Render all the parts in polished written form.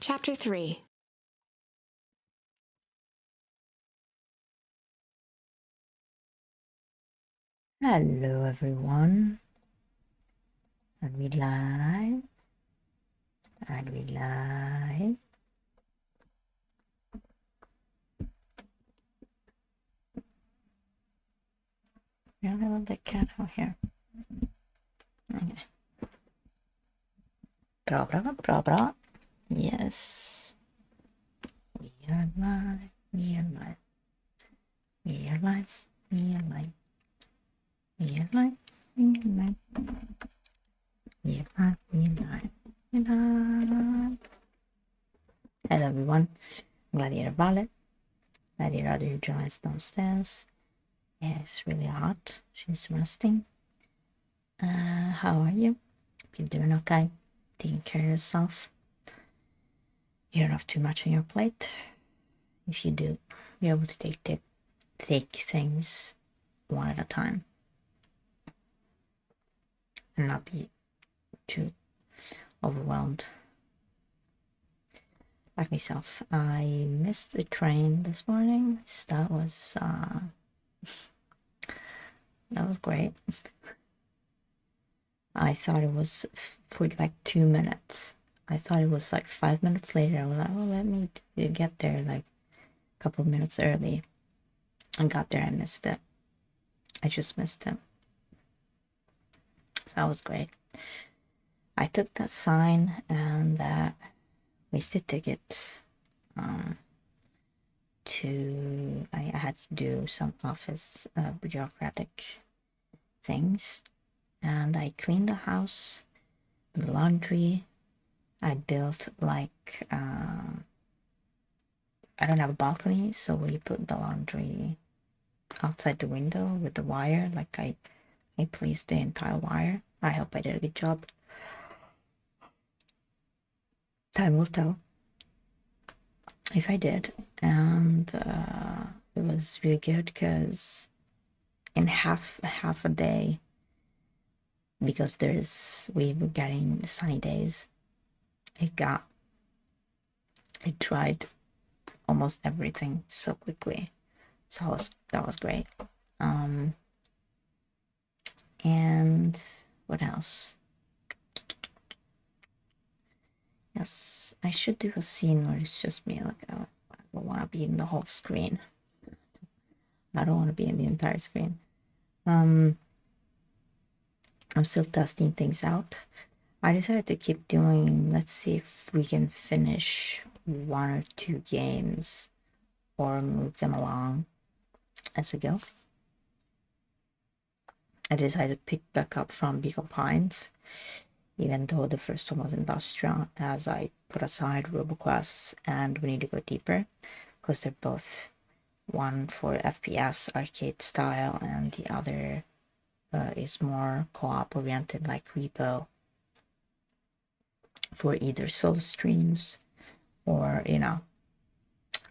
Chapter 3. Hello everyone, and we live. We have a little bit careful here. Okay. Bra. Yes. We are live. Hello everyone. Gladiator Ballet. Gladiator who joins downstairs. Yeah, it's really hot. She's resting. How are you? You're doing okay? Taking care of yourself? You don't have too much on your plate. If you do, you're able to take things one at a time and not be too overwhelmed. Like myself, I missed the train this morning. So that was great. I thought it was for like 2 minutes. I thought it was like 5 minutes later. I was like, well, let me get there like a couple of minutes early. I got there, I missed it. I just missed it. So that was great. I took that sign and that wasted tickets I had to do some office bureaucratic things, and I cleaned the house, the laundry. I built like I don't have a balcony, so we put the laundry outside the window with the wire. Like I placed the entire wire. I hope I did a good job. Time will tell if I did. And it was really good because in half a day, because we were getting sunny days, it dried almost everything so quickly. So that was great. And what else? Yes, I should do a scene where it's just me. Like I don't want to be in the whole screen. I don't want to be in the entire screen. I'm still testing things out. I decided to keep doing, let's see if we can finish 1 or 2 games or move them along as we go. I decided to pick back up from Beacon Pines, even though the first one was Industria, as I put aside RoboQuest and we need to go deeper, because they're both one for FPS arcade style and the other is more co-op oriented, like Repo, for either solo streams or, you know,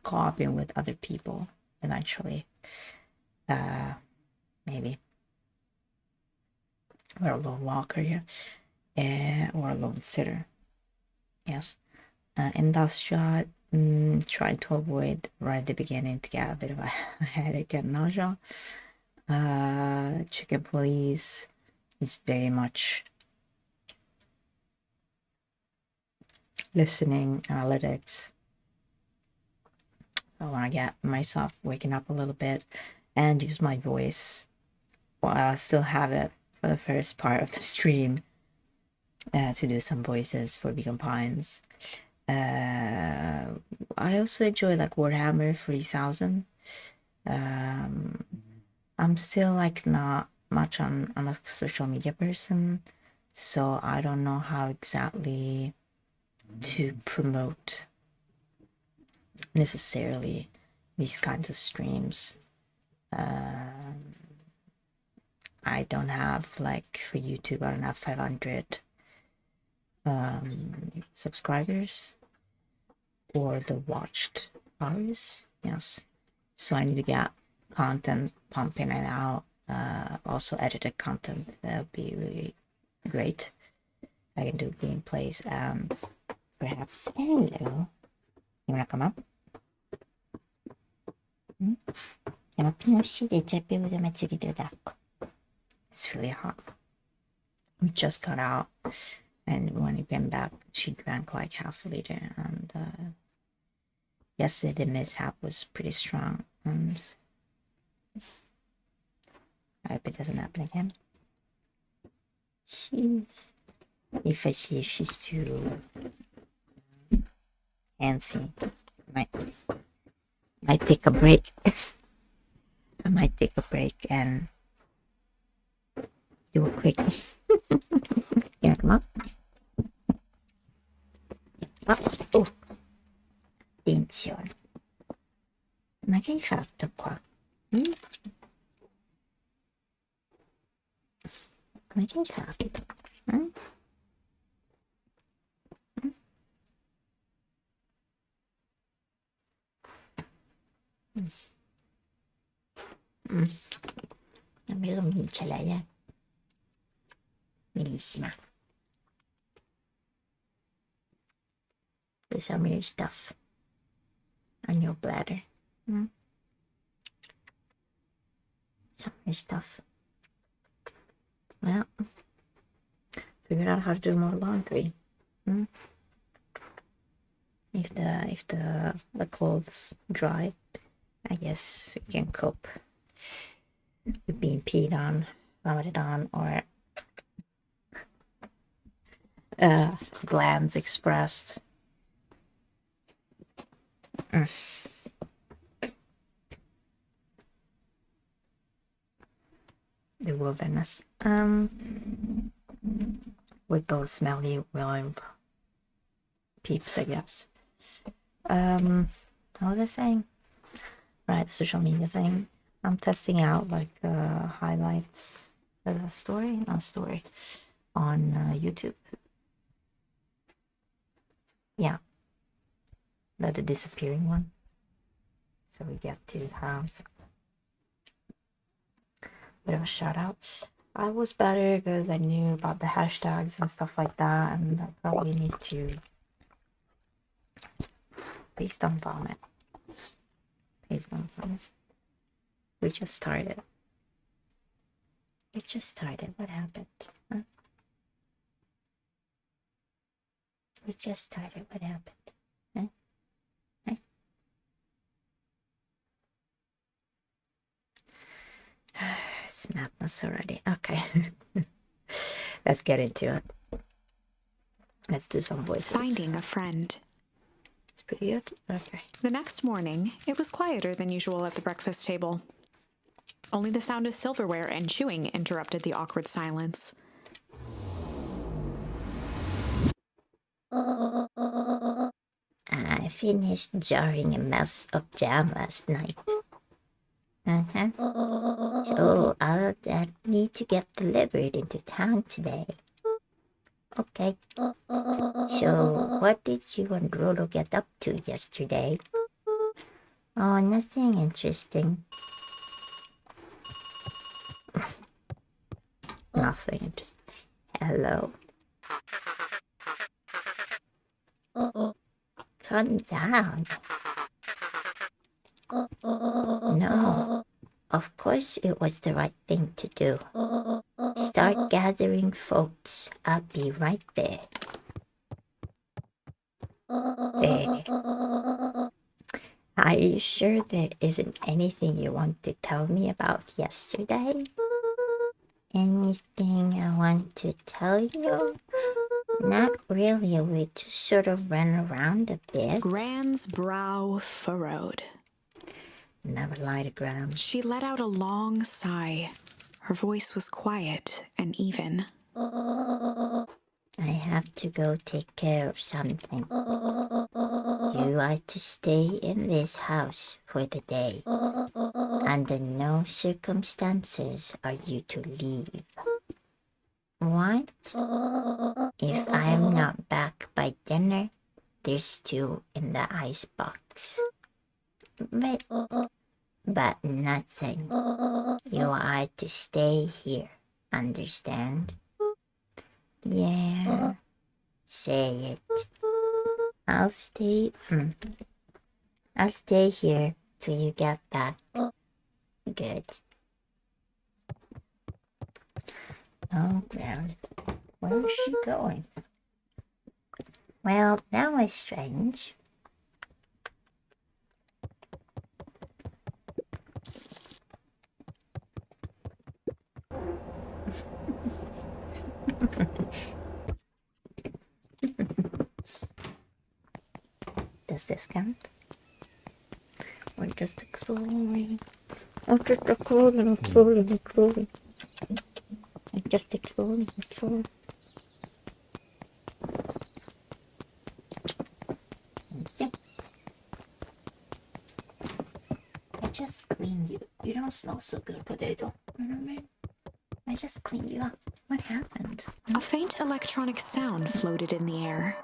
co-oping with other people eventually. Maybe. Or a lone walker here. Or a lone sitter. Yes. Industria, tried to avoid right at the beginning to get a bit of a headache and nausea. Chicken Police is very much listening analytics. I want to get myself waking up a little bit and use my voice while I still have it for the first part of the stream to do some voices for Beacon Pines. I also enjoy like Warhammer 3000. I'm still like not much on a social media person, so I don't know how exactly to promote necessarily these kinds of streams. I don't have, like, for YouTube, I don't have 500 subscribers or the watched hours. Yes, so I need to get content pumping it out. Also edited content, that would be really great. I can do gameplays and perhaps. Hello. You wanna come up? Siamo appena usciti e ci è bevuto mezzo litro d'acqua. It's really hot. We just got out, and when we came back, she drank like half a liter. And yesterday the mishap was pretty strong. I hope it doesn't happen again. If I see she's too antsy, I might take a break. I might take a break and do a quick. Yeah, come up. Oh, attenzione. Ma che hai fatto qua? Ma che hai fatto? Non mi convince lei, Bellissima. There's some weird stuff on your bladder. Some weird stuff. Well, figured out how to do more laundry. If the clothes dry, I guess we can cope with being peed on, vomited on, or glands expressed. The wilderness. We're both smelly wild peeps, I guess. What was I saying? Right, the social media thing. I'm testing out like highlights, story on YouTube. Yeah, the disappearing one. So we get to have a bit of a shout out. I was better because I knew about the hashtags and stuff like that, and I probably need to. Please don't vomit. Please don't vomit. We just started. What happened? Huh? We just started. What happened? Huh? Huh? It's madness already. Okay. Let's get into it. Let's do some voices. Finding a friend. It's pretty good. Okay. The next morning, it was quieter than usual at the breakfast table. Only the sound of silverware and chewing interrupted the awkward silence. I finished jarring a mess of jam last night. So I'll need to get delivered into town today. Okay. So what did you and Rolo get up to yesterday? Oh, nothing interesting. Nothing interesting. Hello. Calm down. No. Of course it was the right thing to do. Start gathering folks. I'll be right there. There. Are you sure there isn't anything you want to tell me about yesterday? Anything I want to tell you? Not really. We just sort of ran around a bit. Gran's brow furrowed. Never lie to Gran. She let out a long sigh. Her voice was quiet and even. I have to go take care of something. You are to stay in this house for the day. Under no circumstances are you to leave. What? If I'm not back by dinner, there's stew in the icebox. But nothing. You are to stay here, understand? Yeah, say it. I'll stay. I'll stay here till you get back. Good. Oh, ground. Where is she going? Well, that was strange. Does this count? We're just exploring. I'm just exploring. Just exploring. Yeah. I just cleaned you. You don't smell so good, potato. I just cleaned you up. What happened? A faint electronic sound floated in the air.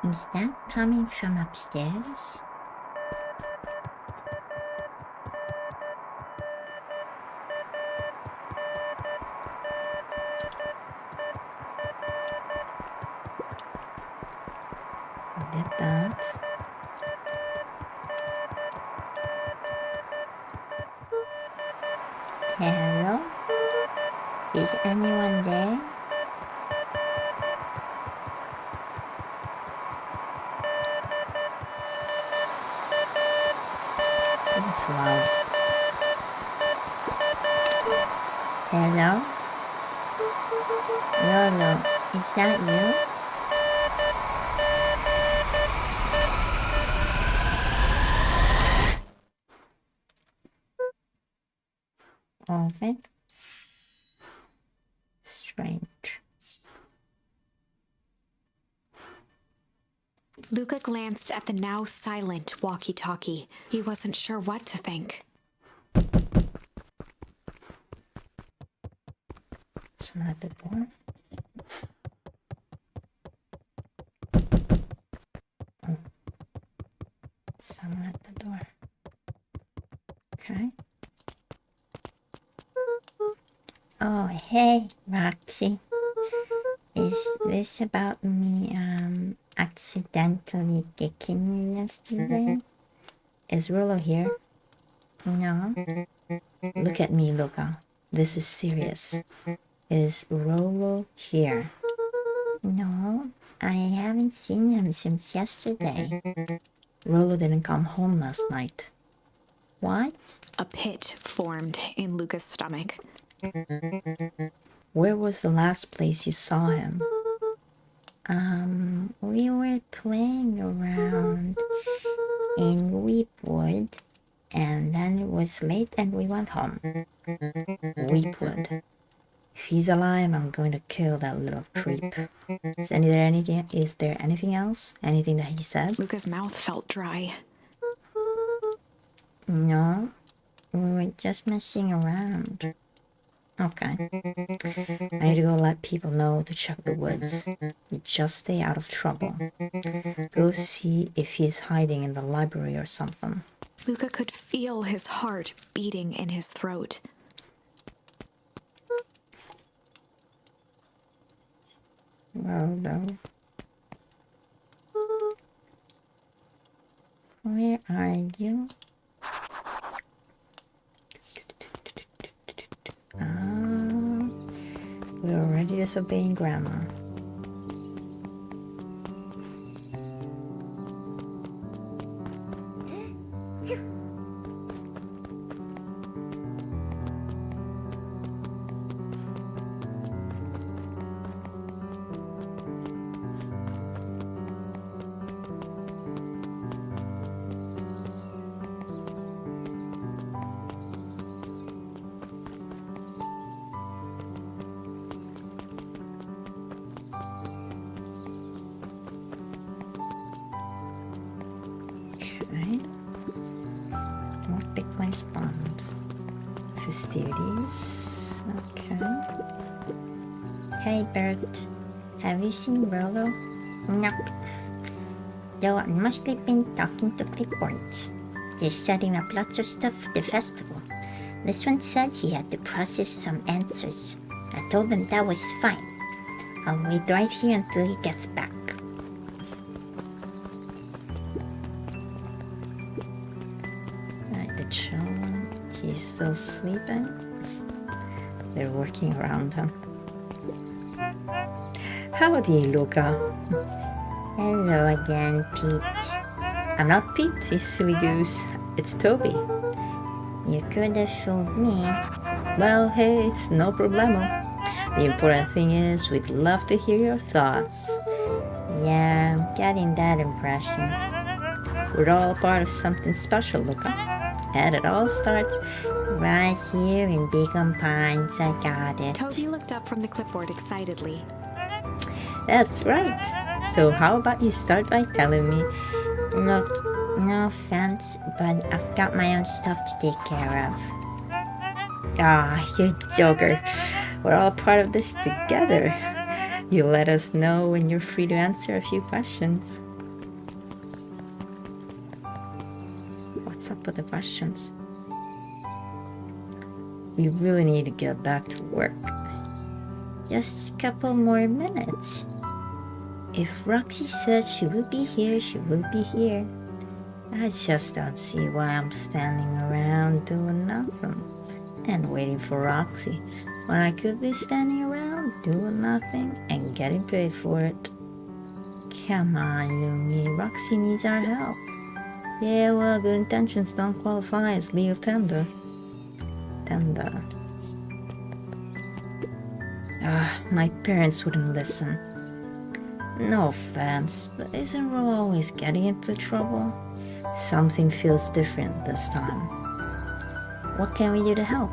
Is that coming from upstairs? Look at that. Hello? Is anyone there? It's loud. Hello? Lolo, is that you? Oven? Strange. Luca glanced at the now silent walkie-talkie. He wasn't sure what to think. Someone at the door? Oh. Someone at the door. Okay. Oh, hey, Roxy. Is this about me, accidentally kicking you yesterday? Is Rollo here? No? Look at me, Luca. This is serious. Is Rollo here? No, I haven't seen him since yesterday. Rollo didn't come home last night. What? A pit formed in Luca's stomach. Where was the last place you saw him? We were playing around in Weepwood, and then it was late and we went home. Weepwood. If he's alive, I'm going to kill that little creep. Is there anything else? Anything that he said? Luca's mouth felt dry. No, we were just messing around. Okay. I need to go let people know to check the woods. You just stay out of trouble. Go see if he's hiding in the library or something. Luca could feel his heart beating in his throat. Rollo. Where are you? We're already disobeying Grandma. Okay. More big place bond. Festivities. Okay. Hey Bert, have you seen Rollo? Nope. Though I must have been talking to clipboards. They're setting up lots of stuff for the festival. This one said he had to process some answers. I told him that was fine. I'll wait right here until he gets back. Alright, the children. He's still sleeping. They're working around him. Howdy, Luca. Hello again, Pete. I'm not Pete, you silly goose. It's Toby. You could have fooled me. Well, hey, it's no problemo. The important thing is we'd love to hear your thoughts. Yeah, I'm getting that impression. We're all part of something special, Luca. And it all starts right here in Beacon Pines. I got it. Toby looked up from the clipboard excitedly. That's right. So how about you start by telling me, look, no offense, but I've got my own stuff to take care of. Ah, you joker. We're all part of this together. You let us know when you're free to answer a few questions. What's up with the questions? We really need to get back to work. Just a couple more minutes. If Roxy said she will be here, she will be here. I just don't see why I'm standing around doing nothing and waiting for Roxy when I could be standing around doing nothing and getting paid for it. Come on, Lumi, Roxy needs our help. Yeah, well, good intentions don't qualify as legal tender. My parents wouldn't listen. No offense, but isn't Ro always getting into trouble? Something feels different this time. What can we do to help?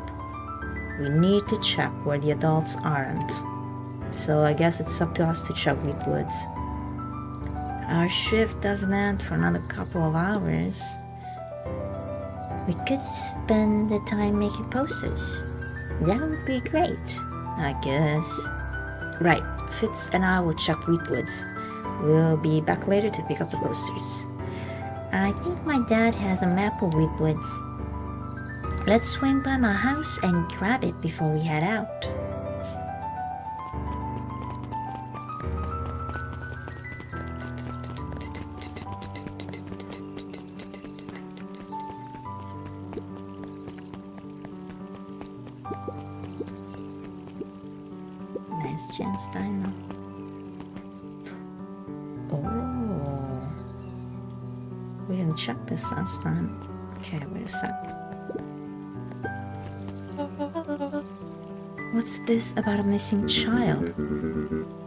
We need to check where the adults aren't. So I guess it's up to us to check Wheatwoods. Our shift doesn't end for another couple of hours. We could spend the time making posters. That would be great, I guess. Right, Fitz and I will check Wheatwoods. We'll be back later to pick up the posters. I think my dad has a map of Wheatwoods. Let's swing by my house and grab it before we head out. Nice chance, Dino. Oh, we didn't check this last time. Okay, wait a sec. What's this about a missing child?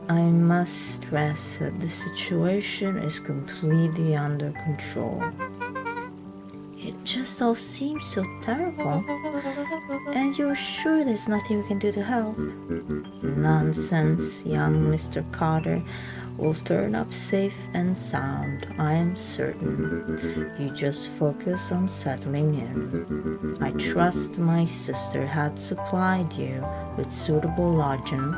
I must stress that the situation is completely under control. It just all seems so terrible. And you're sure there's nothing we can do to help? Nonsense, young Mr. Carter will turn up safe and sound, I am certain. You just focus on settling in. I trust my sister had supplied you with suitable lodging.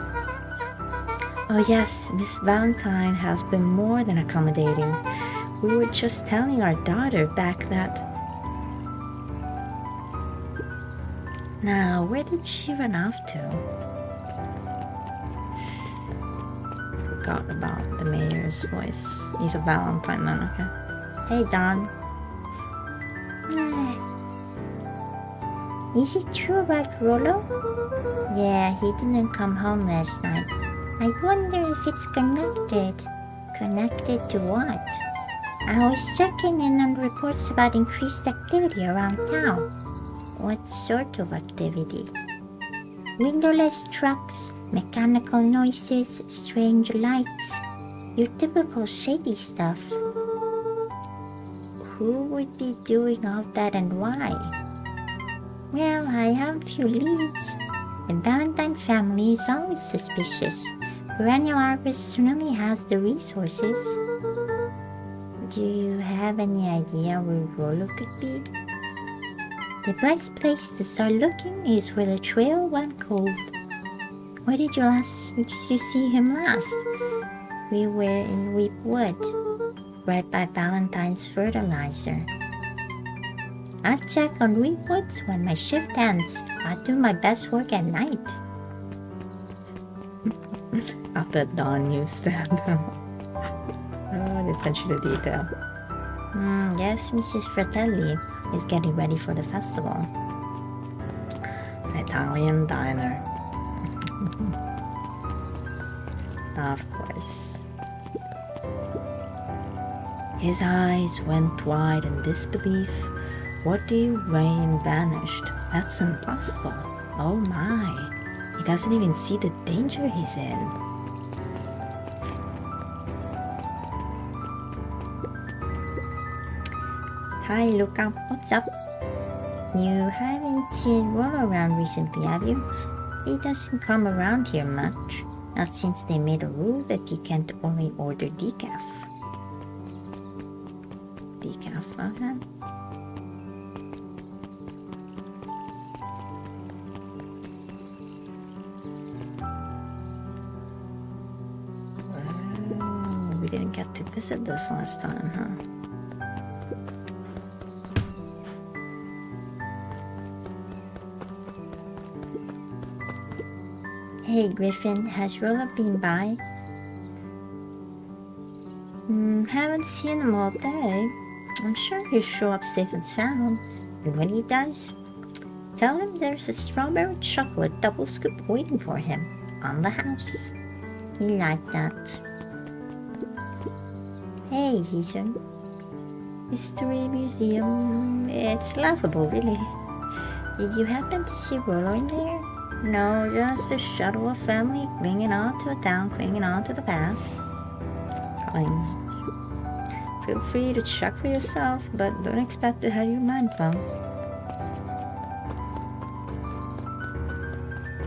Oh yes, Miss Valentine has been more than accommodating. We were just telling our daughter back that... Now, where did she run off to? Forgot about the mayor's voice. He's a Valentine then, okay? Hey, Don. Is it true about Rollo? Yeah, he didn't come home last night. I wonder if it's connected. Connected to what? I was checking in on reports about increased activity around town. What sort of activity? Windowless trucks, mechanical noises, strange lights. Your typical shady stuff. Who would be doing all that and why? Well, I have a few leads. The Valentine family is always suspicious. Perennial Harvest certainly has the resources. Do you have any idea where Rollo could be? The best place to start looking is where the trail went cold. Where did you see him last? We were in Weepwood, right by Valentine's fertilizer. I'll check on Weepwoods when my shift ends. I do my best work at night. After dawn newsstand. Oh, the attention to detail. Yes, Mrs. Fratelli is getting ready for the festival. Italian diner. Of course. His eyes went wide in disbelief. What do you mean vanished? That's impossible. Oh my. He doesn't even see the danger he's in. Hi Luca, what's up? You haven't seen Rollo around recently, have you? He doesn't come around here much. Not since they made a rule that you can't only order decaf. Decaf, okay. Oh, we didn't get to visit this last time, huh? Hey Griffin, has Rolla been by? Haven't seen him all day. I'm sure he'll show up safe and sound. And when he does, tell him there's a strawberry chocolate double scoop waiting for him on the house. He liked that. Hey, Hazel. History Museum. It's laughable, really. Did you happen to see Rollo in there? No, just a shuttle of family clinging on to a town, clinging on to the past. Cling. Feel free to check for yourself, but don't expect to have your mind blown.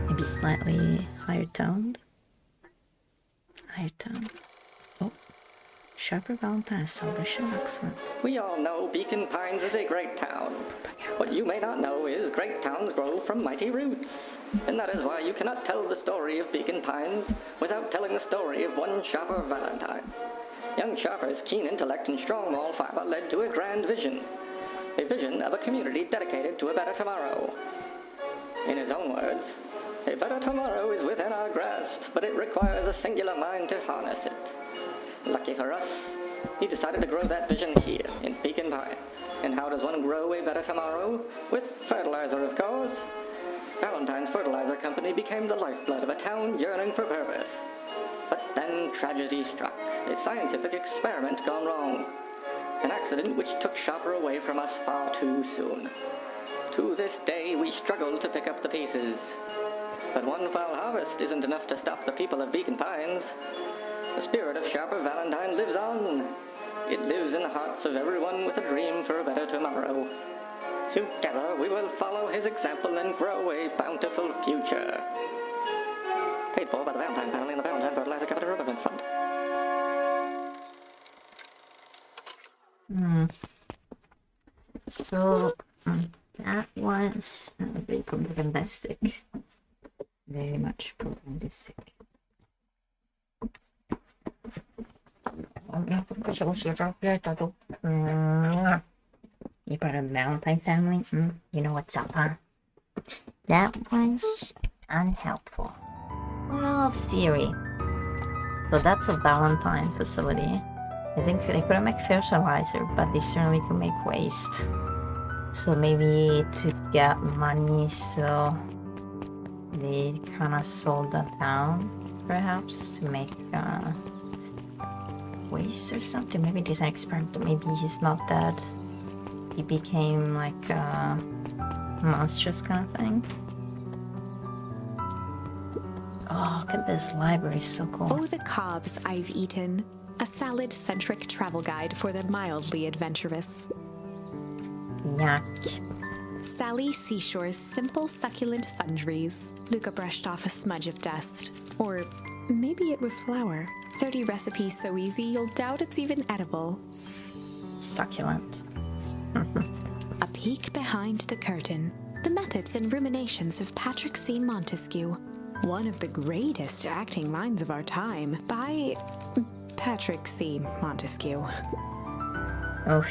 Maybe slightly higher toned. Higher toned. Oh. Sharper Valentine celebration of excellence. We all know Beacon Pines is a great town. What you may not know is great towns grow from mighty roots. And that is why you cannot tell the story of Beacon Pines without telling the story of one Sharper Valentine. Young Sharper's keen intellect and strong moral fiber led to a grand vision. A vision of a community dedicated to a better tomorrow. In his own words, a better tomorrow is within our grasp, but it requires a singular mind to harness it. Lucky for us, he decided to grow that vision here, in Beacon Pines. And how does one grow a better tomorrow? With fertilizer, of course. Valentine's Fertilizer Company became the lifeblood of a town yearning for purpose. But then tragedy struck, a scientific experiment gone wrong. An accident which took Sharper away from us far too soon. To this day, we struggle to pick up the pieces. But one foul harvest isn't enough to stop the people of Beacon Pines. The spirit of Sharper Valentine lives on. It lives in the hearts of everyone with a dream for a better tomorrow. Together, we will follow his example and grow a bountiful future. Paid for by the Valentine family and the Valentine Fertilizer Capital Revenance Fund. So, that was very propagandistic. Very much propagandistic. You part of the Valentine family? You know what's up, huh? That was unhelpful. Well, theory. So that's a Valentine facility. I think they couldn't make fertilizer, but they certainly could make waste. So maybe to get money, so they kind of sold that down, perhaps, to make waste or something. Maybe there's an experiment, maybe he's not dead. He became like a monstrous kind of thing. Oh, look at this library, it's so cool. Oh, the cobs I've eaten. A salad-centric travel guide for the mildly adventurous. Yuck. Sally Seashore's simple succulent sundries. Luca brushed off a smudge of dust. Or maybe it was flour. 30 recipes so easy you'll doubt it's even edible. Succulent. A peek behind the curtain. The methods and ruminations of Patrick C. Montesquieu. One of the greatest acting minds of our time by Patrick C. Montesquieu. Oh,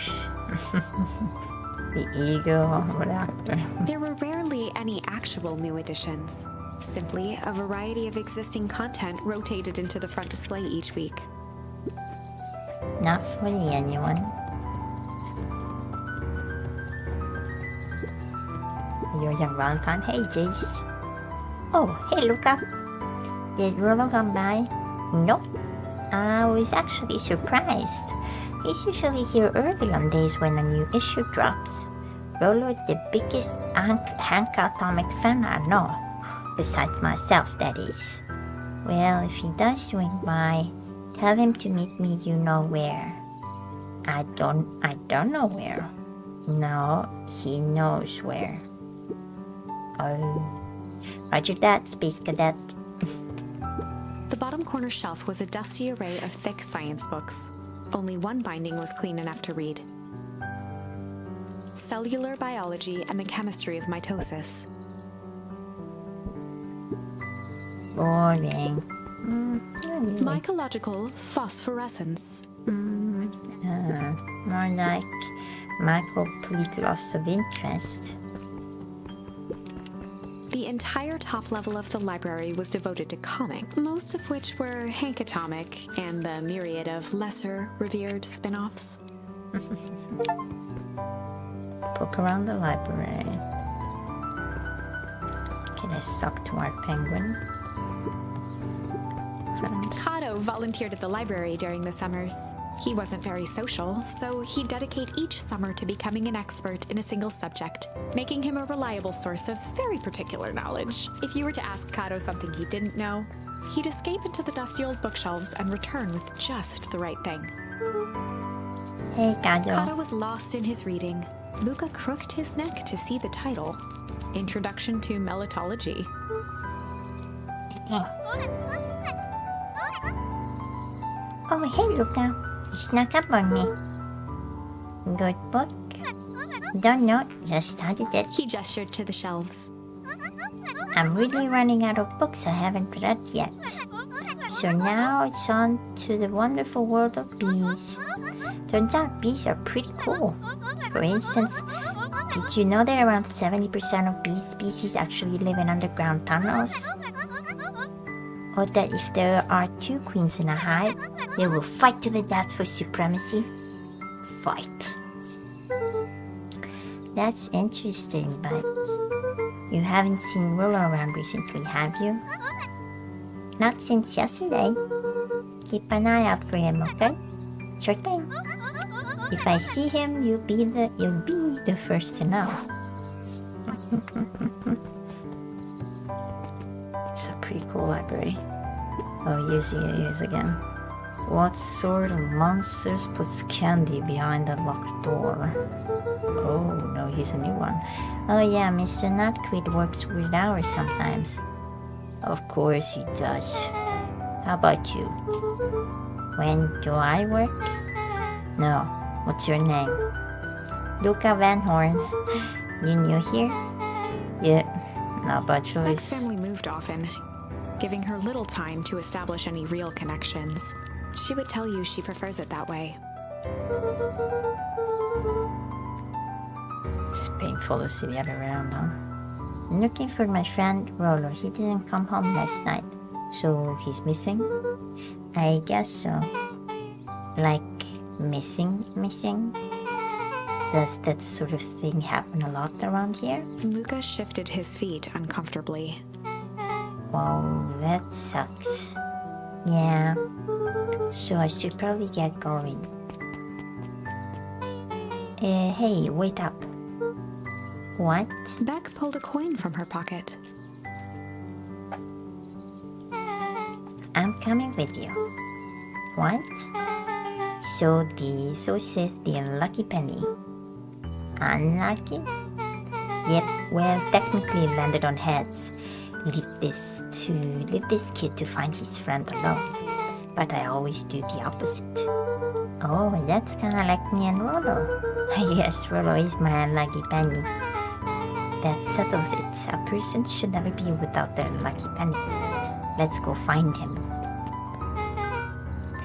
the ego of an actor. There were rarely any actual new additions. Simply a variety of existing content rotated into the front display each week. Not funny, anyone. Your young Valentine. Hey, Jace. Oh, hey, Luca. Did Rolo come by? Nope. I was actually surprised. He's usually here early on days when a new issue drops. Rolo's the biggest Hank Atomic fan I know. Besides myself, that is. Well, if he does swing by, tell him to meet me you know where. I don't know where. No, he knows where. Oh. Roger that, Space Cadet. The bottom corner shelf was a dusty array of thick science books. Only one binding was clean enough to read. Cellular Biology and the Chemistry of Mitosis. Boring. Mycological Phosphorescence. More like my complete loss of interest. The entire top level of the library was devoted to comics, most of which were Hank Atomic and the myriad of lesser revered spin-offs. Poke around the library. Okay, let's talk to our penguin friend. Kato volunteered at the library during the summers. He wasn't very social, so he'd dedicate each summer to becoming an expert in a single subject, making him a reliable source of very particular knowledge. If you were to ask Kato something he didn't know, he'd escape into the dusty old bookshelves and return with just the right thing. Hey, Kato. Kato was lost in his reading. Luca crooked his neck to see the title, Introduction to Melitology. Oh, hey, Luca. You snuck up on me. Good book? Don't know, just started it. He gestured to the shelves. I'm really running out of books I haven't read yet. So now it's on to the wonderful world of bees. Turns out bees are pretty cool. For instance, did you know that around 70% of bee species actually live in underground tunnels? Or that if there are two queens in a hive, they will fight to the death for supremacy? Fight. That's interesting, but you haven't seen Rolo around recently, have you? Not since yesterday. Keep an eye out for him, okay? Sure thing. If I see him, you'll be the first to know. It's a pretty cool library. Oh, using it is again. What sort of monsters puts candy behind a locked door? Oh, no, he's a new one. Oh yeah, Mr. Nutquid works weird hours sometimes. Of course he does. How about you? When do I work? No. What's your name? Luca Van Horn. You new here? Yeah, not bad Beck's choice. family moved often, giving her little time to establish any real connections. She would tell you she prefers it that way. It's painful to see the other around, huh? I'm looking for my friend Rolo. He didn't come home last night. So he's missing? I guess so. Like missing? Does that sort of thing happen a lot around here? Luca shifted his feet uncomfortably. Oh, that sucks. Yeah. So I should probably get going. Hey, wait up. What? Beck pulled a coin from her pocket. I'm coming with you. What? So says the unlucky penny. Unlucky? Yep, well, technically it landed on heads. Leave this kid to find his friend alone. But I always do the opposite. Oh, that's kinda like me and Rolo. Yes, Rolo is my unlucky penny. That settles it. A person should never be without their lucky penny. Let's go find him.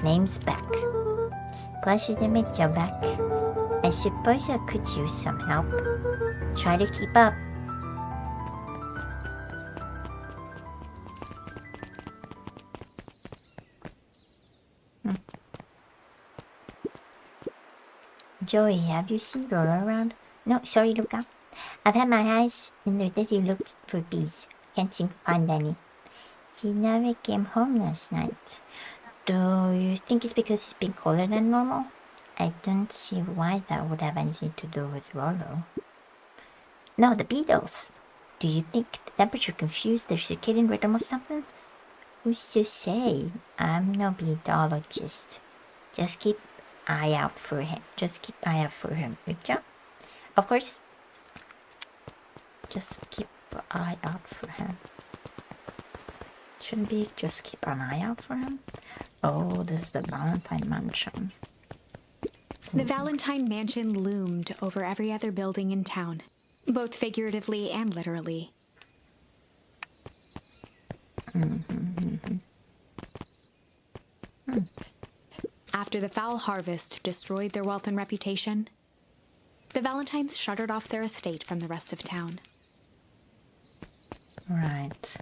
Name's Beck. Pleasure to meet you, Beck. I suppose I could use some help. Try to keep up. Joey, have you seen Dora around? No, sorry, Luca. I've had my eyes in the dirty look for bees. Can't seem to find any. He never came home last night. Do you think it's because he's been colder than normal? I don't see why that would have anything to do with Rollo. No, the beetles. Do you think the temperature confused their circadian rhythm or something? Who's to say? I'm no beetologist. Just keep eye out for him. Victor? Of course. Just keep an eye out for him. Shouldn't be just keep an eye out for him? Oh, this is the Valentine Mansion. The Valentine Mansion loomed over every other building in town, both figuratively and literally. After the foul harvest destroyed their wealth and reputation, the Valentines shuttered off their estate from the rest of town. Right.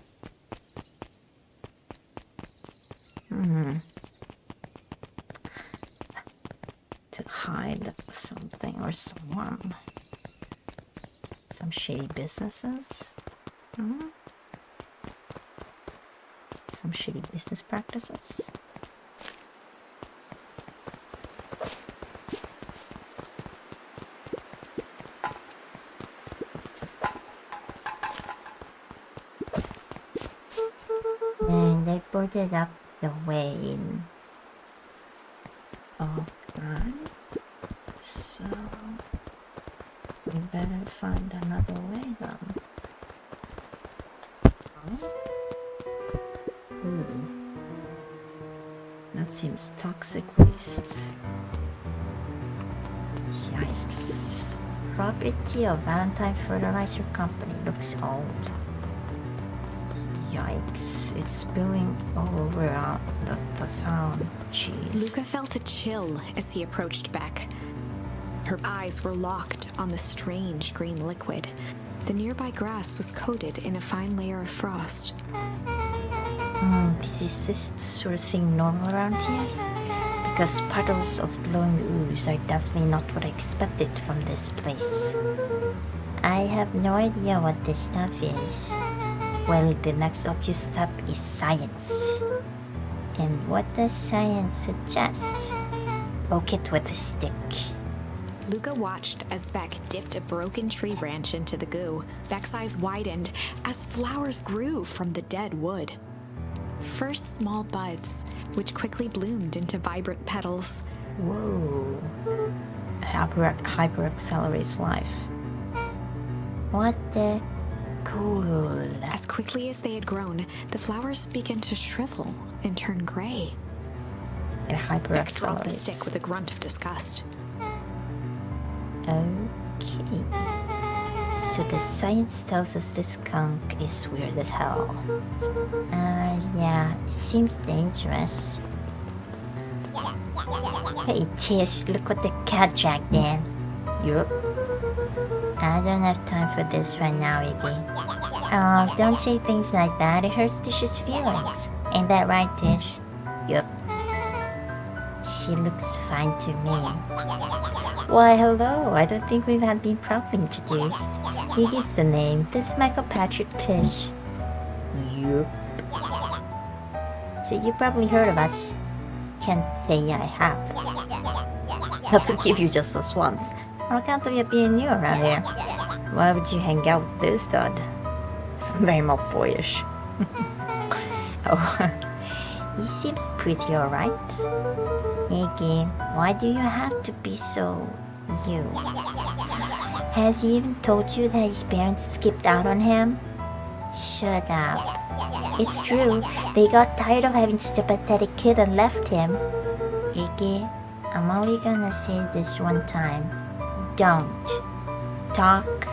To hide something or someone. Some shady businesses. Some shady business practices. And they boarded up the way in. Alright. So we better find another way then. That seems toxic waste. Yikes. Property of Valentine Fertilizer Company looks old. Yikes, it's spilling all over the town. Jeez. Luca felt a chill as he approached Beck. Her eyes were locked on the strange green liquid. The nearby grass was coated in a fine layer of frost. Is this sort of thing normal around here? Because puddles of glowing ooze are definitely not what I expected from this place. I have no idea what this stuff is. Well, the next obvious step is science. And what does science suggest? Poke it with a stick. Luca watched as Beck dipped a broken tree branch into the goo. Beck's eyes widened as flowers grew from the dead wood. First small buds, which quickly bloomed into vibrant petals. Whoa. Hyper accelerates life. What the... Cool. As quickly as they had grown, the flowers began to shrivel and turn gray. It hyper Beck dropped the accelerates. stick with a grunt of disgust. Okay. So the science tells us this skunk is weird as hell. Yeah, it seems dangerous. Hey Tish, look what the cat dragged in. Yup. I don't have time for this right now, Iggy. Oh, don't say things like that. It hurts Tish's feelings. Ain't that right, Tish? Yup. She looks fine to me. Why, hello. I don't think we've been properly introduced. Iggy's the name. This is Michael Patrick Tish. Yup. So you probably heard of us. Can't say I have. I'll forgive you just this once. On account of you being new around here. Why would you hang out with this stud? It's very Malfoyish. Oh, he seems pretty alright. Iggy, why do you have to be so you? Has he even told you that his parents skipped out on him? Shut up. It's true, they got tired of having such a pathetic kid and left him. Iggy, I'm only gonna say this one time. Don't talk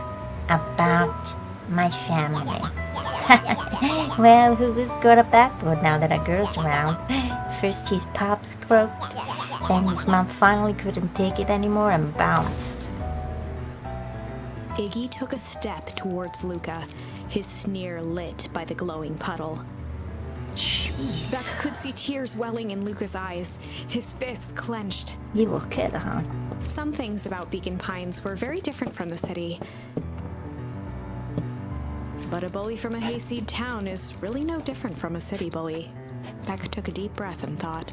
about my family. Well, who's got a backbone now that a girl's around? First his pops croaked, then his mom finally couldn't take it anymore and bounced. Iggy took a step towards Luca, his sneer lit by the glowing puddle. Jeez. Beck could see tears welling in Luca's eyes, his fists clenched. Evil kid, huh? Some things about Beacon Pines were very different from the city. But a bully from a hayseed town is really no different from a city bully. Beck took a deep breath and thought.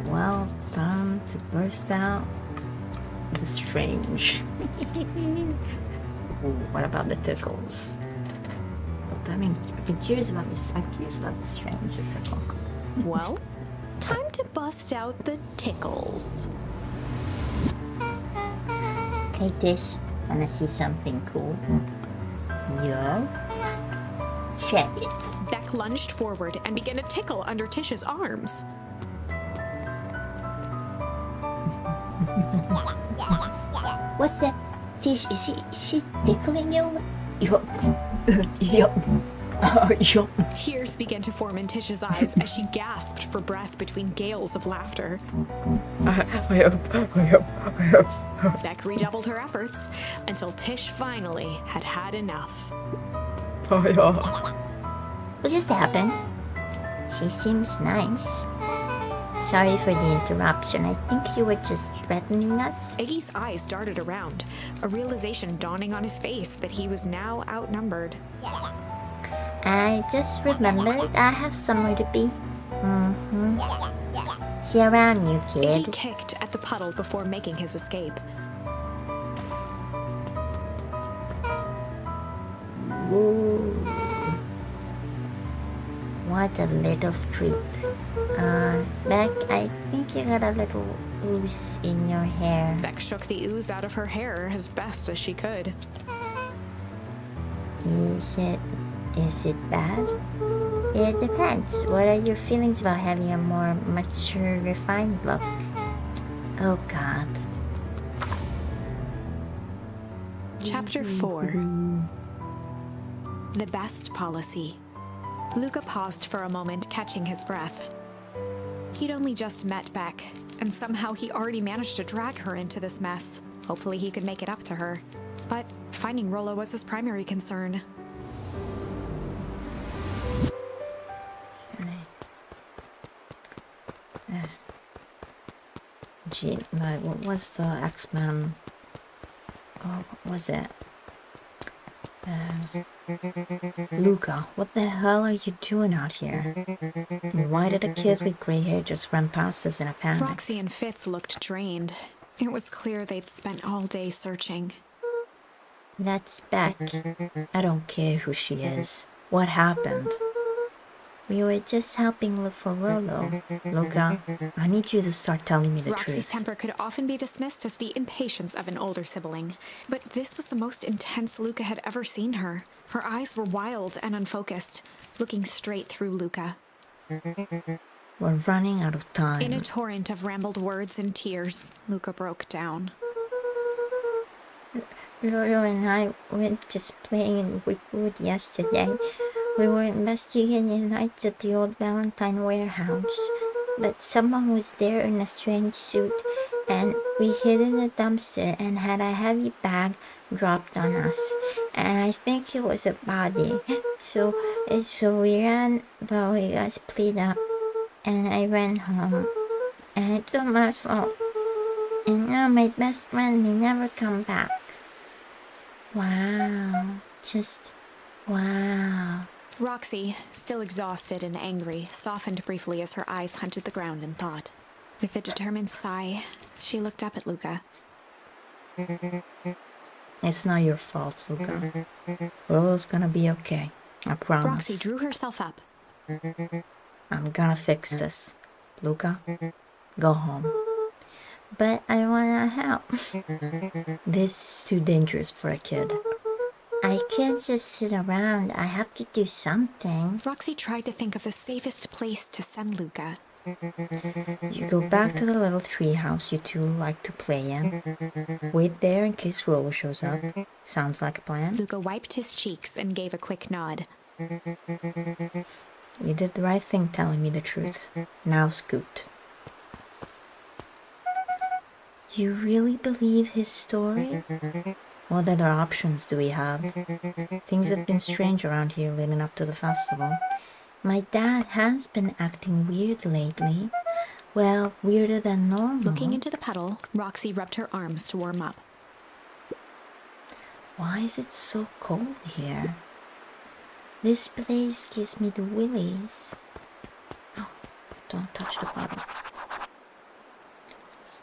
Well, time to burst out the strange. Ooh, what about the tickles? I mean, I've been curious about this. I'm curious about the strange tickle. Well, time to bust out the tickles. Hey, Tish, wanna see something cool? Yeah? Check it. Beck lunged forward and began to tickle under Tish's arms. What's that? Tish, is she tickling you? Yup. Yup. Yup. Tears began to form in Tish's eyes as she gasped for breath between gales of laughter. Beck redoubled her efforts until Tish finally had had enough. What just happened? She seems nice. Sorry for the interruption. I think you were just threatening us. Iggy's eyes darted around, a realization dawning on his face that he was now outnumbered. I just remembered I have somewhere to be. See you around, you kid. Iggy kicked at the puddle before making his escape. Ooh. What a little creep. Beck, I think you got a little ooze in your hair. Beck shook the ooze out of her hair as best as she could. Is it bad? It depends. What are your feelings about having a more mature, refined look? Oh God. Chapter 4. The Best Policy. Luca paused for a moment, catching his breath. He'd only just met Beck, and somehow he already managed to drag her into this mess. Hopefully he could make it up to her. But finding Rollo was his primary concern. Gee, like, what was the X-Men? Oh, what was it? Luca, what the hell are you doing out here? Why did a kid with gray hair just run past us in a panic? Roxy and Fitz looked drained. It was clear they'd spent all day searching. That's Beck. I don't care who she is. What happened? We were just helping look for Rollo. Luca, I need you to start telling me the Roxy's truth. temper could often be dismissed as the impatience of an older sibling, but this was the most intense Luca had ever seen her. Her eyes were wild and unfocused, looking straight through Luca. We're running out of time. In a torrent of rambled words and tears, Luca broke down. Rollo and I went just playing with wood yesterday. We were investigating lights at the old Valentine warehouse, but someone was there in a strange suit, and we hid in a dumpster and had a heavy bag dropped on us, and I think it was a body. So we ran, but we got split up, and I ran home, and it's all my fault. And now my best friend may never come back. Wow, just wow. Roxy, still exhausted and angry, softened briefly as her eyes hunted the ground in thought. With a determined sigh, she looked up at Luca. It's not your fault, Luca. Rollo's gonna be okay. I promise. Roxy drew herself up. I'm gonna fix this. Luca, go home. But I wanna help. This is too dangerous for a kid. I can't just sit around. I have to do something. Roxy tried to think of the safest place to send Luca. You go back to the little tree house you two like to play in. Wait there in case Rollo shows up. Sounds like a plan? Luca wiped his cheeks and gave a quick nod. You did the right thing telling me the truth. Now scoot. You really believe his story? What other options do we have? Things have been strange around here leading up to the festival. My dad has been acting weird lately. Well, weirder than normal. Looking into the puddle, Roxy rubbed her arms to warm up. Why is it so cold here? This place gives me the willies. Oh, don't touch the bottle.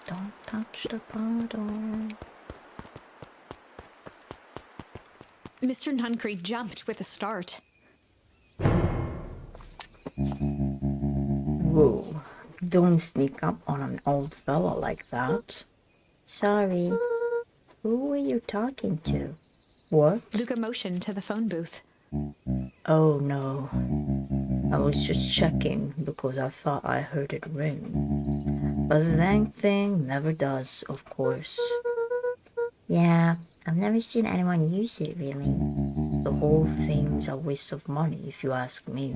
Don't touch the bottle. Mr. Nuncreed jumped with a start. Whoa, don't sneak up on an old fella like that. Sorry, who were you talking to? What? Luca motioned to the phone booth. Oh no, I was just checking because I thought I heard it ring. But the dang thing never does, of course. Yeah, I've never seen anyone use it really. The whole thing's a waste of money if you ask me.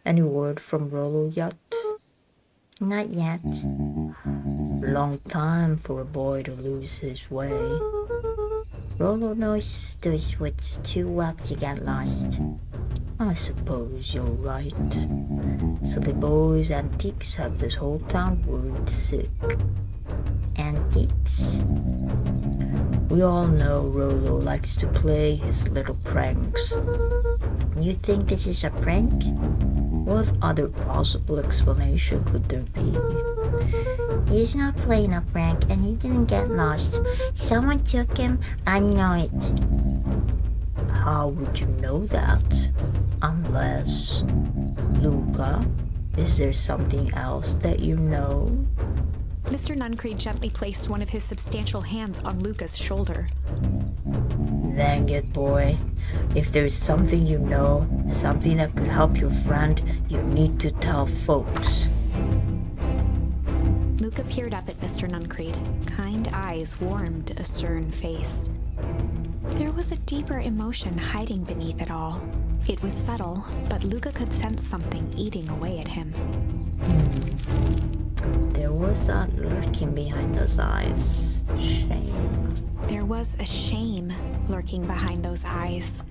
Any word from Rollo yet? Not yet. Long time for a boy to lose his way. Rollo knows those woods too well to get lost. I suppose you're right. Silly boys' antiques have this whole town worried sick. Antiques? We all know Rollo likes to play his little pranks. You think this is a prank? What other possible explanation could there be? He's not playing a prank and he didn't get lost. Someone took him, I know it. How would you know that? Unless... Luca, is there something else that you know? Mr. Nuncreed gently placed one of his substantial hands on Luca's shoulder. Dang it, boy. If there's something you know, something that could help your friend, you need to tell folks. Luca peered up at Mr. Nuncreed. Kind eyes warmed a stern face. There was a deeper emotion hiding beneath it all. It was subtle, but Luca could sense something eating away at him. There was that lurking behind those eyes. Shame. There was a shame lurking behind those eyes.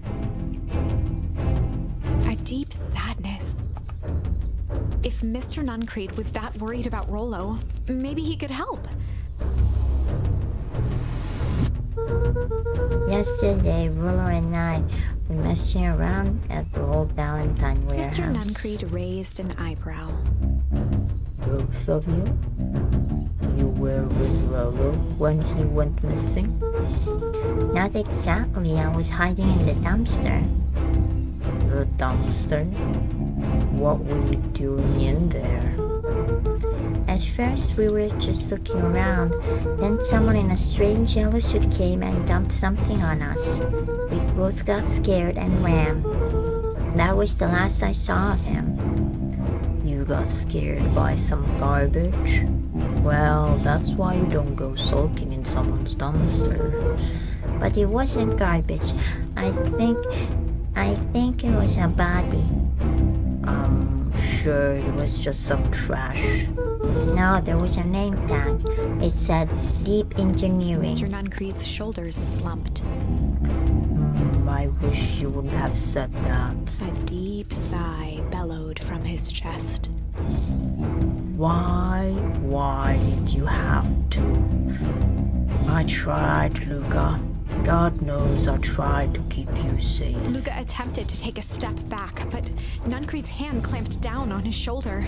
A deep sadness. If Mr. Nuncreed was that worried about Rollo, maybe he could help. Yesterday, Rollo and I were messing around at the old Valentine warehouse. Mr. Nuncreed raised an eyebrow. Both of you? You were with Rollo when he went missing? Not exactly. I was hiding in the dumpster. The dumpster? What were you doing in there? At first, we were just looking around. Then someone in a strange yellow suit came and dumped something on us. We both got scared and ran. That was the last I saw of him. You got scared by some garbage? Well, that's why you don't go sulking in someone's dumpster. But it wasn't garbage. I think it was a body. I'm sure it was just some trash. No, there was a name tag. It said Deep Engineering. Mr. Nuncreed's shoulders slumped. I wish you wouldn't have said that. A deep sigh bellowed from his chest. Why did you have to? I tried, Luca. God knows I tried to keep you safe. Luca attempted to take a step back, but Nuncreed's hand clamped down on his shoulder.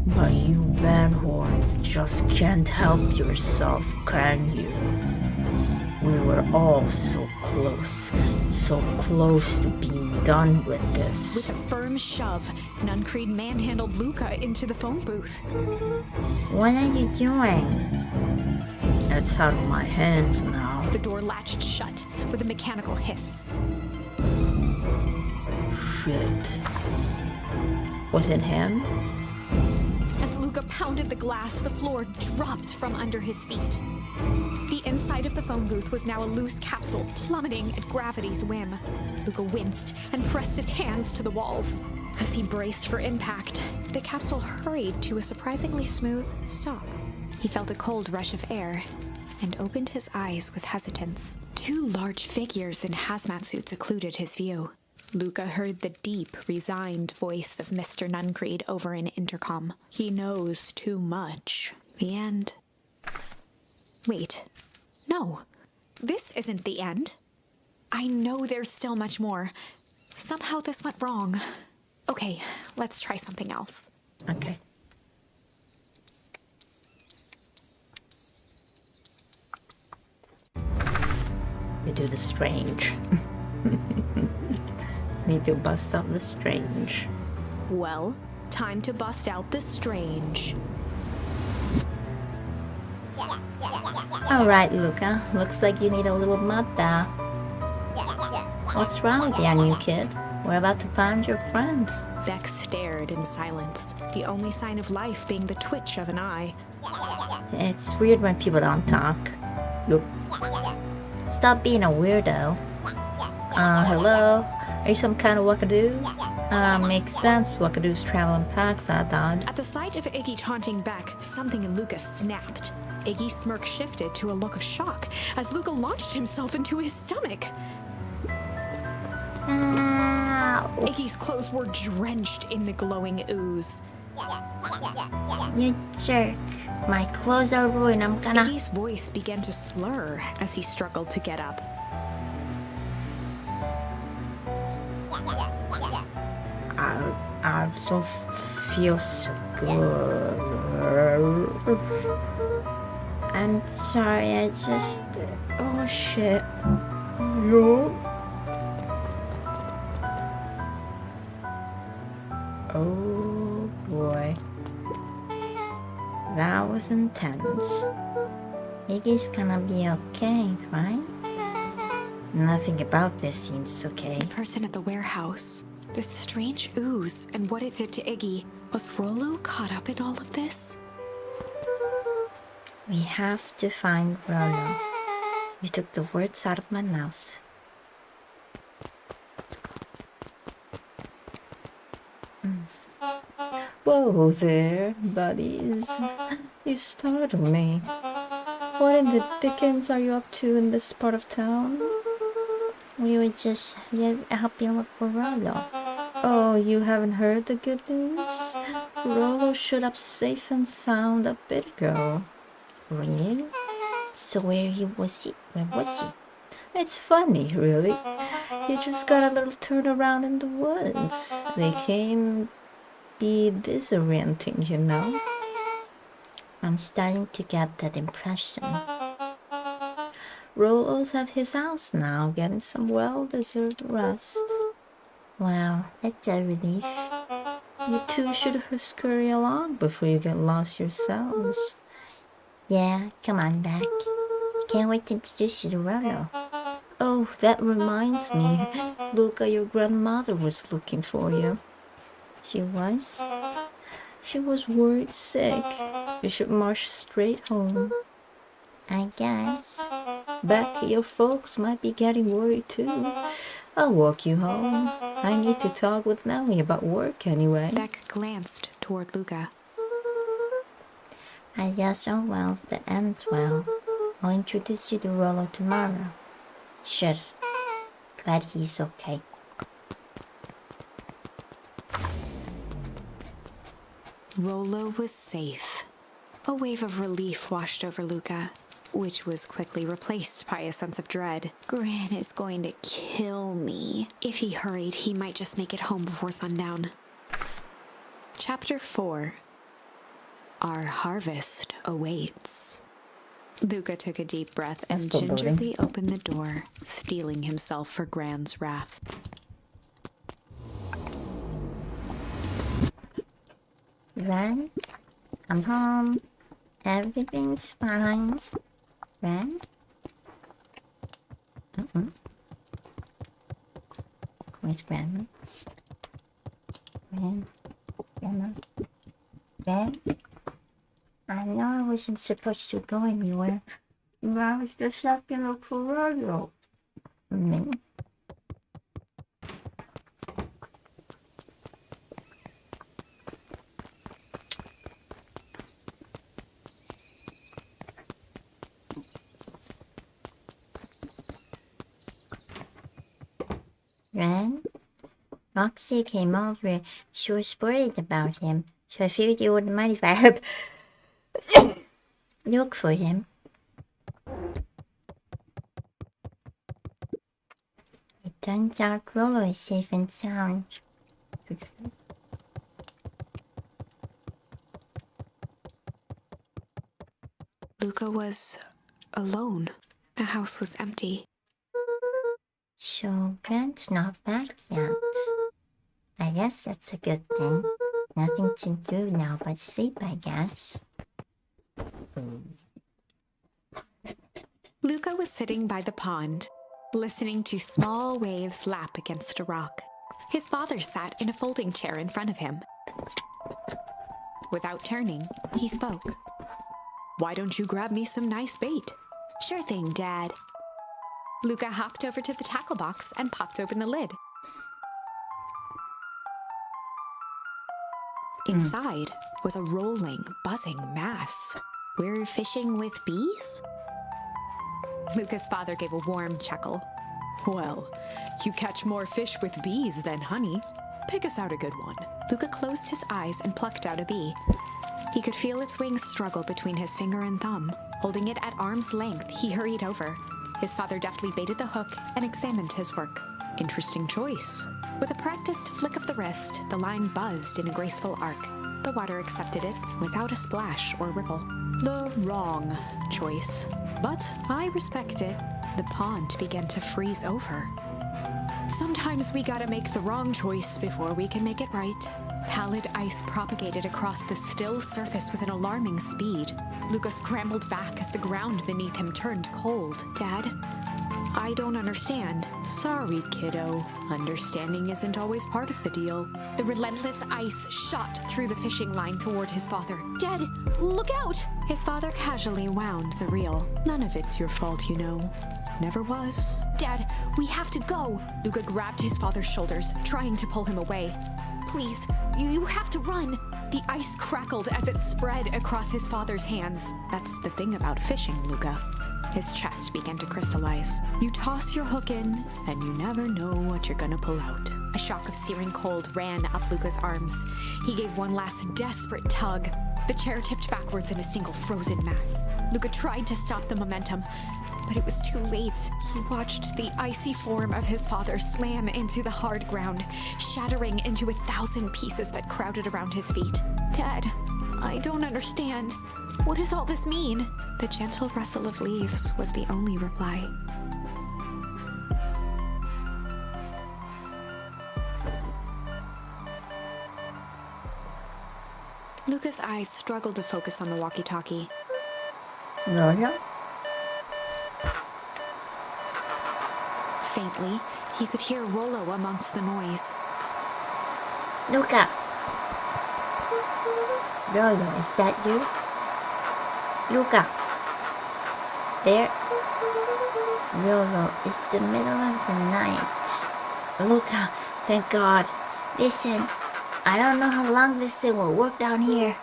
But you Van Horns just can't help yourself, can you? We were all so close to being done with this. With a firm shove, Nuncreed manhandled Luca into the phone booth. What are you doing? It's out of my hands now. The door latched shut with a mechanical hiss. Shit. Was it him? As Luca pounded the glass, the floor dropped from under his feet. The inside of the phone booth was now a loose capsule plummeting at gravity's whim. Luca winced and pressed his hands to the walls. As he braced for impact, the capsule hurried to a surprisingly smooth stop. He felt a cold rush of air. and opened his eyes with hesitance. Two large figures in hazmat suits occluded his view. Luca heard the deep, resigned voice of Mr. Nuncreed over an intercom. He knows too much. The end. Wait. No. This isn't the end. I know there's still much more. Somehow this went wrong. Okay, let's try something else. Okay. You do the strange. Need to bust out the strange. Well, time to bust out the strange. Alright, Luca. Looks like you need a little mud bath. What's wrong with you, new kid? We're about to find your friend. Beck stared in silence, the only sign of life being the twitch of an eye. It's weird when people don't talk. Look. Stop being a weirdo. Hello? Are you some kind of wackadoo? Makes sense. Wackadoos travel in packs, I thought. At the sight of Iggy taunting Beck, something in Luca snapped. Iggy's smirk shifted to a look of shock as Luca launched himself into his stomach. Iggy's clothes were drenched in the glowing ooze. You jerk. My clothes are ruined. I'm gonna... Iggy's voice began to slur as he struggled to get up. I don't feel so good. I'm sorry, I just... Oh shit. Oh boy. That was intense. Iggy's gonna be okay, right? Nothing about this seems okay. The person at the warehouse. This strange ooze and what it did to Iggy. Was Rollo caught up in all of this? We have to find Rollo. You took the words out of my mouth. Whoa there, buddies. You startled me. What in the dickens are you up to in this part of town? We were just helping look for Rollo. Oh, you haven't heard the good news? Rollo showed up safe and sound a bit ago. Really? So where was he? It's funny, really. He just got a little turned around in the woods. They came be disorienting, you know? I'm starting to get that impression. Rollo's at his house now, getting some well-deserved rest. Wow, that's a relief. You two should scurry along before you get lost yourselves. Yeah, come on back. Can't wait to introduce you to Rollo. Oh, that reminds me. Luca, your grandmother was looking for you. She was? She was worried sick. You should march straight home. I guess. Beck, your folks might be getting worried too. I'll walk you home. I need to talk with Nellie about work anyway. Beck glanced toward Luca. I guess all well that ends well. I'll introduce you to Rollo tomorrow. Sure. Glad he's okay. Rollo was safe. A wave of relief washed over Luca, which was quickly replaced by a sense of dread. Gran is going to kill me. If he hurried, he might just make it home before sundown. Chapter 4. Our harvest awaits. Luca took a deep breath and gingerly opened the door, steeling himself for Gran's wrath. Gran, I'm home. Everything's fine. Gran? Where's Grandma? Grandma? Gran? I know I wasn't supposed to go anywhere. But I was just looking for Rollo. Me? Ren? Roxy came over. She was worried about him, so I figured you wouldn't mind if I helped look for him. It turns out Rollo is safe and sound. Luca was alone. The house was empty. So Grant's not back yet. I guess that's a good thing. Nothing to do now but sleep, I guess. Luca was sitting by the pond, listening to small waves lap against a rock. His father sat in a folding chair in front of him. Without turning, he spoke. "Why don't you grab me some nice bait?" "Sure thing, Dad." Luca hopped over to the tackle box and popped open the lid. Inside was a rolling, buzzing mass. "We're fishing with bees?" Luca's father gave a warm chuckle. "Well, you catch more fish with bees than honey. Pick us out a good one." Luca closed his eyes and plucked out a bee. He could feel its wings struggle between his finger and thumb. Holding it at arm's length, he hurried over. His father deftly baited the hook and examined his work. "Interesting choice." With a practiced flick of the wrist, the line buzzed in a graceful arc. The water accepted it without a splash or ripple. The wrong choice. But I respect it. The pond began to freeze over. "Sometimes we gotta make the wrong choice before we can make it right." Pallid ice propagated across the still surface with an alarming speed. Luca scrambled back as the ground beneath him turned cold. "Dad, I don't understand." "Sorry, kiddo. Understanding isn't always part of the deal." The relentless ice shot through the fishing line toward his father. "Dad, look out!" His father casually wound the reel. "None of it's your fault, you know. Never was." "Dad, we have to go!" Luca grabbed his father's shoulders, trying to pull him away. "Please, you have to run!" The ice crackled as it spread across his father's hands. "That's the thing about fishing, Luca." His chest began to crystallize. "You toss your hook in, and you never know what you're gonna pull out." A shock of searing cold ran up Luca's arms. He gave one last desperate tug. The chair tipped backwards in a single frozen mass. Luca tried to stop the momentum, but it was too late. He watched the icy form of his father slam into the hard ground, shattering into 1,000 pieces that crowded around his feet. "Dad, I don't understand. What does all this mean?" The gentle rustle of leaves was the only reply. Luca's eyes struggled to focus on the walkie-talkie. Rollo? Faintly, he could hear Rollo amongst the noise. Luca! Rollo, is that you? Luca! There? Rollo, it's the middle of the night. Luca, thank God. Listen, I don't know how long this thing will work down here.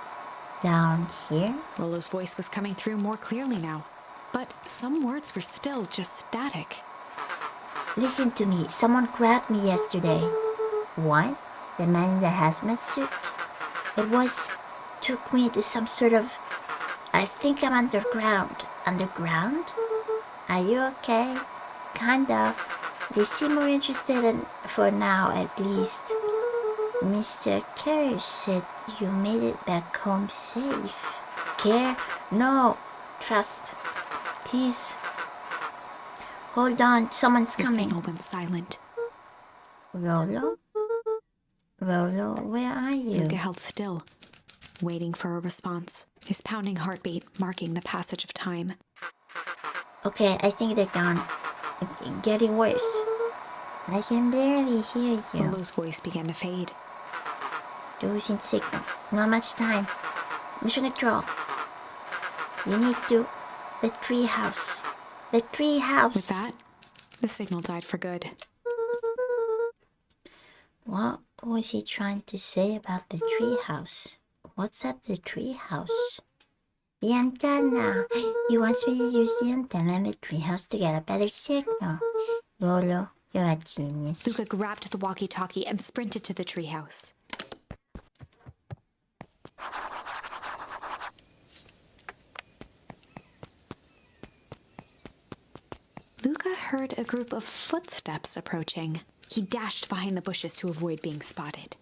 Down here? Rollo's voice was coming through more clearly now, but some words were still just static. Listen to me. Someone grabbed me yesterday. What? The man in the hazmat suit? Took me to some sort of... I think I'm underground. Underground? Are you okay? Kind of. They seem more interested in, for now at least. Mr. Kerr said you made it back home safe. Kerr? No. Trust. Please. Hold on, someone's coming. The signal went silent. Rollo? Rollo, where are you? Luca held still, waiting for a response, his pounding heartbeat marking the passage of time. Okay, I think they're gone. Getting worse. I can barely hear you. Rollo's voice began to fade. Losing signal. Not much time. Mission control. You need to... The treehouse. The treehouse. With that, the signal died for good. What was he trying to say about the treehouse? What's at the treehouse? The antenna. He wants me to use the antenna and the treehouse to get a better signal. Rollo, You're a genius. Luca grabbed the walkie-talkie and sprinted to the treehouse. Luca heard a group of footsteps approaching. He dashed behind the bushes to avoid being spotted.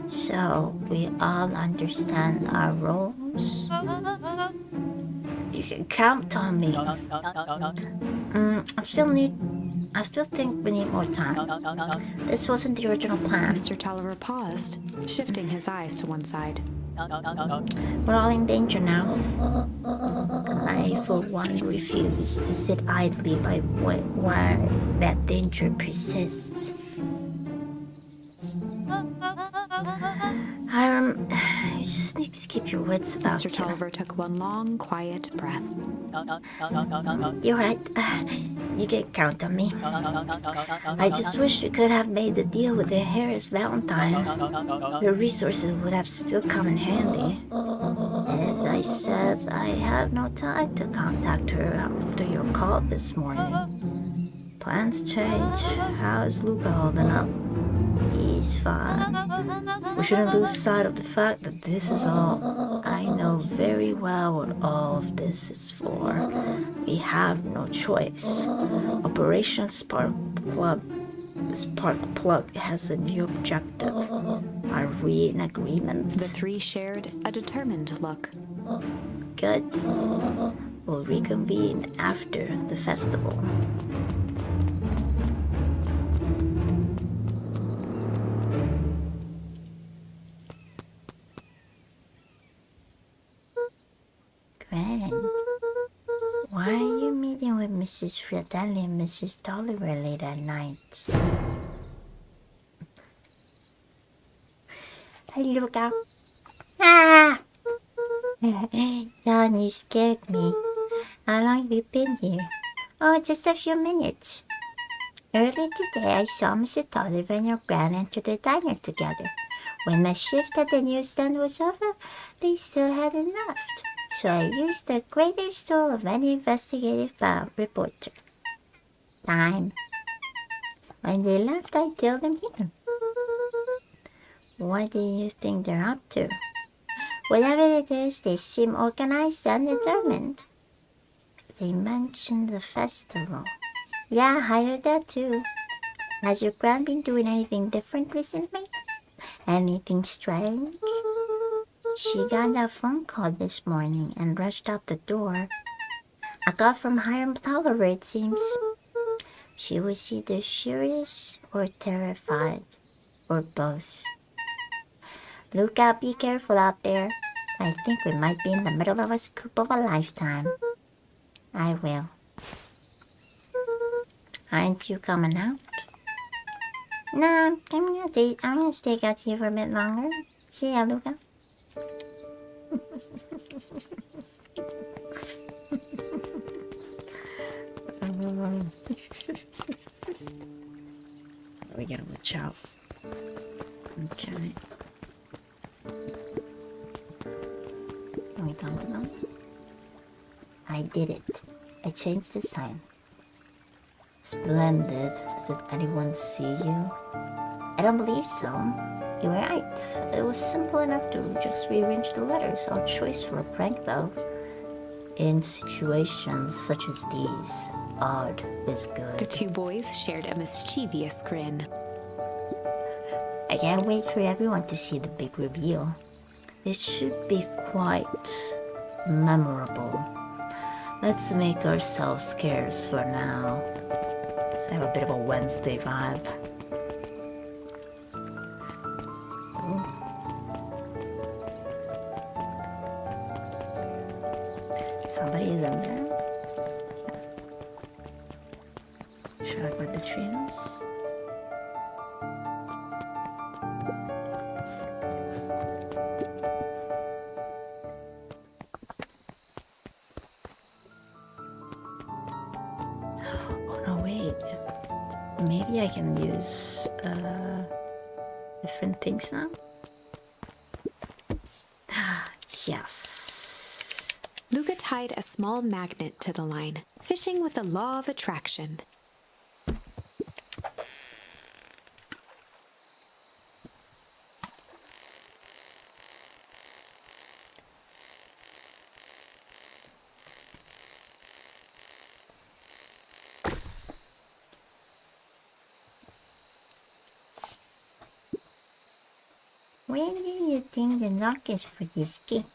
So, we all understand our roles? You can count on me. I still think we need more time. This wasn't the original plan. Mr. Tolliver paused, shifting his eyes to one side. We're all in danger now. I, for one, refuse to sit idly by while that danger persists. Hiram, you just need to keep your wits about you. Mr. Tolliver took one long, quiet breath. You're right. You can count on me. I just wish we could have made the deal with the Harris Valentine. The resources would have still come in handy. As I said, I had no time to contact her after your call this morning. Plans change. How's Luca holding up? He's fine. We shouldn't lose sight of the fact that this is all. I know very well what all of this is for. We have no choice. Operation Spark Plug has a new objective. Are we in agreement? The three shared a determined look. Good. We'll reconvene after the festival. Gwen, why are you meeting with Mrs. Fratelli and Mrs. Tolliver late at night? Hey, Luca. Ah! Don, you scared me. How long have you been here? Oh, just a few minutes. Earlier today, I saw Mr. Tolliver and your gran enter the diner together. When my shift at the newsstand was over, they still hadn't left. So I used the greatest tool of any investigative reporter. Time. When they left, I tailed them here. What do you think they're up to? Whatever it is, they seem organized and determined. They mentioned the festival. Yeah, I heard that too. Has your gran been doing anything different recently? Anything strange? She got a phone call this morning and rushed out the door. A call from Hiram Tolliver, it seems. She was either furious or terrified, or both. Look out, be careful out there. I think we might be in the middle of a scoop of a lifetime. I will. Aren't you coming out? No, I'm gonna stay out here for a bit longer. See ya, Luca. We gotta watch out. Okay. Are we done with them? I did it. I changed the sign. Splendid. Did anyone see you? I don't believe so. You were right. It was simple enough to just rearrange the letters. Our choice for a prank, though. In situations such as these, odd is good. The two boys shared a mischievous grin. I can't wait for everyone to see the big reveal. It should be quite memorable. Let's make ourselves scarce for now. Let's have a bit of a Wednesday vibe. Somebody is in there. Should I put the treehouse? Oh no, wait. Maybe I can use different things now. Yes. tied a small magnet to the line, fishing with the law of attraction. Where do you think the lock is for this key?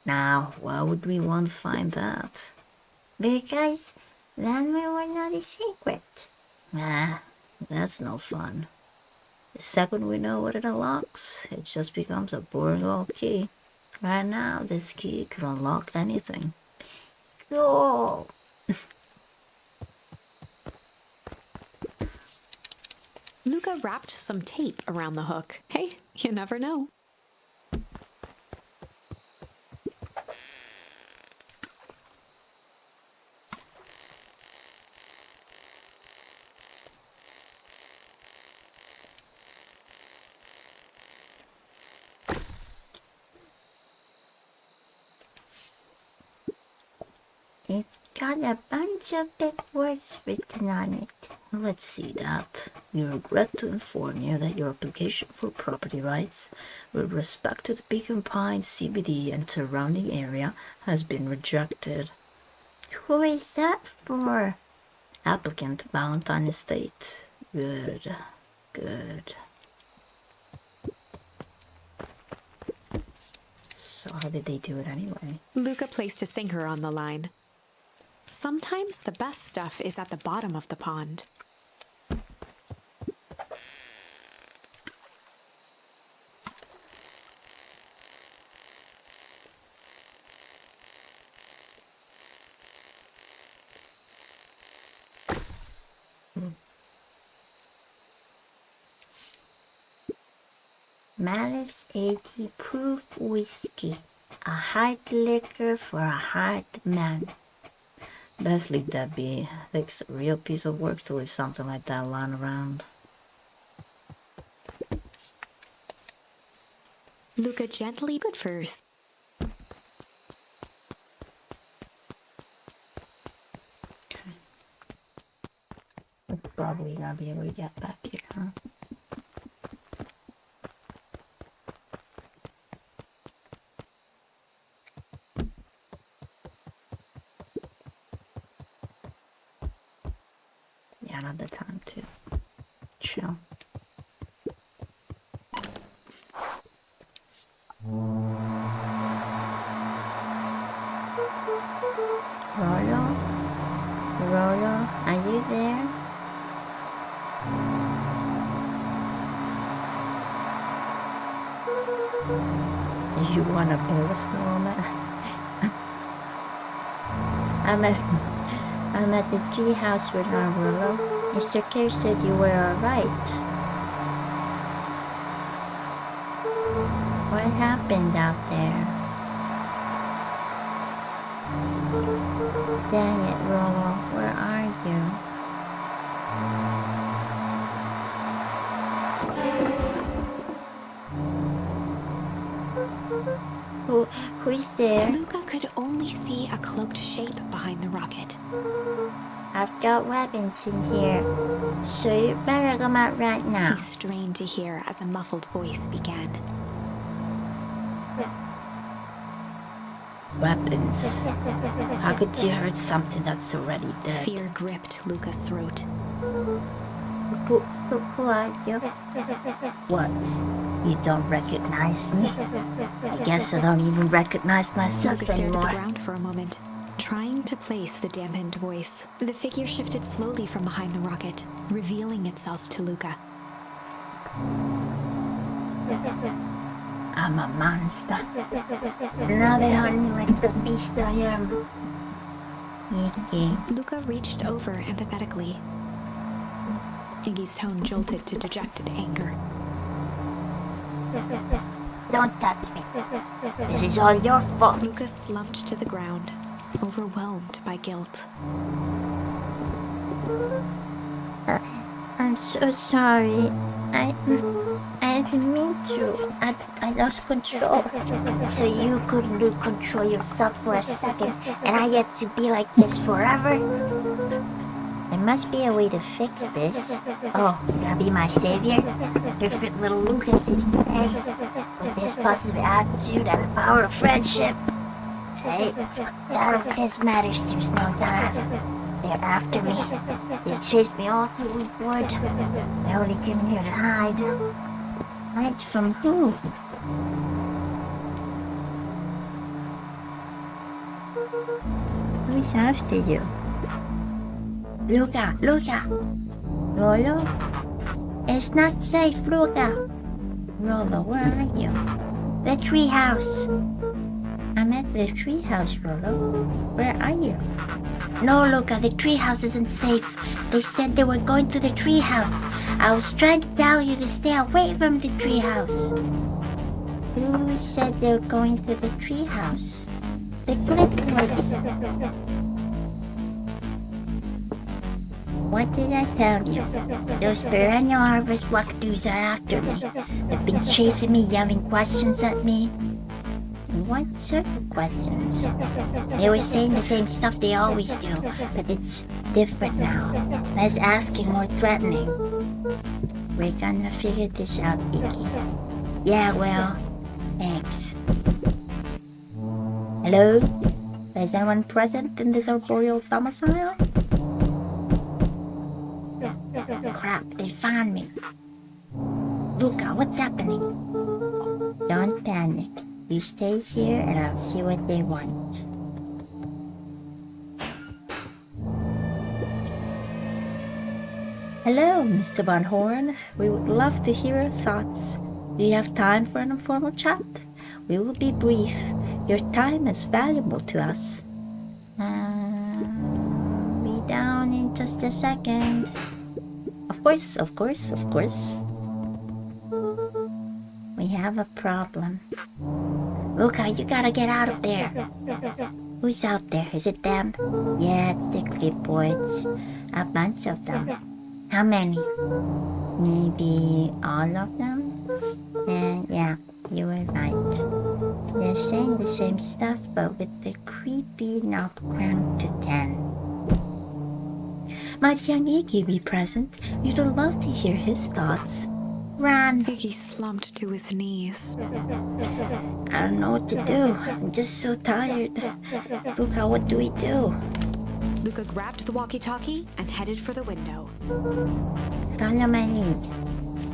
Now, why would we want to find that? Because then we will know the secret. Ah, that's no fun. The second we know what it unlocks, it just becomes a boring old key. Right now, this key could unlock anything. Cool! Luca wrapped some tape around the hook. Hey, you never know. It's got a bunch of big words written on it. Let's see that. We regret to inform you that your application for property rights with respect to the Beacon Pines CBD and surrounding area has been rejected. Who is that for? Applicant Valentine Estate. Good. Good. So how did they do it anyway? Luca placed a sinker on the line. Sometimes the best stuff is at the bottom of the pond. Malice 80 proof whiskey. A hard liquor for a hard man. Best leave that be. Takes a real piece of work to leave something like that lying around. Luca gently put first. We're probably gonna be able to get back here, huh? Yeah, not the time to chill. Rolo, are you there? You wanna build a snowman? I'm at the tree house with our Rolo. Mr. Kerr said you were alright. What happened out there? Dang it, Rolo, where are you? Who's there? Luca could only see a cloaked shape behind the rocket. I've got weapons in here, so you better come out right now. He strained to hear as a muffled voice began. Weapons? How could you hurt something that's already dead? Fear gripped Luca's throat. Who are you? What? You don't recognize me? I guess I don't even recognize myself Luca stared anymore. at the ground for a moment, trying to place the dampened voice. The figure shifted slowly from behind the rocket, revealing itself to Luca. I'm a monster. Now they hunt me like the beast I am. Iggy. Luca reached over empathetically. Iggy's tone jolted to dejected anger. Don't touch me. This is all your fault. Luca slumped to the ground, overwhelmed by guilt. I'm so sorry. I I didn't mean to. I lost control. So you couldn't control yourself for a second, and I get to be like this forever? There must be a way to fix this. Oh, you gotta be my savior? Perfect little Luca saves the day. With his positive attitude and the power of friendship. Hey, none of this matters, there's no time. They're after me. They chased me all through the wood. I only came here to hide. Hide from who? Who's after you? Luca! Rolo? It's not safe, Luca! Rolo, where are you? The treehouse! I'm at the treehouse, Rolo. Where are you? No, Luca, the treehouse isn't safe. They said they were going to the treehouse. I was trying to tell you to stay away from the treehouse. Who said they were going to the treehouse? The clipboard. What did I tell you? Those perennial harvest walkthroughs are after me. They've been chasing me, yelling questions at me. What sort of questions? They were saying the same stuff they always do, but it's different now. Less asking, more threatening. We're gonna figure this out, Iggy. Yeah, well, thanks. Hello? Is anyone present in this arboreal domicile? Crap, they found me. Luca, what's happening? Don't panic. You stay here and I'll see what they want. Hello, Mr. Von Horn. We would love to hear your thoughts. Do you have time for an informal chat? We will be brief. Your time is valuable to us. Be down in just a second. Of course. We have a problem. Luca, you gotta get out of there. Who's out there? Is it them? Yeah, it's the clipboards. A bunch of them. How many? Maybe all of them? And yeah, you were right. They're saying the same stuff, but with the creepy knob cranked to 10. Might young Iggy be present? You'd love to hear his thoughts. Run! Iggy slumped to his knees. I don't know what to do. I'm just so tired. Luca, what do we do? Luca grabbed the walkie-talkie and headed for the window. Follow my lead.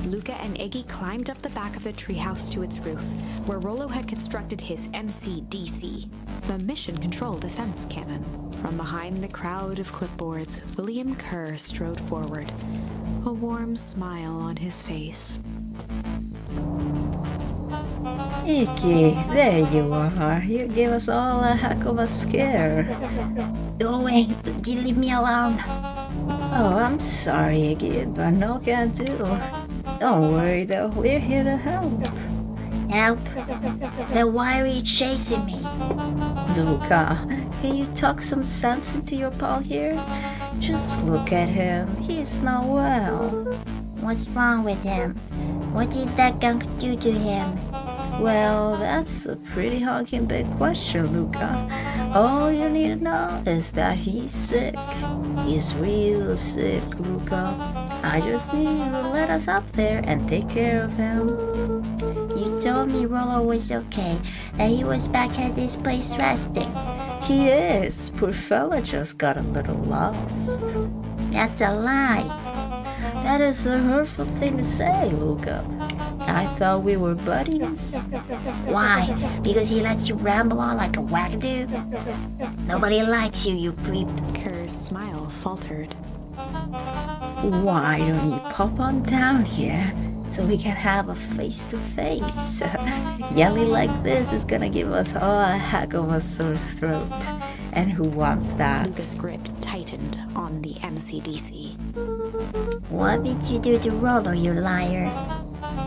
Luca and Iggy climbed up the back of the treehouse to its roof, where Rollo had constructed his MCDC, the Mission Control Defense Cannon. From behind the crowd of clipboards, William Kerr strode forward, a warm smile on his face. Iggy, there you are. You gave us all a heck of a scare. Go away. You leave me alone. Oh, I'm sorry, Iggy, but no can do. Don't worry though, we're here to help. Help? Then why are you chasing me? Luca, can you talk some sense into your pal here? Just look at him. He's not well. What's wrong with him? What did that gunk do to him? Well, that's a pretty honking big question, Luca. All you need to know is that he's sick. He's real sick, Luca. I just need you to let us up there and take care of him. You told me Rollo was okay, that he was back at this place resting. He is. Poor fella just got a little lost. That's a lie. That is a hurtful thing to say, Luca. I thought we were buddies. Why? Because he lets you ramble on like a wackadoo? Nobody likes you, you creep. Kerr's smile faltered. Why don't you pop on down here so we can have a face-to-face? Yelling like this is gonna give us all a heck of a sore throat. And who wants that? Luca's grip tightened on the MCDC. What did you do to Rollo, you liar?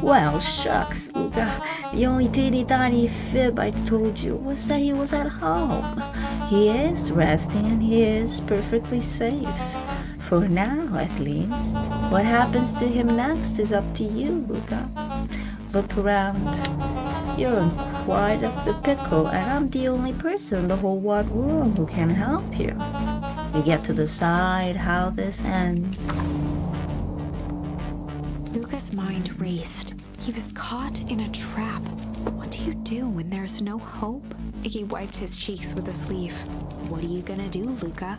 Well, shucks, Luca. The only teeny-tiny fib I told you was that he was at home. He is resting and he is perfectly safe. For now, at least. What happens to him next is up to you, Luca. look around. You're in quite a pickle, and I'm the only person in the whole wide world who can help you. You get to decide how this ends. Luca's mind raced. He was caught in a trap. What do you do when there's no hope? He wiped his cheeks with a sleeve. What are you gonna do, Luca?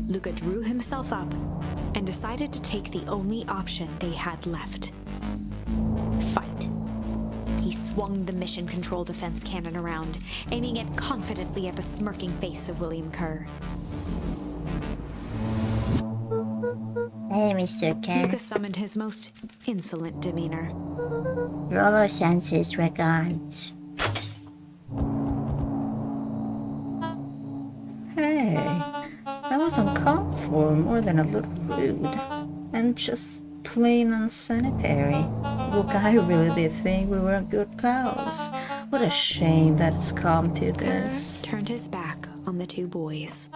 Luca drew himself up and decided to take the only option they had left. Fight. He swung the mission control defense cannon around, aiming it confidently at the smirking face of William Kerr. Hey, Mr. Kerr. Luca summoned his most insolent demeanor. Rollo sends his regards. Hey, that was uncalled for, more than a little rude. And just plain unsanitary. Look, I really did think we were good pals. What a shame that it's come to this. Kerr turned his back on the two boys.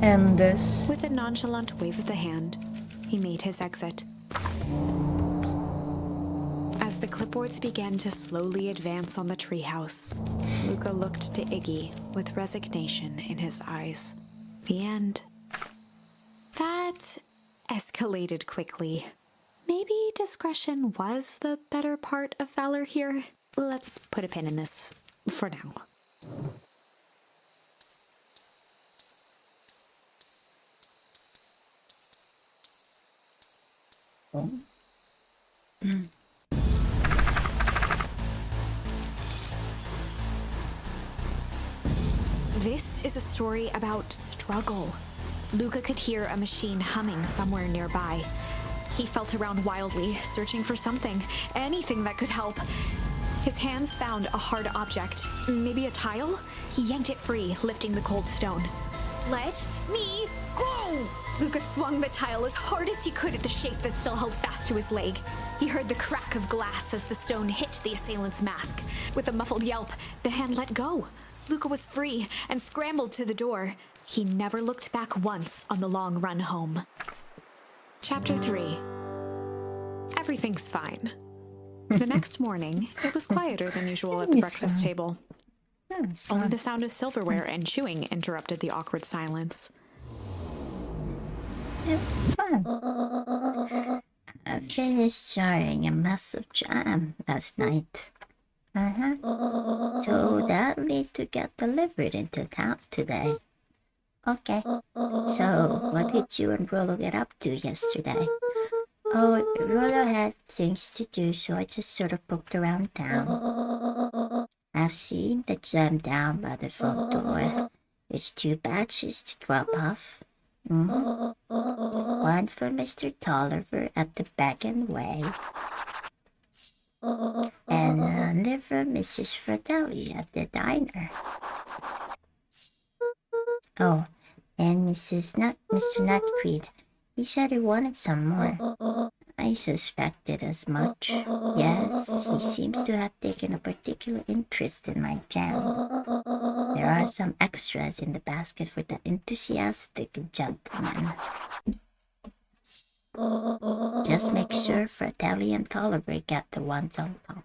And this? With a nonchalant wave of the hand, he made his exit. As the clipboards began to slowly advance on the treehouse, Luca looked to Iggy with resignation in his eyes. The end. That escalated quickly. Maybe discretion was the better part of valor here. Let's put a pin in this for now. This is a story about struggle. Luca could hear a machine humming somewhere nearby. He felt around wildly, searching for something, anything that could help. His hands found a hard object, maybe a tile? He yanked it free, lifting the cold stone. Let me go! Luca swung the tile as hard as he could at the shape that still held fast to his leg. He heard the crack of glass as the stone hit the assailant's mask. With a muffled yelp, the hand let go. Luca was free and scrambled to the door. He never looked back once on the long run home. Chapter 3. Everything's fine. The next morning, it was quieter than usual at the breakfast table. Only the sound of silverware and chewing interrupted the awkward silence. It's fun. I finished jarring a mess of jam last night. So that need to get delivered into town today. Okay. So, what did you and Rollo get up to yesterday? Oh, Rollo had things to do, so I just sort of poked around town. I've seen the jam down by the front door. There's 2 batches to drop off. One for Mr. Tolliver at the Back and Way. And another for Mrs. Fratelli at the diner. Oh, and Mr. Nutcreed. He said he wanted some more. I suspected as much. Yes, he seems to have taken a particular interest in my jam. There are some extras in the basket for the enthusiastic gentleman. Just make sure Fratelli and Tolliver get the ones on top.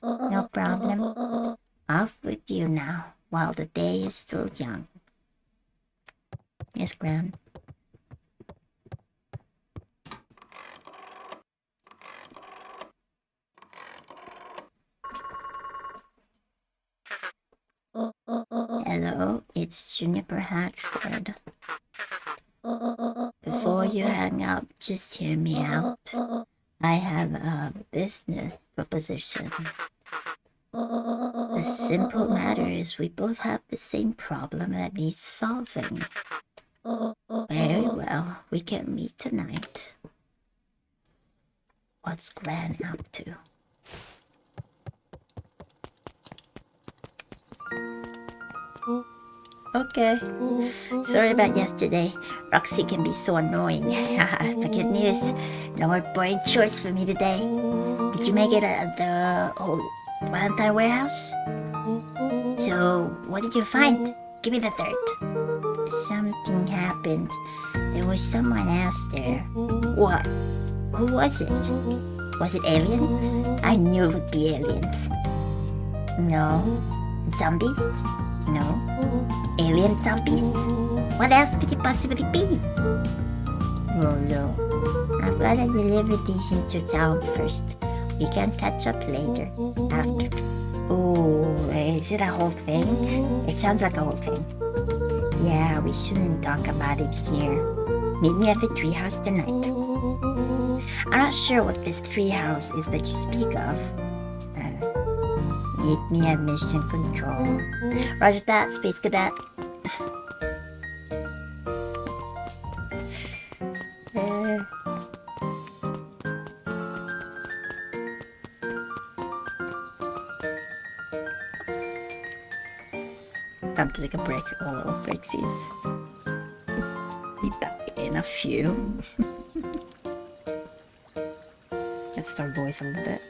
No problem. Off with you now, while the day is still young. Yes, Gran. Hello, it's Juniper Hatchford. Before you hang up, just hear me out. I have a business proposition. The simple matter is we both have the same problem that needs solving. Very well, we can meet tonight. What's Gran up to? Okay. Sorry about yesterday. Roxy can be so annoying. But good news, no more boring chores for me today. Did you make it at the whole Valentine warehouse? So, what did you find? Give me the dirt. Something happened. There was someone else there. What? Who was it? Was it aliens? I knew it would be aliens. No. Zombies? No. Alien zombies? What else could it possibly be? Oh no. I'm gonna deliver these into town first. We can catch up later. After. Oh, is it a whole thing? It sounds like a whole thing. Yeah, we shouldn't talk about it here. Meet me at the treehouse tonight. I'm not sure what this treehouse is that you speak of. Meet me at mission control. Roger that, Space Cadet. Time to take a break. A little breaksies. Be back in a few. Let's start voice a little bit.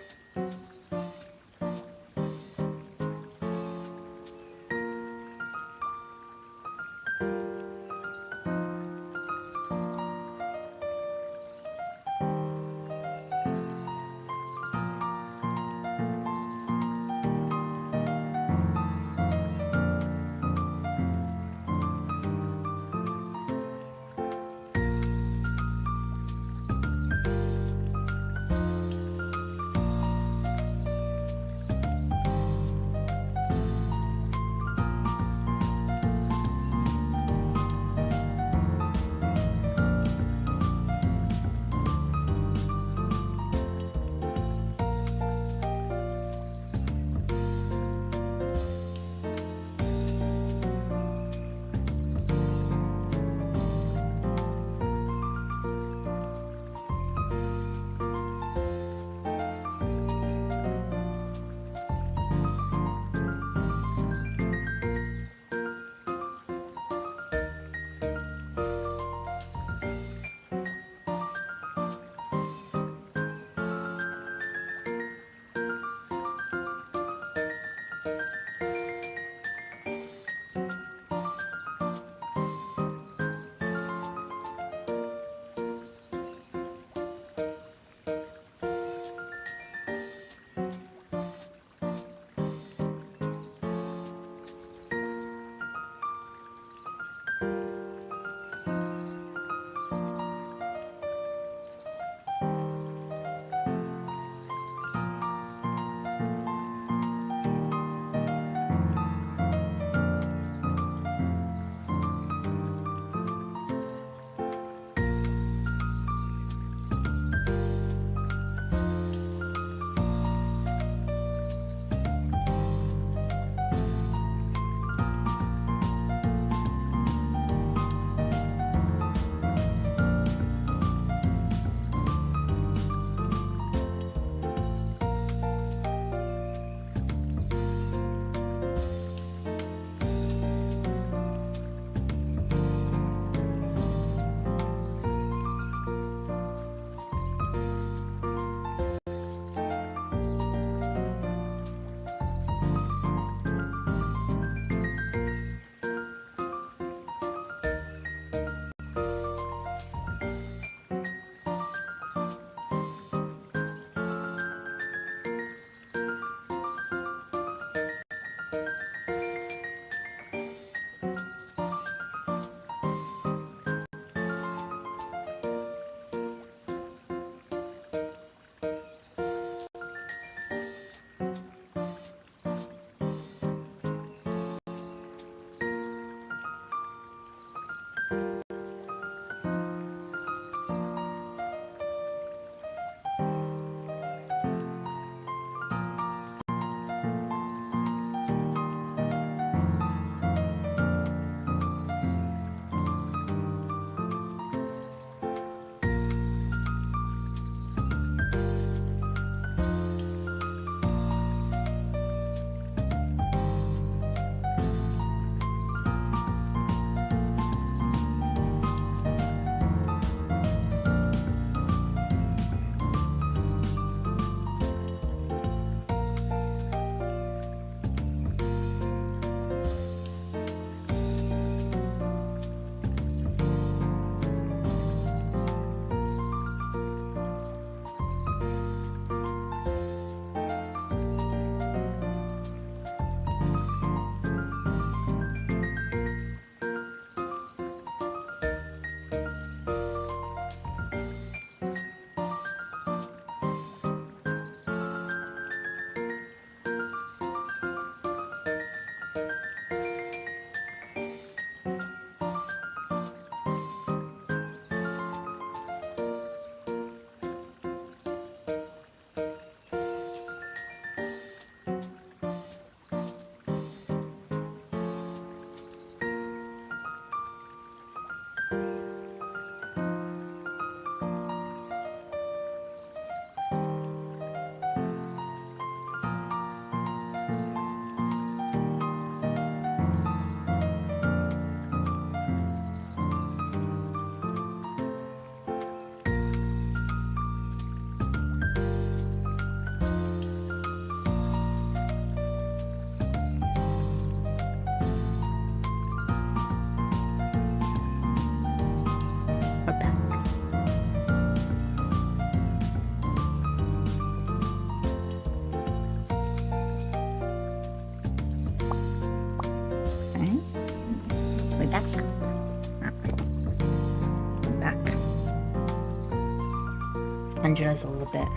Angela's a little bit.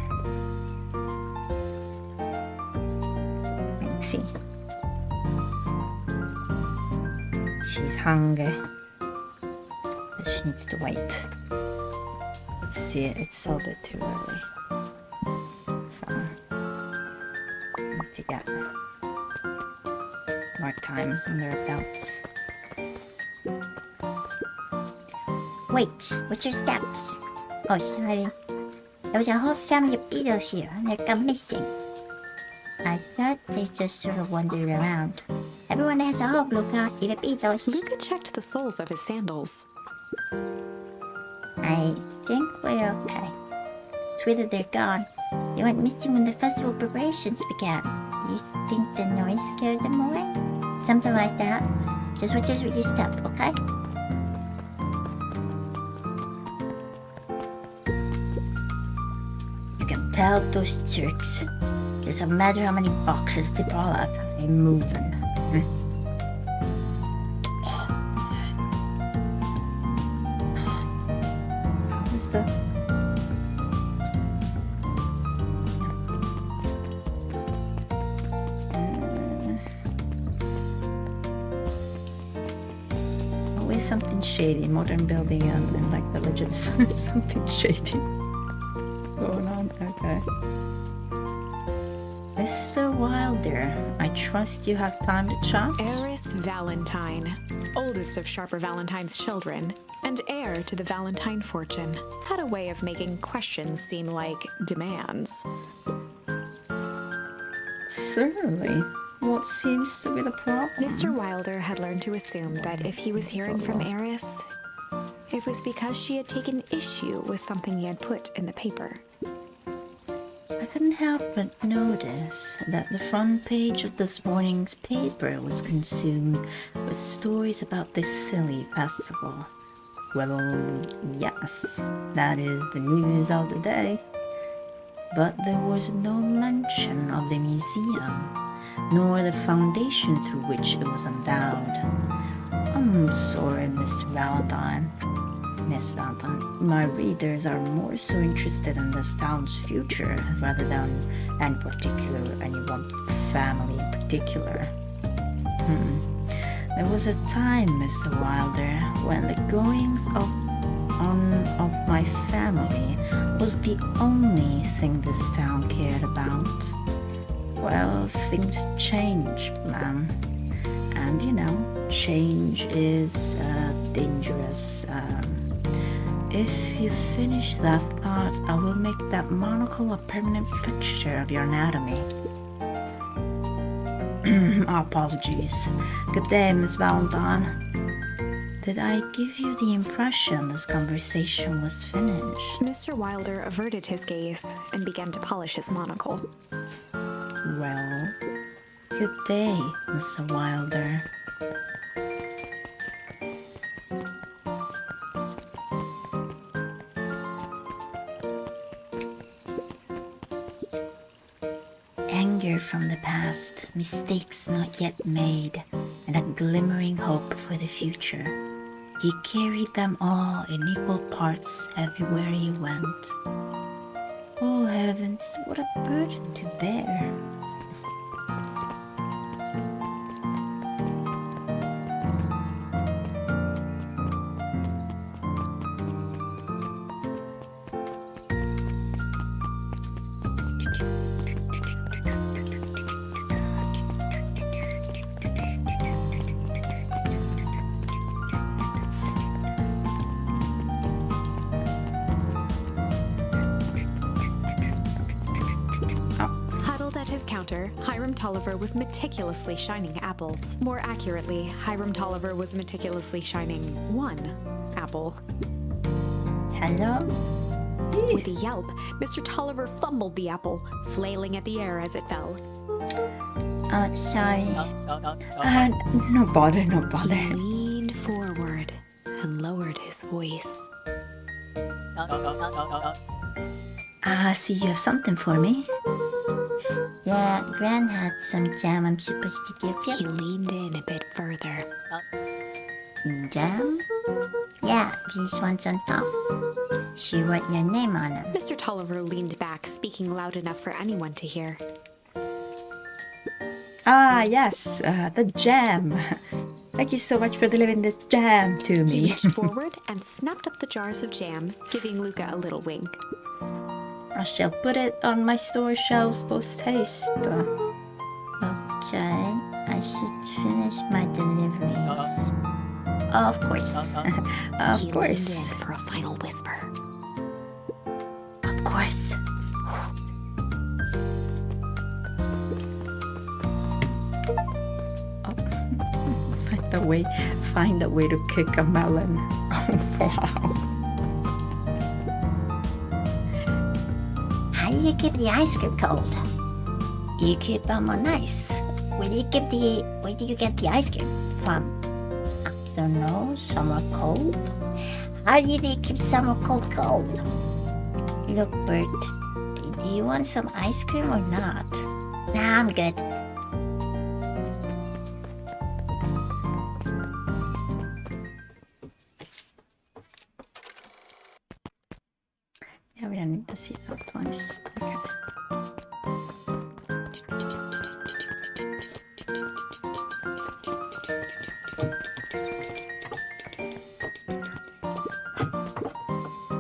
Let's see. She's hungry, but she needs to wait. Let's see, it's a little bit too early. So, need to get more time under our belts. Wait, what's your steps? Oh, sorry. There was a whole family of beetles here, and they've gone missing. I thought they just sort of wandered around. Everyone has a hope, Luca, even beetles. Luca checked the soles of his sandals. I think we're okay. It's weird that they're gone. They went missing when the festival preparations began. You think the noise scared them away? Something like that. Just watch us with your step, okay? You can tell those jerks. Doesn't matter how many boxes they pull up, they're moving. What's the... Always something shady. Modern building and like villages. Something shady going on. Okay. Mr. Wilder, I trust you have time to chat? Eris Valentine, oldest of Sharper Valentine's children, and heir to the Valentine fortune, had a way of making questions seem like demands. Certainly. What seems to be the problem? Mr. Wilder had learned to assume that if he was hearing from Eris, it was because she had taken issue with something he had put in the paper. I couldn't help but notice that the front page of this morning's paper was consumed with stories about this silly festival. Well, yes, that is the news of the day. But there was no mention of the museum, nor the foundation through which it was endowed. I'm sorry, Miss Valentine. Miss Valentine, my readers are more so interested in this town's future rather than any one family in particular. There was a time, Mr. Wilder, when the goings of my family was the only thing this town cared about. Well, things change, ma'am. And you know, change is dangerous. If you finish that thought, I will make that monocle a permanent fixture of your anatomy. Apologies. Good day, Miss Valentine. Did I give you the impression this conversation was finished? Mr. Wilder averted his gaze and began to polish his monocle. Well, good day, Mr. Wilder. Anger from the past, mistakes not yet made, and a glimmering hope for the future. He carried them all in equal parts everywhere he went. Oh heavens, what a burden to bear. At his counter, Hiram Tolliver was meticulously shining apples. More accurately, Hiram Tolliver was meticulously shining one apple. Hello? With a yelp, Mr. Tolliver fumbled the apple, flailing at the air as it fell. Sorry. No bother. He leaned forward and lowered his voice. See, you have something for me? Yeah, Gran had some jam I'm supposed to give you. He leaned in a bit further. Jam? Yeah, these ones on top. She wrote your name on them. Mr. Tolliver leaned back, speaking loud enough for anyone to hear. Ah, yes, the jam. Thank you so much for delivering this jam to He me. reached forward and snapped up the jars of jam, giving Luca a little wink. I shall put it on my store shelves post haste. Okay, I should finish my deliveries. Of course. Of He course. leaned in for a final whisper. Of course. Find a way to kick a melon. Oh, wow. How do you keep the ice cream cold? You keep them on ice. Where do you get the ice cream from? I don't know, somewhere cold? How do they keep somewhere cold? Look, Bert, do you want some ice cream or not? Nah, I'm good. Yeah, we don't need to see that twice. Okay.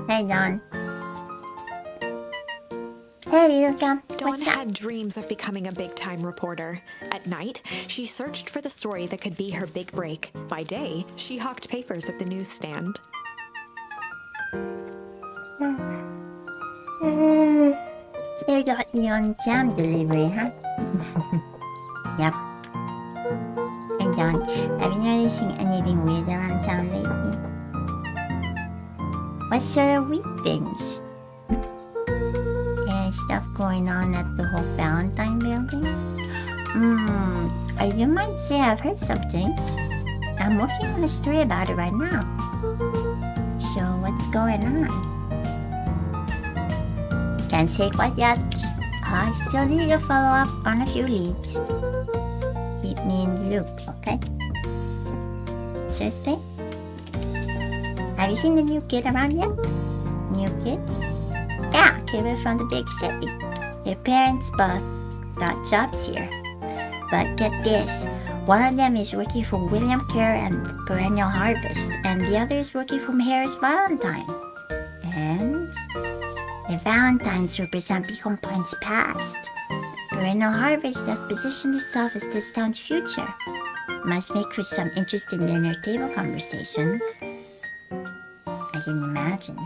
Hey, Don. Hey, Luca. Dawn What's up? had dreams of becoming a big-time reporter. At night, she searched for the story that could be her big break. By day, she hawked papers at the newsstand. You got me on jam delivery, huh? Yep. Hey, Don, have you noticing anything weird around town lately? What sort of weird things? Stuff going on at the whole Valentine building? You might say I've heard some things. I'm working on a story about it right now. So what's going on? Can't say quite yet. I still need to follow up on a few leads. Keep me in the loop, okay? Sure thing. Have you seen the new kid around yet? New kid? Yeah, came in from the big city. Your parents both got jobs here. But get this, one of them is working for William Kerr and Perennial Harvest, and the other is working for Harris Valentine. And the Valentines represent Beacon Pine's past. Perennial Harvest has positioned itself as this town's future. Must make for some interesting dinner table conversations. I can imagine.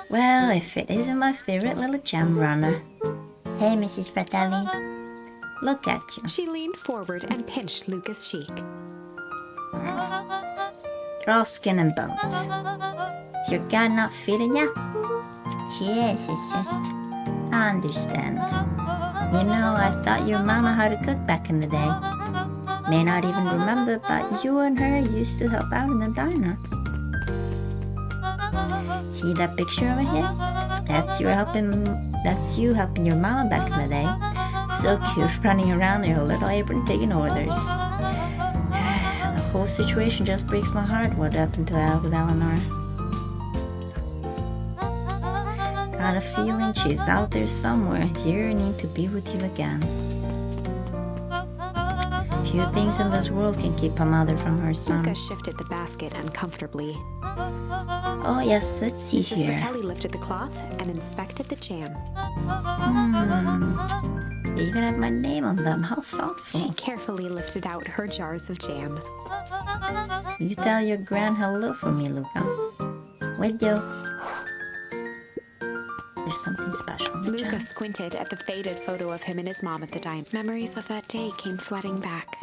Well, if it isn't my favorite little jam runner. Hey, Mrs. Fratelli. Look at you. She leaned forward and pinched Luca's cheek. You're all skin and bones. Is your guy not feeding ya? She is, it's just... I understand. You know, I thought your mama had to cook back in the day. May not even remember, but you and her used to help out in the diner. See that picture over here? That's you helping your mama back in the day. So cute, running around in your little apron taking orders. The whole situation just breaks my heart, what happened to Al with Eleanor. Got a feeling she's out there somewhere, yearning to be with you again. Few things in this world can keep a mother from her son. Luca shifted the basket uncomfortably. Oh yes, let's see Mrs. here. Fratelli lifted the cloth and inspected the jam. They even have my name on them. How thoughtful. She carefully lifted out her jars of jam. You tell your gran hello for me, Luca. Will do. There's something special in the Luca jams. squinted at the faded photo of him and his mom at the diner. Memories of that day came flooding back.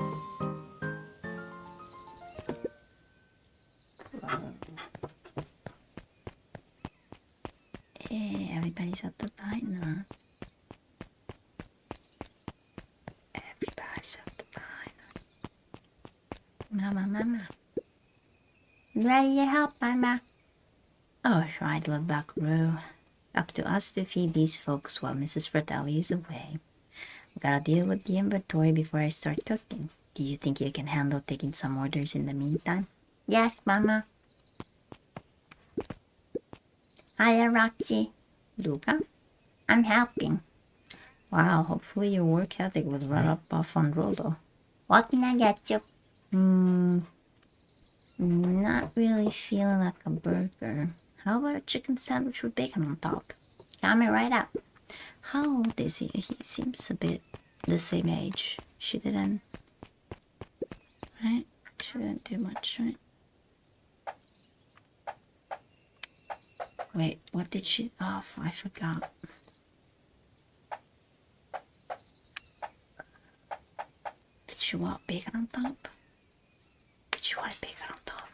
Hey, everybody's at the diner. Everybody's at the diner. Mama. Ready to help, Mama? Oh, right, look back, Roo. Up to us to feed these folks while Mrs. Fratelli is away. I gotta deal with the inventory before I start cooking. Do you think you can handle taking some orders in the meantime? Yes, Mama. Hiya, Roxy. Luca? I'm helping. Wow, hopefully your work ethic will run up off on Roldo. What can I get you? Not really feeling like a burger. How about a chicken sandwich with bacon on top? Coming right up. How old is he? He seems a bit the same age. She didn't... Right? She didn't do much, right? Wait, what did she... Oh, I forgot. Did she want bacon on top? Did she want bacon on top?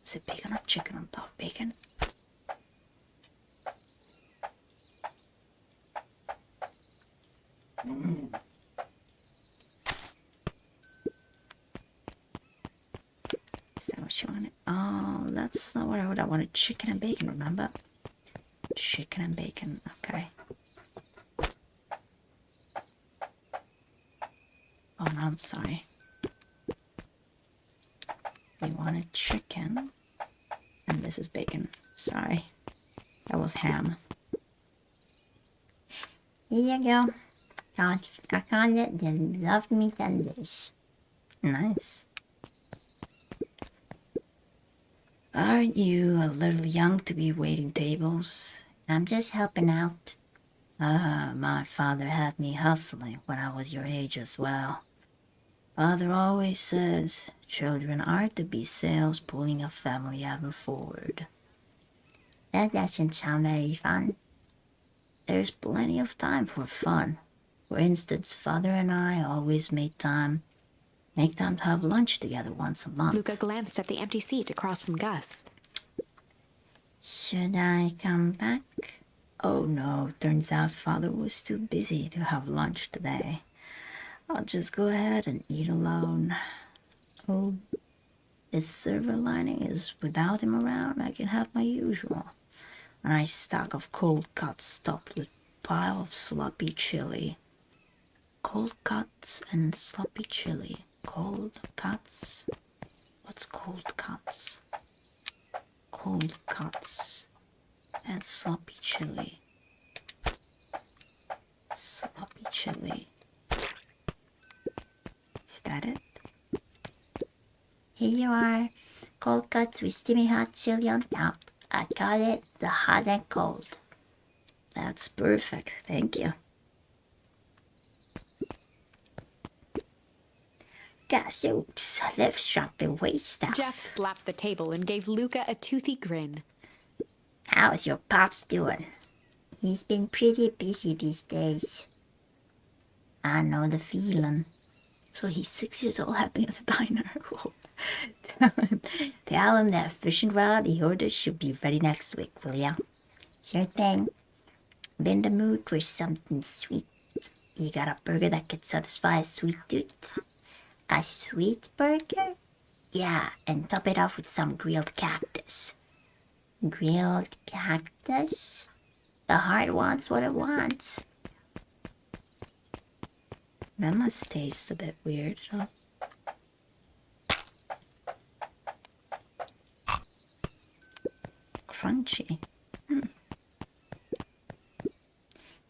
Is it bacon or chicken on top? Bacon? Is that what she wanted? Oh, that's not what I would. I wanted chicken and bacon, remember? Chicken and bacon, okay. Oh no, I'm sorry. You wanted chicken, and this is bacon. Sorry. That was ham. Here you go. I call it the Love Me Tenders. Nice. Aren't you a little young to be waiting tables? I'm just helping out. Ah, my father had me hustling when I was your age as well. Father always says children are to be sails pulling a family ever forward. That doesn't sound very fun. There's plenty of time for fun. For instance, Father and I always make time to have lunch together once a month. Luca glanced at the empty seat across from Gus. Should I come back? Oh no, turns out Father was too busy to have lunch today. I'll just go ahead and eat alone. Oh, this silver lining is without him around, I can have my usual. A nice stack of cold cuts topped with a pile of sloppy chili. Cold cuts and sloppy chili. Cold cuts? What's cold cuts? Cold cuts and sloppy chili. Sloppy chili. Is that it? Here you are. Cold cuts with steamy hot chili on top. I call it the hot and cold. That's perfect, thank you. Gazooks, they've shrunk their waist out. Jeff slapped the table and gave Luca a toothy grin. How's your pops doing? He's been pretty busy these days. I know the feeling. So he's 6 years old helping at the diner. Tell him that fishing rod he ordered should be ready next week, will ya? Sure thing. Been in the mood for something sweet. You got a burger that could satisfy a sweet tooth? A sweet burger? Yeah, and top it off with some grilled cactus. Grilled cactus? The heart wants what it wants. That must taste a bit weird, huh? Crunchy.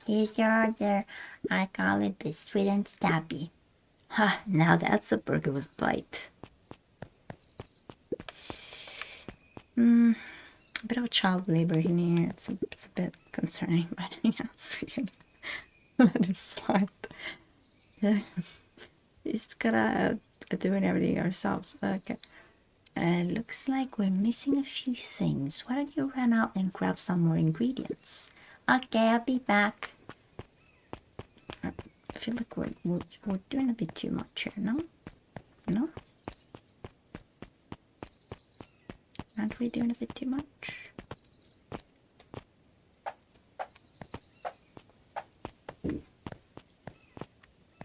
Here's your order. I call it the sweet and stabby. Ha, now that's a burger with bite. A bit of child labor in here. It's a bit concerning, but yes, we can let it slide. Just gotta doing everything ourselves. Okay. Looks like we're missing a few things. Why don't you run out and grab some more ingredients? Okay, I'll be back. I feel like we're doing a bit too much here, no? No? Aren't we doing a bit too much?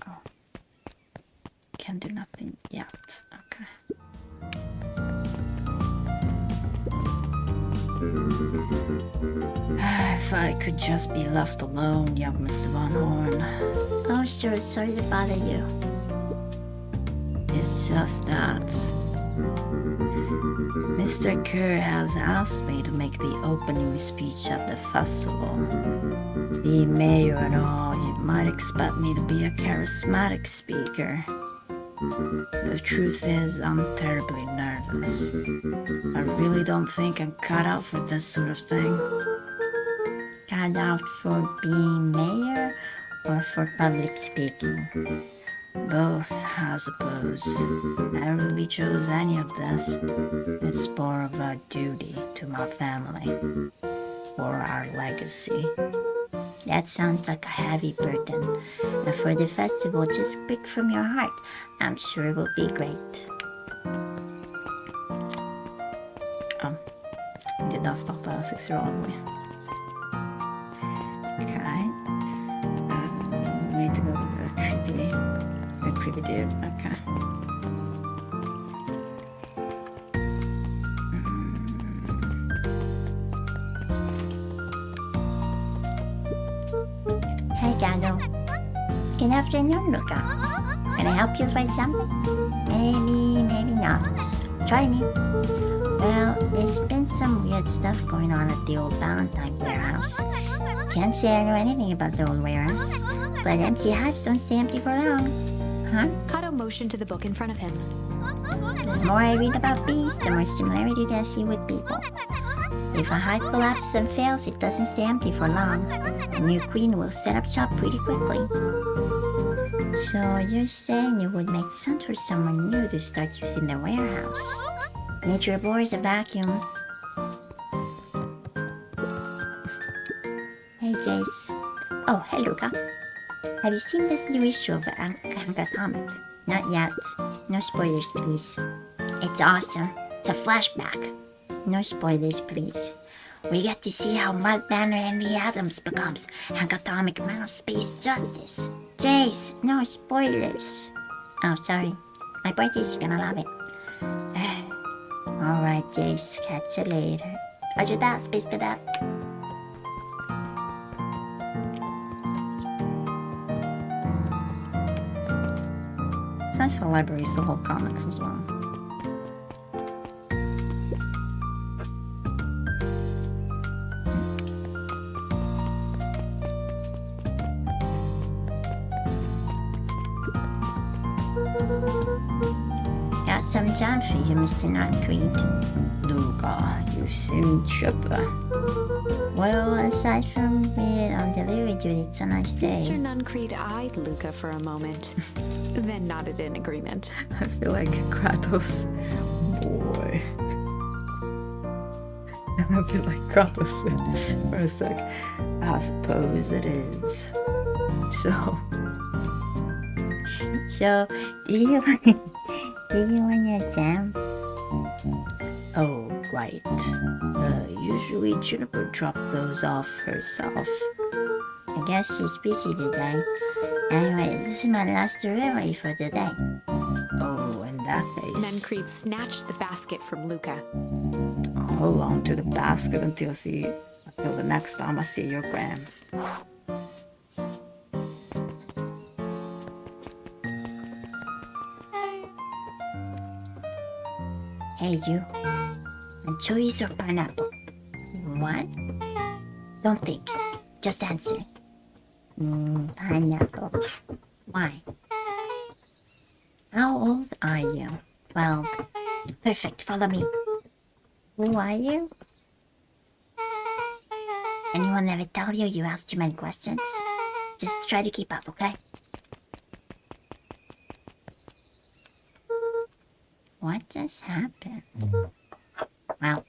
Oh. Can do nothing yet. Okay. If I could just be left alone, young Mr. Von Horn. Oh, sure, sorry to bother you. It's just that Mr. Kerr has asked me to make the opening speech at the festival. Being mayor and all, you might expect me to be a charismatic speaker. The truth is, I'm terribly nervous. I really don't think I'm cut out for this sort of thing. Cut out for being mayor or for public speaking? Both, I suppose. I really chose any of this. It's more of a duty to my family. For our legacy. That sounds like a heavy burden. And for the festival, just pick from your heart. I'm sure it will be great. Did not stop the 6-year-old with. Okay. We need to go to the creepy dude. Okay. Hey, Daniel. Good afternoon, Luca. Can I help you find something? Maybe not. Try me. Well, there's been some weird stuff going on at the old Valentine warehouse. Can't say I know anything about the old warehouse, but empty hives don't stay empty for long. Huh? Kato motioned to the book in front of him. The more I read about bees, the more similarity I see with people. If a hive collapses and fails, it doesn't stay empty for long. A new queen will set up shop pretty quickly. So you're saying it would make sense for someone new to start using the warehouse? Nature abhors a vacuum. Hey, Jace. Oh, hey, Luca. Have you seen this new issue of Atomic? Not yet. No spoilers, please. It's awesome. It's a flashback. No spoilers, please. We get to see how Mud Banner Henry Adams becomes Atomic Man of Space Justice. Jace, no spoilers. Oh, sorry. My point is you're gonna love it. Alright, Jace. Catch you later. Roger that, Space Cadet. It's nice for libraries to hold comics as well. Got some jam for you, Mr. Nightcreed. Luca, you seem chipper. Well, aside from being on delivery duty, it's a nice day. Mr. Nuncreed eyed Luca for a moment, then nodded in agreement. I feel like Kratos. Boy. And I feel like Kratos for a sec. I suppose it is. So, do you want your jam? Oh, right. Usually Juniper dropped those off herself. I guess she's busy today. Anyway, this is my last delivery for the day. Oh, in that case. Nuncreed snatched the basket from Luca. I'll hold on to the basket until the next time I see your gram. Hey, you. Anchovies or pineapple? What? Don't think. Just answer. Pineapple. Why? How old are you? 12. Perfect. Follow me. Who are you? Anyone ever tell you you ask too many questions? Just try to keep up, okay? What just happened? Well,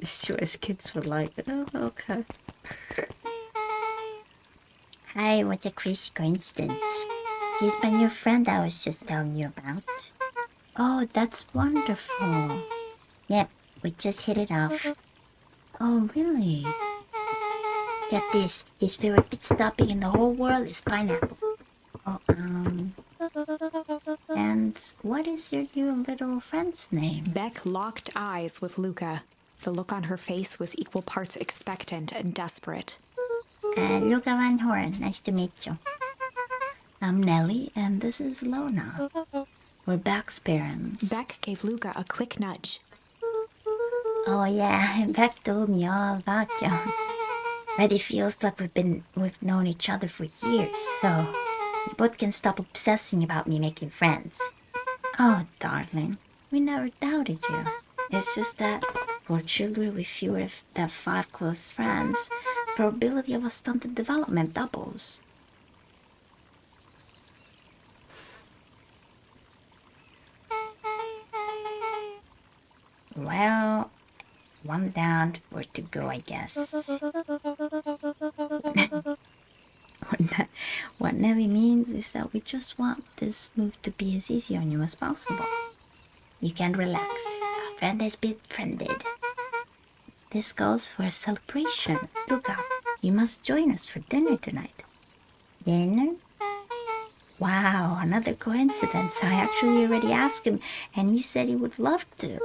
Sure as kids would like it. Oh, okay. hi, what a crazy coincidence. He's my new friend I was just telling you about. Oh, that's wonderful. Yep, we just hit it off. Oh, really? Get this, his favorite pit stopping in the whole world is pineapple. Oh, and what is your new little friend's name? Beck locked eyes with Luca. The look on her face was equal parts expectant and desperate. Luca Van Horn, nice to meet you. I'm Nellie, and this is Lona. We're Beck's parents. Beck gave Luca a quick nudge. Oh yeah, Beck told me all about you. Already feels like we've known each other for years, so you both can stop obsessing about me making friends. Oh, darling, we never doubted you. It's just that for children with fewer than 5 close friends, the probability of a stunted development doubles. Well, one down, 4 to go, I guess. What Nelly means is that we just want this move to be as easy on you as possible. You can relax. A friend has been friended. This calls for a celebration. Luca, you must join us for dinner tonight. Dinner? Wow, another coincidence. I actually already asked him, and he said he would love to.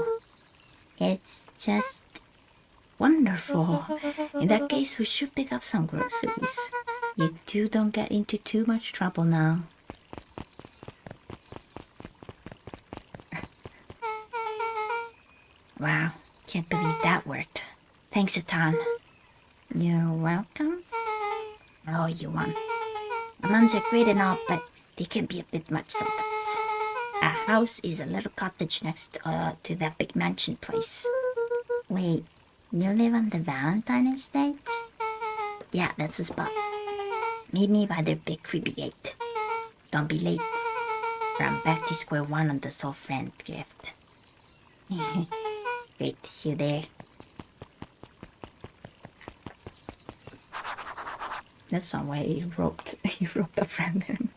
It's just wonderful. In that case, we should pick up some groceries. You two don't get into too much trouble now. Wow, can't believe that worked. Thanks a ton. You're welcome. Oh, you won. My moms are great and all, but they can be a bit much sometimes. Our house is a little cottage next to that big mansion place. Wait, you live on the Valentine estate? Yeah, that's the spot. Meet me by the big creepy gate. Don't be late, or I'm back to square one on the soul friend gift. Great to see you there. That's not why he roped a friend in.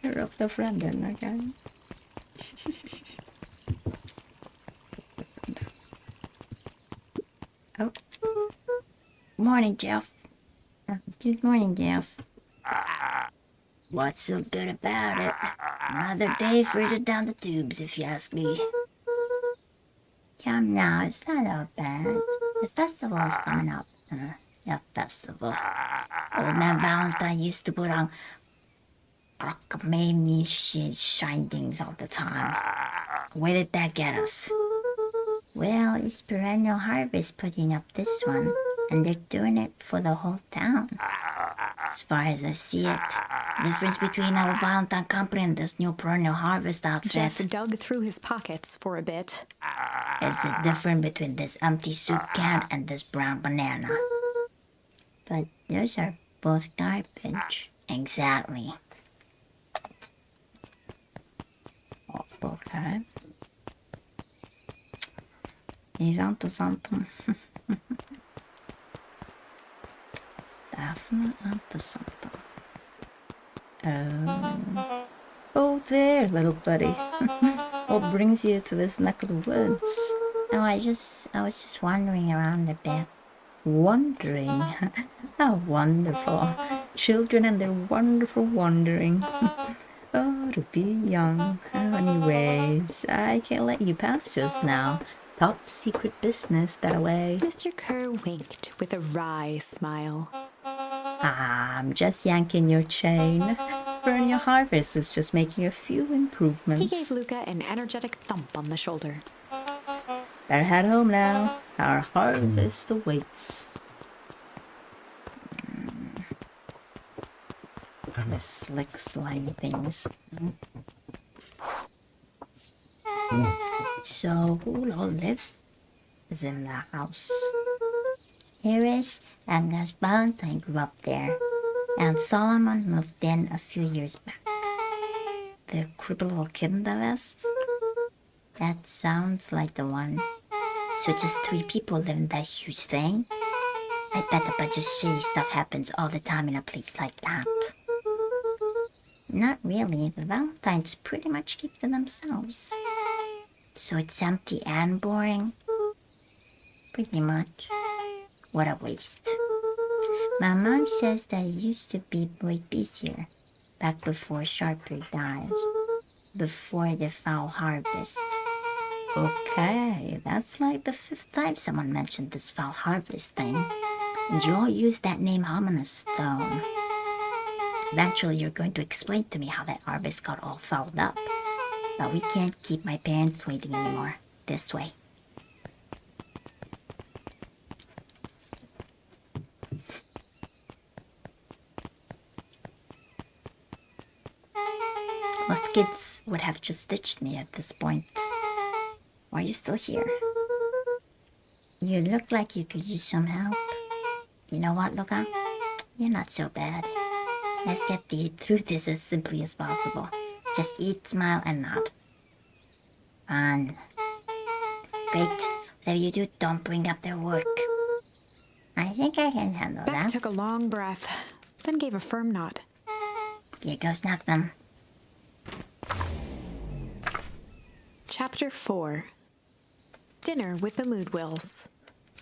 He roped a friend in, okay? Oh. Morning, Jeff. Good morning, Jeff. What's so good about it? Another day further down the tubes, if you ask me. Come now, it's not all bad. The festival is coming up. Yeah, festival. Old man Valentine used to put on cockamamie shinings all the time. Where did that get us? Well, it's perennial harvest putting up this one, and they're doing it for the whole town. As far as I see it, the difference between our Valentine company and this new perennial harvest outfit Jeff dug through his pockets for a bit. is the difference between this empty soup can and this brown banana. But those are both garbage. Exactly. Okay. He's onto something. Definitely onto something. Oh there, little buddy. What brings you to this neck of the woods? Oh, I was just wandering around a bit. Wandering? How wonderful. Children and their wonderful wandering. Oh, to be young. Anyways, I can't let you pass just now. Top secret business that way. Mr. Kerr winked with a wry smile. I'm just yanking your chain. Perennial Harvest is just making a few improvements. He gave Luca an energetic thump on the shoulder. Better head home now. Our harvest awaits. The slick, slimy things. So, who'll all live? Is in the house. Iris and Gus Valentine grew up there, and Solomon moved in a few years back. The crippled little kid in the vest? That sounds like the one. So just 3 people live in that huge thing? I bet a bunch of shitty stuff happens all the time in a place like that. Not really. The Valentines pretty much keep to themselves. So it's empty and boring? Pretty much. What a waste. My mom says that it used to be way busier, back before Sharper died, before the foul harvest. Okay, that's like the 5th time someone mentioned this foul harvest thing. And you all use that name ominous stone. Eventually you're going to explain to me how that harvest got all fouled up. But we can't keep my parents waiting anymore. This way. Most kids would have just ditched me at this point. Why are you still here? You look like you could use some help. You know what, Luca? You're not so bad. Let's get through this as simply as possible. Just eat, smile, and nod. Fun. Great. Whatever you do, don't bring up their work. I think I can handle Beck that. took a long breath, then gave a firm nod. Here goes nothing. Chapter 4. Dinner with the Moodwills.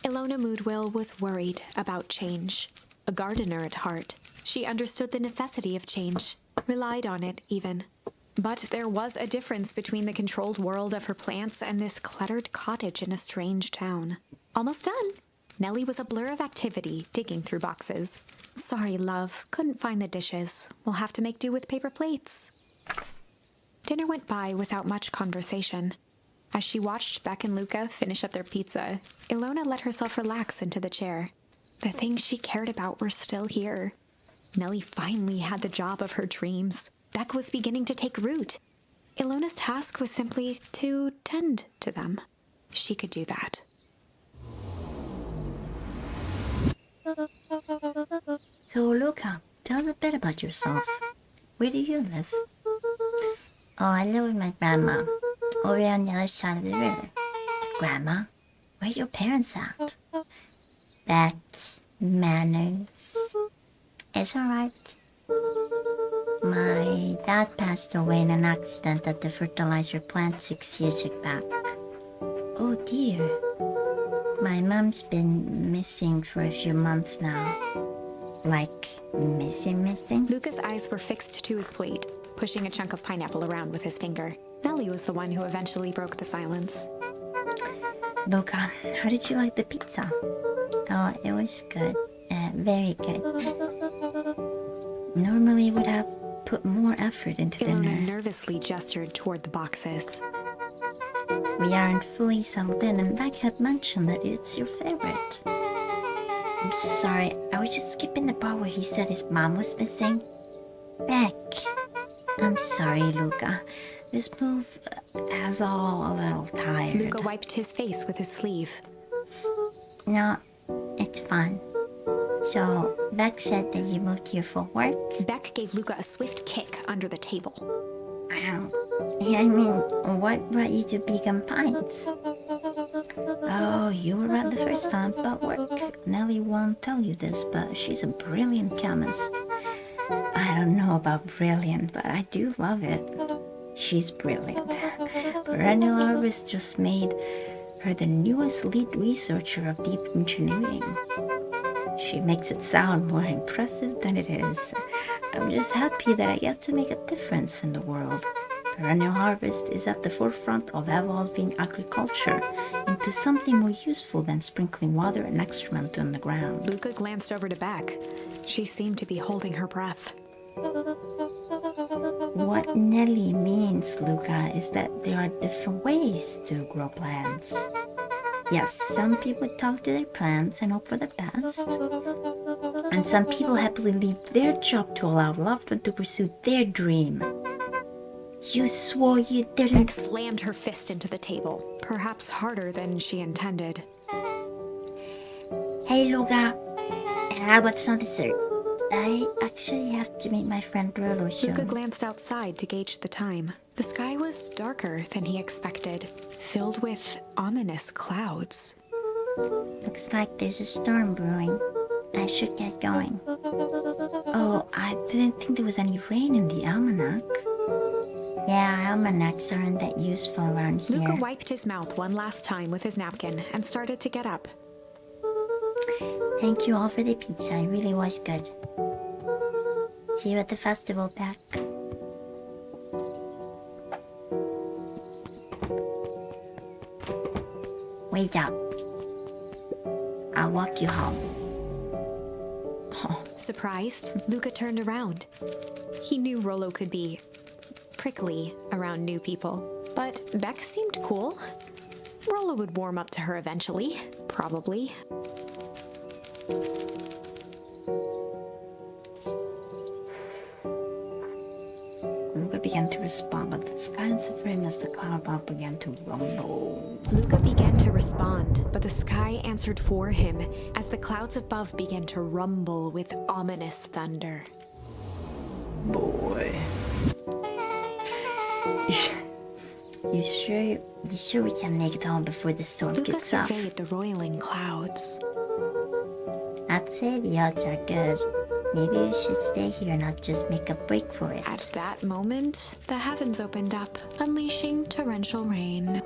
Ilona Moodwill was worried about change. A gardener at heart, she understood the necessity of change, relied on it even. But there was a difference between the controlled world of her plants and this cluttered cottage in a strange town. Almost done. Nellie was a blur of activity, digging through boxes. Sorry, love, couldn't find the dishes. We'll have to make do with paper plates. Dinner went by without much conversation. As she watched Beck and Luca finish up their pizza, Ilona let herself relax into the chair. The things she cared about were still here. Nellie finally had the job of her dreams. Beck was beginning to take root. Ilona's task was simply to tend to them. She could do that. So, Luca, tell us a bit about yourself. Where do you live? Oh, I live with my grandma, over on the other side of the river. Grandma, where are your parents at? Back, manners. It's alright. My dad passed away in an accident at the fertilizer plant 6 years back. Oh dear. My mom's been missing for a few months now. Like, missing? Luca's eyes were fixed to his plate, pushing a chunk of pineapple around with his finger. Nellie was the one who eventually broke the silence. Luca, how did you like the pizza? Oh, it was good. Very good. Normally would have put more effort into Ilona dinner. nervously gestured toward the boxes. We aren't fully settled in, and Beck had mentioned that it's your favorite. I'm sorry, I was just skipping the part where he said his mom was missing. Beck, I'm sorry, Luca. This move has all a little tired. Luca wiped his face with his sleeve. No, it's fine. So, Beck said that you moved here for work? Beck gave Luca a swift kick under the table. Ow. I mean, what brought you to Beacon Pines? Oh, you were right the first time about work. Nellie won't tell you this, but she's a brilliant chemist. I don't know about brilliant, but I do love it. She's brilliant. Perennial Harvest just made her the newest lead researcher of deep engineering. She makes it sound more impressive than it is. I'm just happy that I get to make a difference in the world. Perennial Harvest is at the forefront of evolving agriculture into something more useful than sprinkling water and excrement on the ground. Luca glanced over to Beck. She seemed to be holding her breath. What Nellie means, Luca, is that there are different ways to grow plants. Yes, some people talk to their plants and hope for the best. And some people happily leave their job to allow loved one to pursue their dream. You swore you didn't. Beck slammed her fist into the table, perhaps harder than she intended. Hey, Luca. How about some dessert? I actually have to meet my friend Rolo soon. Luca glanced outside to gauge the time. The sky was darker than he expected, filled with ominous clouds. Looks like there's a storm brewing. I should get going. Oh, I didn't think there was any rain in the almanac. Yeah, almanacs aren't that useful around here. Luca wiped his mouth one last time with his napkin and started to get up. Thank you all for the pizza. It really was good. See you at the festival, Beck. Wait up. I'll walk you home. Surprised, Luca turned around. He knew Rollo could be prickly around new people, but Beck seemed cool. Rollo would warm up to her eventually, probably. Luca began to respond, but the sky answered for him as the cloud above began to rumble. Luca began to respond, but the sky answered for him as the clouds above began to rumble with ominous thunder. Boy. You sure we can make it home before the storm Luca kicks off? surveyed the roiling clouds. I'd say the odds are good. Maybe you should stay here and not just make a break for it. At that moment, the heavens opened up, unleashing torrential rain.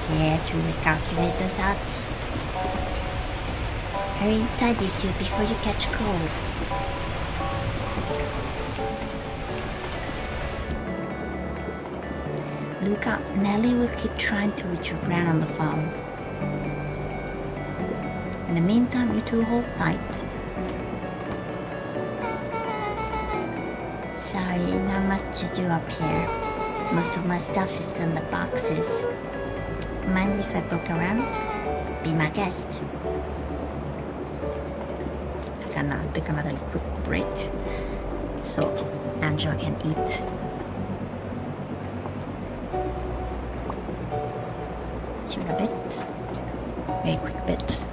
Care to recalculate those odds? Hurry inside, you two, before you catch cold. Luca, Nellie will keep trying to reach your gran on the phone. In the meantime, you two hold tight. Sorry, not much to do up here. Most of my stuff is still in the boxes. Mind if I poke around? Be my guest. Take another quick break so Angela can eat. See you in a bit. Very quick bit.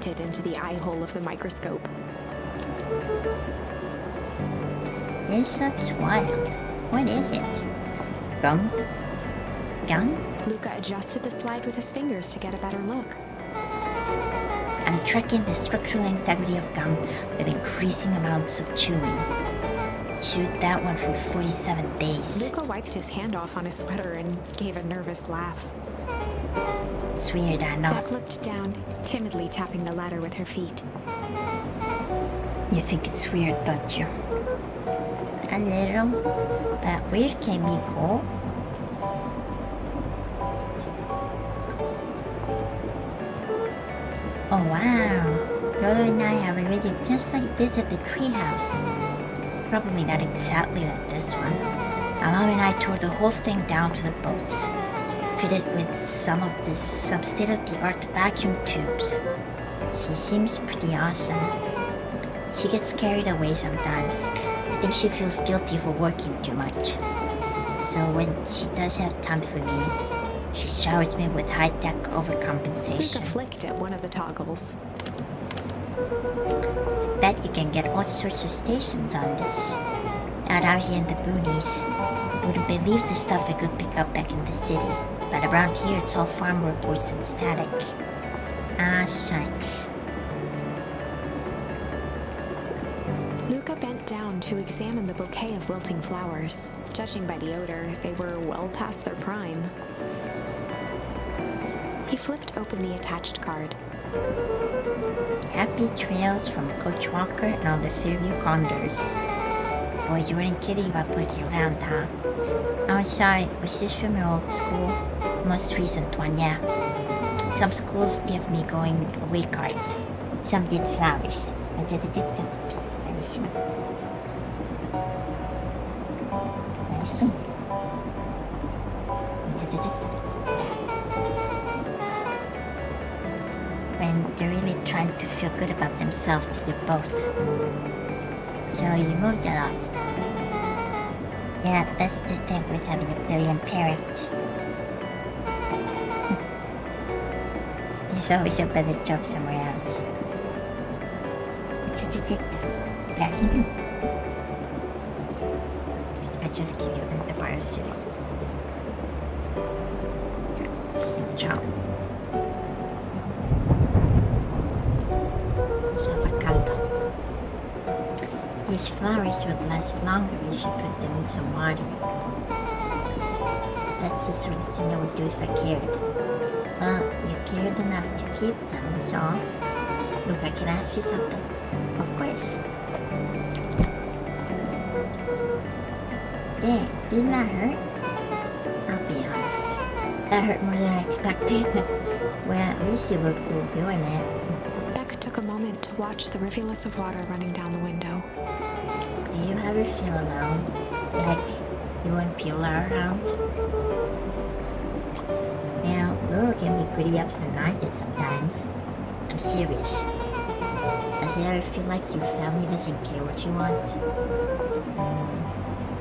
squinted into the eye hole of the microscope. This looks wild. What is it? Gum? Gun? Luca adjusted the slide with his fingers to get a better look. I'm tracking the structural integrity of gum with increasing amounts of chewing. Chewed that one for 47 days. Luca wiped his hand off on his sweater and gave a nervous laugh. It's weird, I know. Beck looked down, timidly tapping the ladder with her feet. You think it's weird, don't you? A little, but weird can be cool. Oh wow, Rolo and I have already just like this at the treehouse. Probably not exactly like this one. Mom and I tore the whole thing down to the bolts. Fitted with some of the state-of-the-art vacuum tubes. She seems pretty awesome. She gets carried away sometimes. I think she feels guilty for working too much. So when she does have time for me, she showers me with high-tech overcompensation. Luca flicked at one of the toggles. Bet you can get all sorts of stations on this. Out here in the boonies. Wouldn't believe the stuff I could pick up back in the city. But around here it's all farm reports and static. Ah, shucks. Luca bent down to examine the bouquet of wilting flowers. Judging by the odor, they were well past their prime. He flipped open the attached card. Happy trails from Coach Walker and all the Fairview Condors. Boy, you weren't kidding about putting around, huh? Oh, sorry, was this from your old school? Most recent one, yeah. Some schools give me going away cards. Some did flowers. Let me see. Let me see. When they're really trying to feel good about themselves, they do both. So you moved a lot. Yeah, that's the thing with having a brilliant parent. There's always a better job somewhere else. Yes. I just give you an Empire City. Ciao. Avocado. These flowers would last longer if you put them in some water. That's the sort of thing I would do if I cared. Well, you cared enough to keep them, so... Look, I can ask you something. Of course. Dang, didn't that hurt? I'll be honest. That hurt more than I expected. Well, at least you look cool doing it. Beck took a moment to watch the rivulets of water running down the window. Do you ever feel alone? Like you and Peel are around? Well, Laura can be pretty absent-minded sometimes. I'm serious. Does it ever feel like your family doesn't care what you want?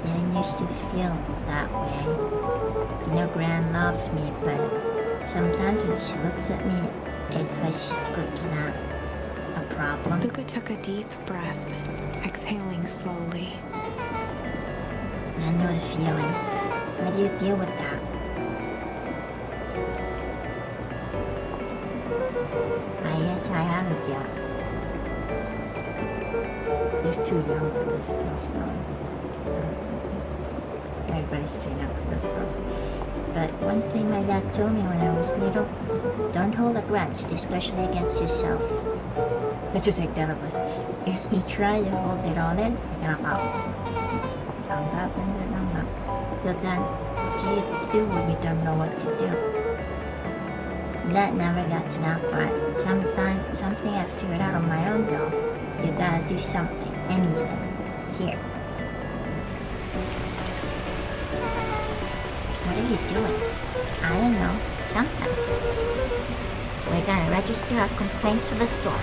Didn't used to feel that way. You know, Gran loves me, but sometimes when she looks at me, it's like she's looking at a problem. Luca took a deep breath, exhaling slowly. I know the feeling. How do you deal with that? I guess I haven't yet. They're too young for this stuff now. Everybody's too young for this stuff. But one thing my dad told me when I was little, don't hold a grudge, especially against yourself. Let's just take that of us. If you try to hold it all in, you're gonna pop. Found that and then that. But then, what do you do when you don't know what to do? That never got to that part. Something I figured out on my own though. You gotta do something, anything. Here. What are you doing? I don't know. Something. We're gonna register our complaints with the store.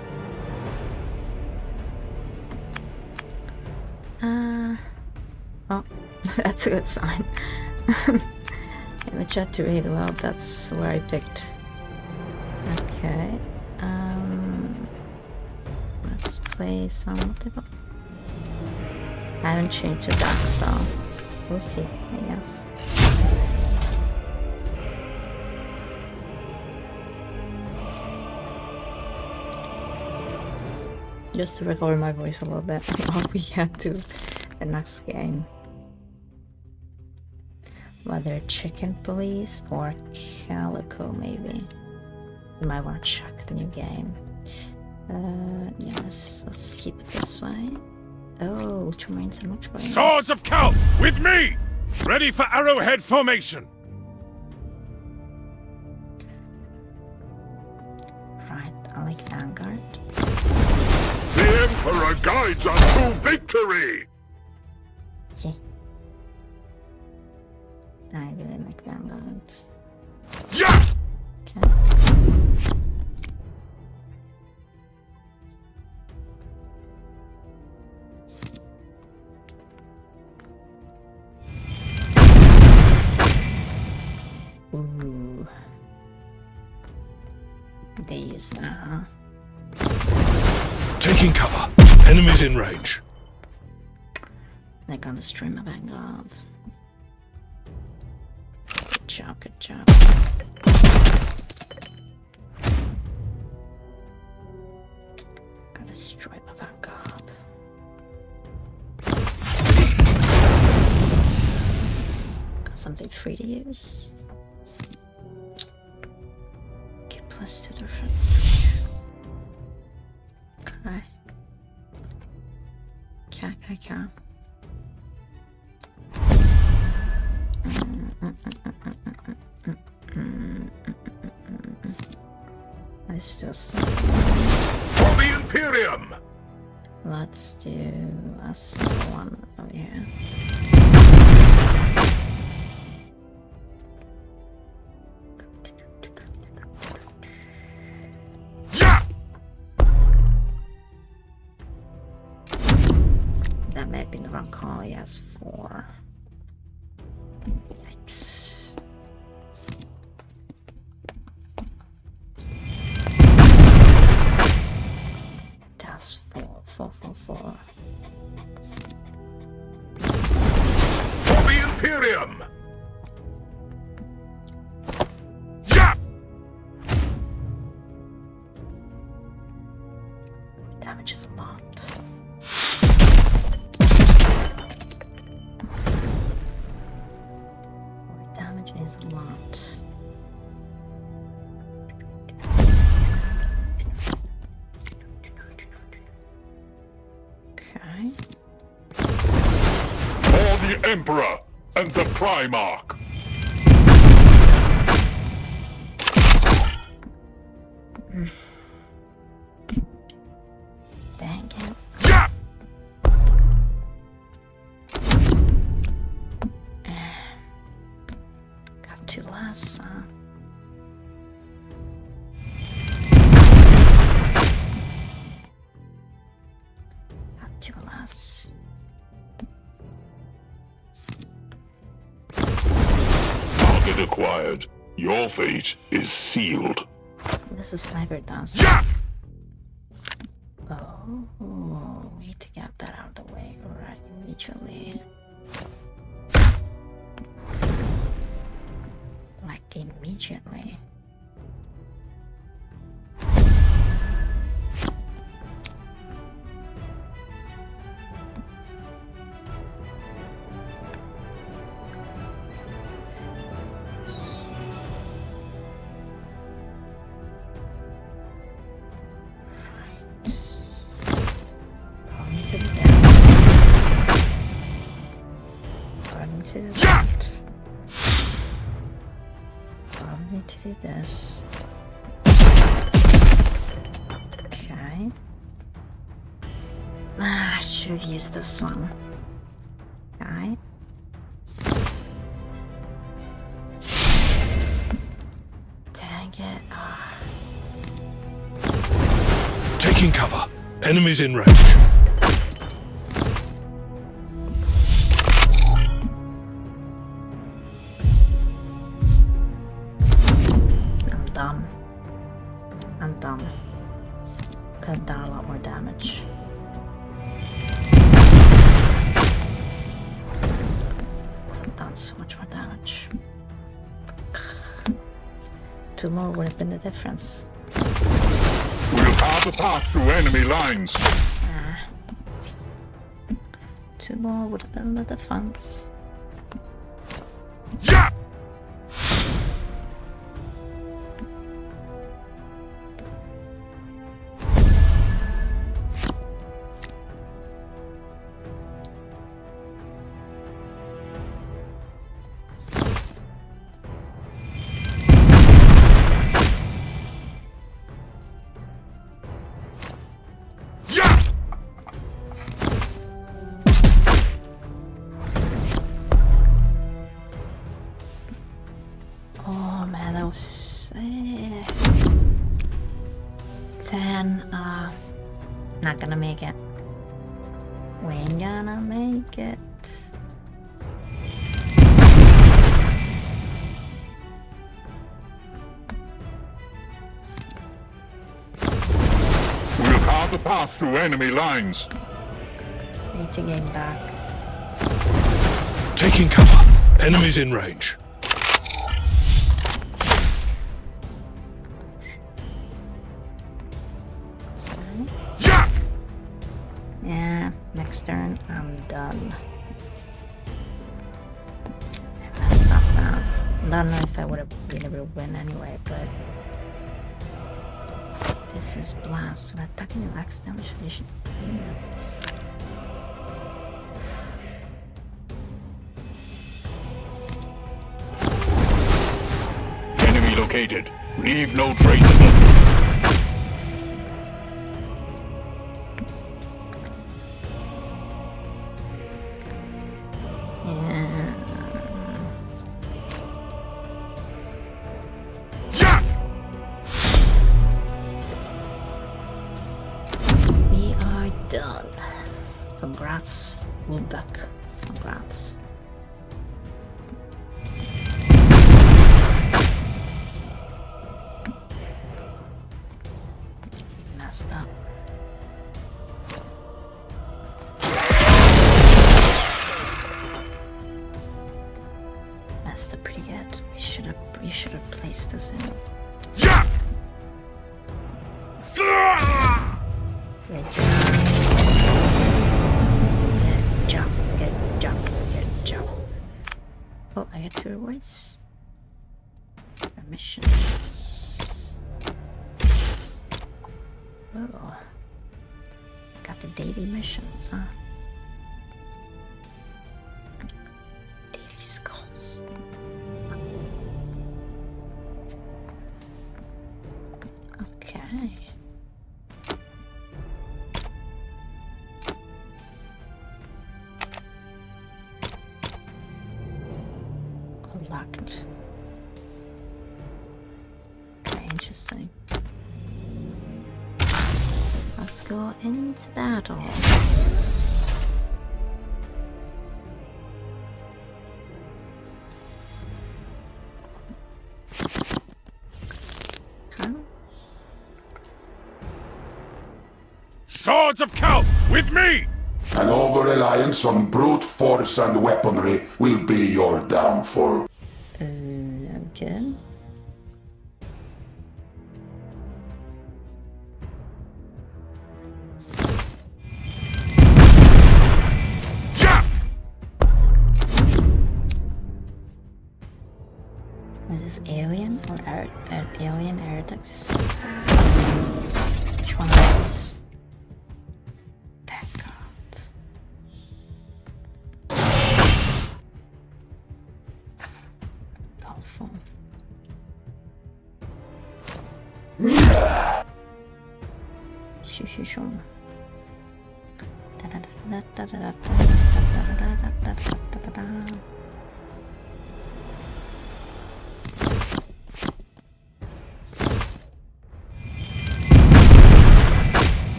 Oh, that's a good sign. In the chat to read well, that's where I picked. Okay. Let's play some multiple. I haven't changed the dark, so we'll see, I guess. Just to record my voice a little bit while we get to the next game. Whether Chicken Police or Calico, maybe. You might want to check the new game. Yes, let's keep it this way. Oh, Ultramarines and Ultramarines. Swords of Cal, with me! Ready for arrowhead formation! Right, I like Vanguard. The Emperor guides us to victory! Yeah. I really like Vanguard. Yeah! Okay. Ooh. They use that, huh? Taking cover. Enemies in range. They're gonna destroy my Vanguard. Good job, good job. Gonna destroy my Vanguard. Got something free to use. Get plus 2 to front. Okay. Okay. Let's do something. For the Imperium! Let's do a simple one over here. Yeah! That may have been the wrong call. He has 4. Yikes. That's 4. For the Imperium! Yeah! Damage is a lot. Damage is a lot. Okay. For the Emperor and the Primarch! Dang it. Yeah! Got 2 less, huh? Got 2 less. Target acquired. Your fate is sealed. This is sniper dance. Yeah! Oh, we need to get that out of the way right immediately. Like immediately. Probably to do this. Probably to do that. Probably to do this. Okay. I should have used this one. Okay. Dang it. Taking cover. Enemies in range. not so much more damage. 2 more would have been the difference. We'll carve a path through enemy lines. 2 more would have been the difference. Yeah! Oh man, that was 10. Not gonna make it. We ain't gonna make it. We'll carve a path through enemy lines. Need to gain back. Taking cover. Enemies in range. Yeah, next turn I'm done. I messed up now. I don't know if I would have been able to win anyway, but this is blast. When attacking the max damage units. Enemy located. Leave no trace of them. We are done. Congrats, Woodbuck. Congrats. Messed up. Messed up pretty good. We should have placed this in. Yeah! Good job. Good job. Good job. Oh, I got 2 rewards. Missions. Oh. Got the daily missions, huh? Daily skulls. Okay. Locked. Okay, interesting. Let's go into battle. Okay. Swords of Calth, with me! An over-reliance on brute force and weaponry will be your downfall. Okay. Yeah! Is this alien or alien heretics? Which one is this?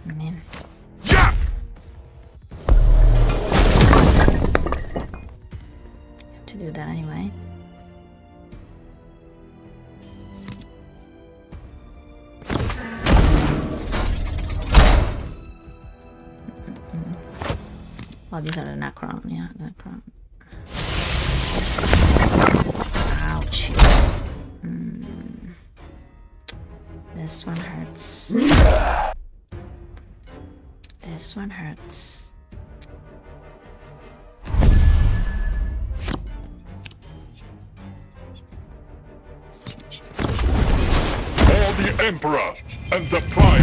Man. Yeah! Have to do that anyway. Oh, these are the Necron. Yeah, Necron. Ouch. This one hurts. This one hurts. For the Emperor and the Prior!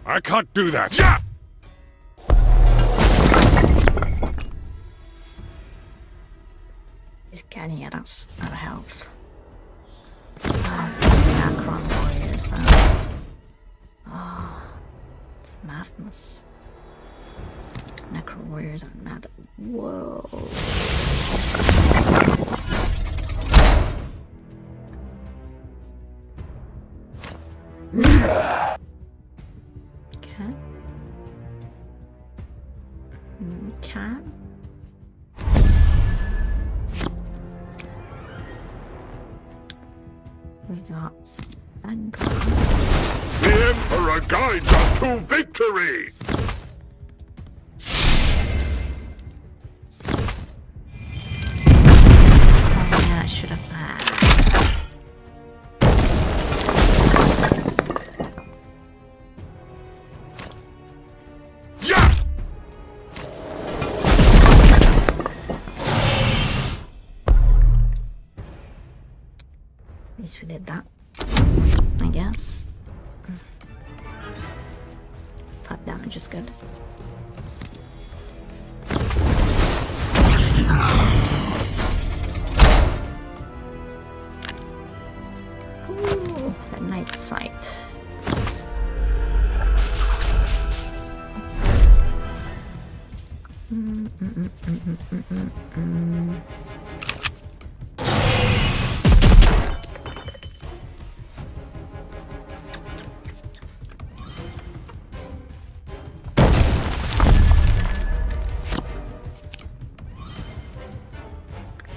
I can't do that! Yeah! He's getting at us out of health. Oh, these Necron warriors, huh? Oh, it's madness. Necron warriors are mad. Whoa. Okay. Okay. We got Vanguard. The Emperor guides us to victory! Oh man, I should have. Yeah! At least we did that, I guess. 5 damage is good. Ooh, that night sight.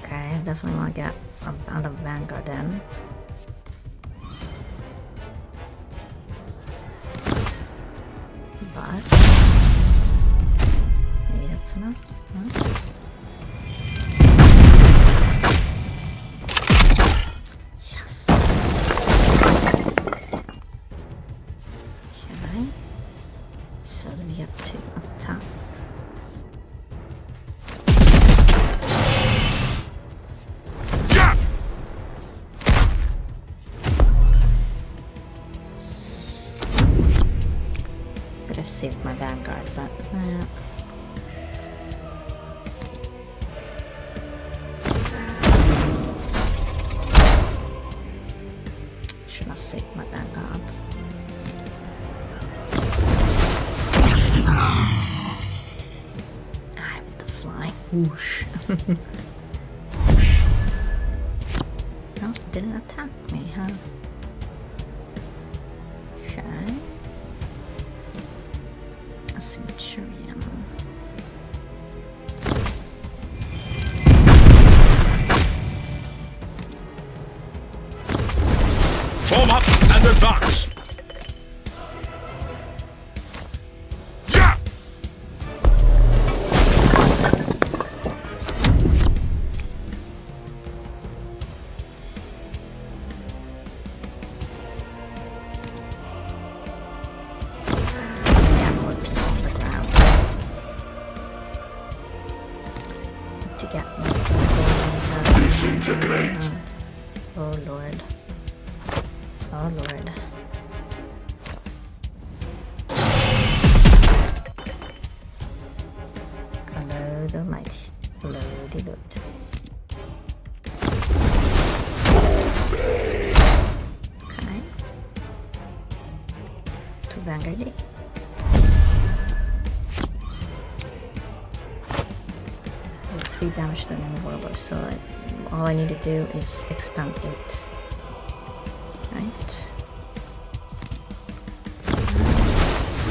Okay, definitely want to get out of Vanguard in. But maybe that's enough. Huh? Yes. Okay. So then we get to attack. Yeah! Could have saved my Vanguard, but should have saved my Vanguard. Ah, with the fly. Whoosh. No, it didn't attack me, huh? Okay. A Centurion. Form up and advance! Yeah! Yeah, more people on the ground. To get more Disintegrate. Oh lord. Oh lord. Hello the mighty. Hello the Lord. Okay. To Vanguard. It's 3 damage to an enemy warlord, so all I need to do is expand it. Right?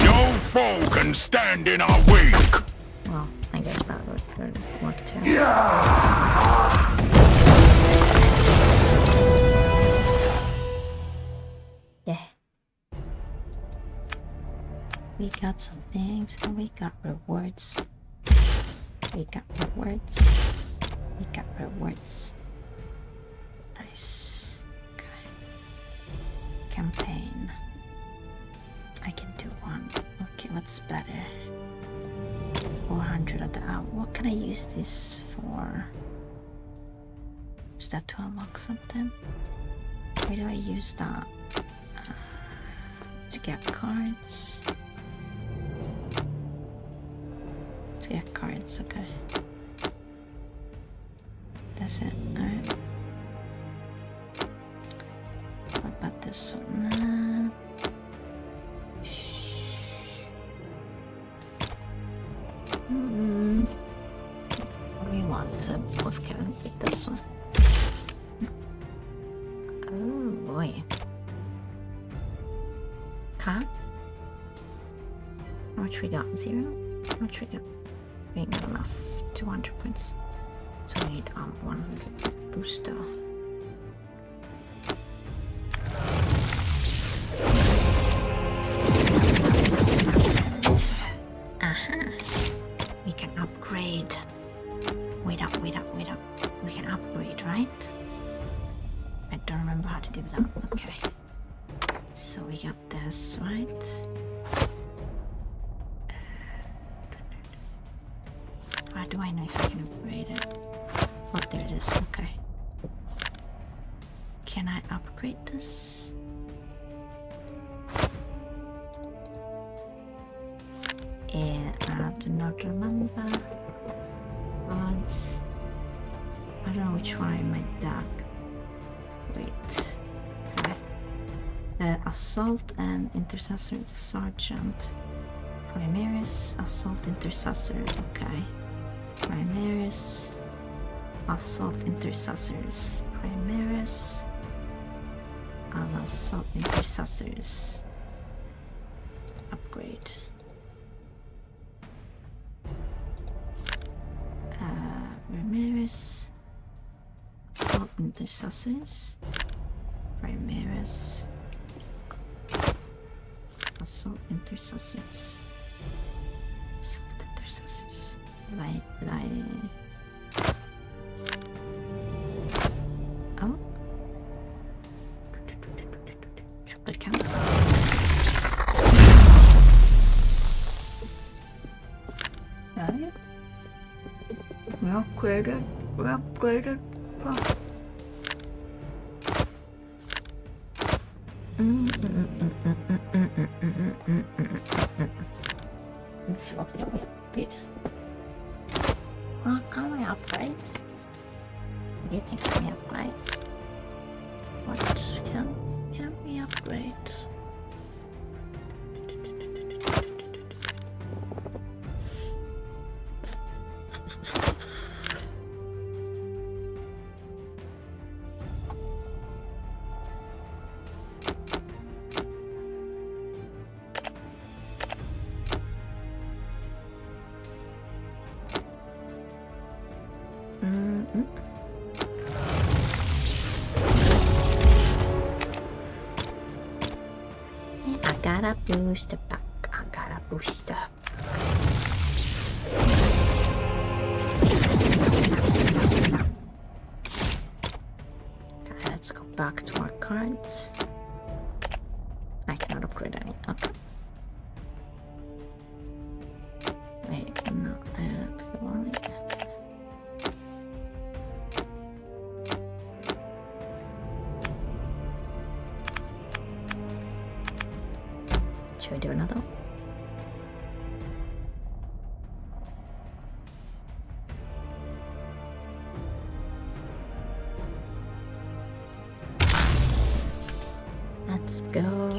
No foe can stand in our wake! Well, I guess that would work too. Yeah. We got some things and we got rewards. We got rewards. We got rewards. Nice. Okay. Campaign. I can do one. Okay, what's better? 400 of the hour. What can I use this for? Use that to unlock something? Where do I use that? To get cards. To get cards, okay. That's it, alright. What about this one? We want to both can pick this one. Oh boy. Okay. How much we got? 0? How much we got? We ain't got enough. 200 points. So we need 100 booster. Aha! We can upgrade. Wait up. We can upgrade, right? I don't remember how to do that. Okay. So we got this, right? How do I know if I can upgrade it? Oh, there it is. Okay. Can I upgrade this? I do not remember. Odds. I don't know which one in my deck. Wait. Okay. Assault and Intercessor Sergeant. Primaris, Assault Intercessor. Okay. Primaris. Assault Intercessors. Primaris. And Assault Intercessors. Upgrade. Primaris. Assault Intercessors. Primaris. Assault Intercessors. Assault Intercessors. Light. Oh. Chocolate Council. Right. We upgraded. Let's see what we upgrade. Well, can we upgrade? What do you think? Can we upgrade? What can we upgrade? I gotta boost the back. I gotta boost up. Okay, let's go back to our cards. I cannot upgrade any. Okay. Wait, no. Should we do another? Let's go.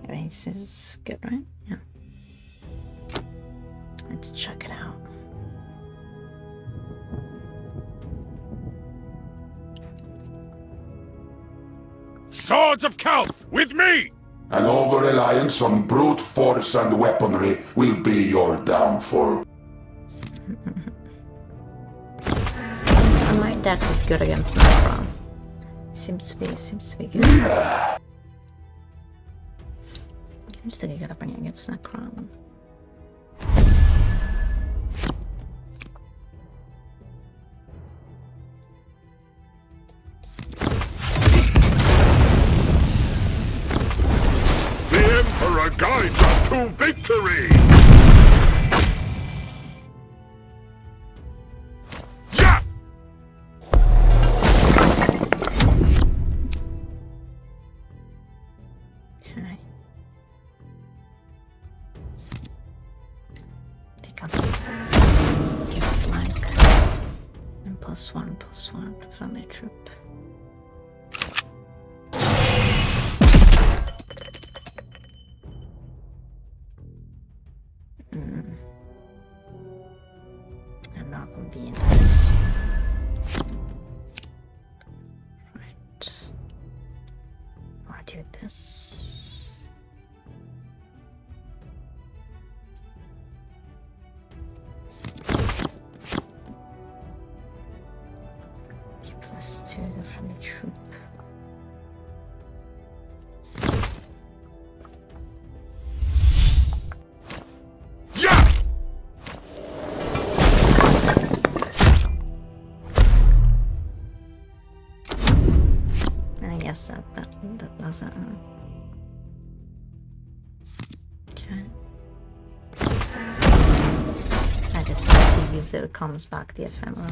This is good, right? Yeah. Let's check it out. Swords of Kalth, with me! An over-reliance on brute force and weaponry will be your downfall. I might that is good against Necron. Seems to be good. Seems to be good up against Necron. The Emperor guides us to victory! Yeah! Okay. Take out the flank. And +1/+1 friendly troop. I'm not gonna be into this. Right. I'll do this. +2 from the troop. Yeah! And I guess that doesn't. Okay. I just have to use it. It comes back the ephemera.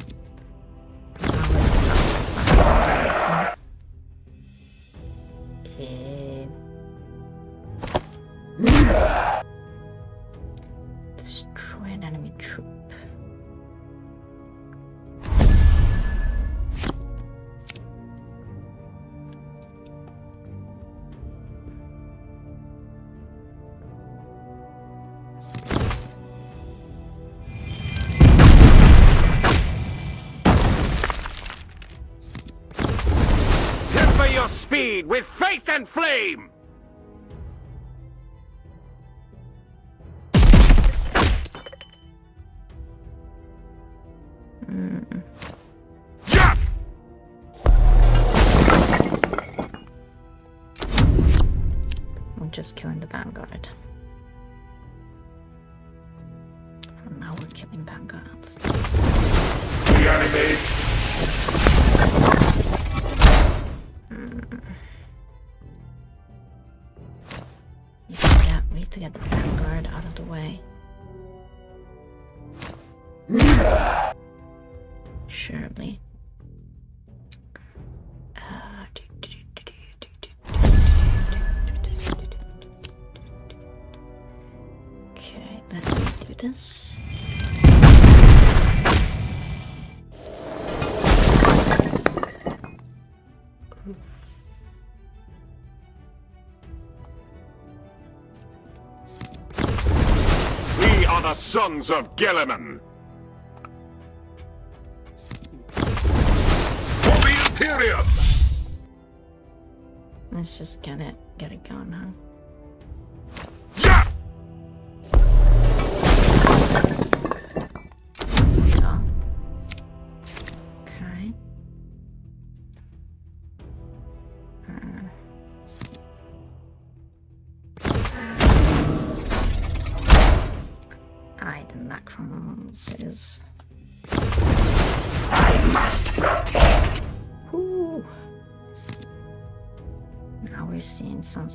Destroy an enemy troop. Temper your speed with faith and flame! Yeah! I'm just killing the vanguard. For now we're killing vanguards. Reanimate! We need to get the vanguard out of the way. Surely. Okay, let me do this. We are the sons of Gilliman! For the Imperium! Let's just get it going, huh? Yeah! Let's go. Okay. The Necrons is. I must protect! Ooh. Now we're seeing some.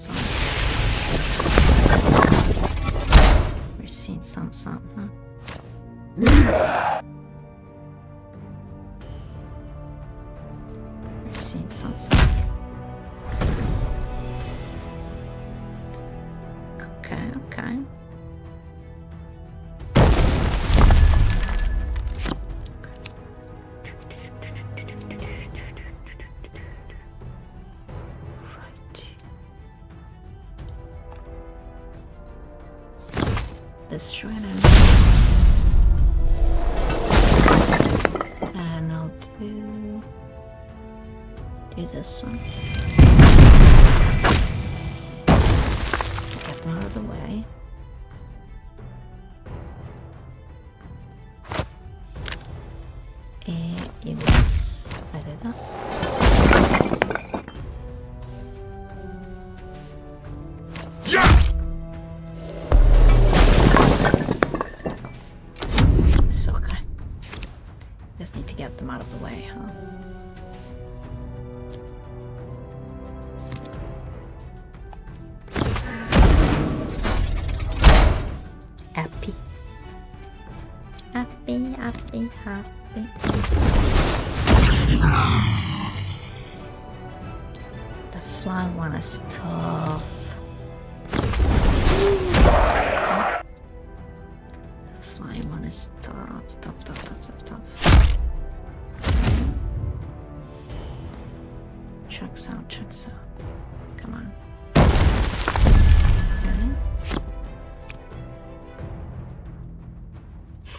We're seeing some, huh? We're seeing some. Okay. Destroy them. And I'll do this one. Out of the way. You guys light it up. Yeah! It's okay. Just need to get them out of the way, huh? Happy. Happy, happy, happy. The flying one is tough. The flying one is tough, tough. Checks out. Come on.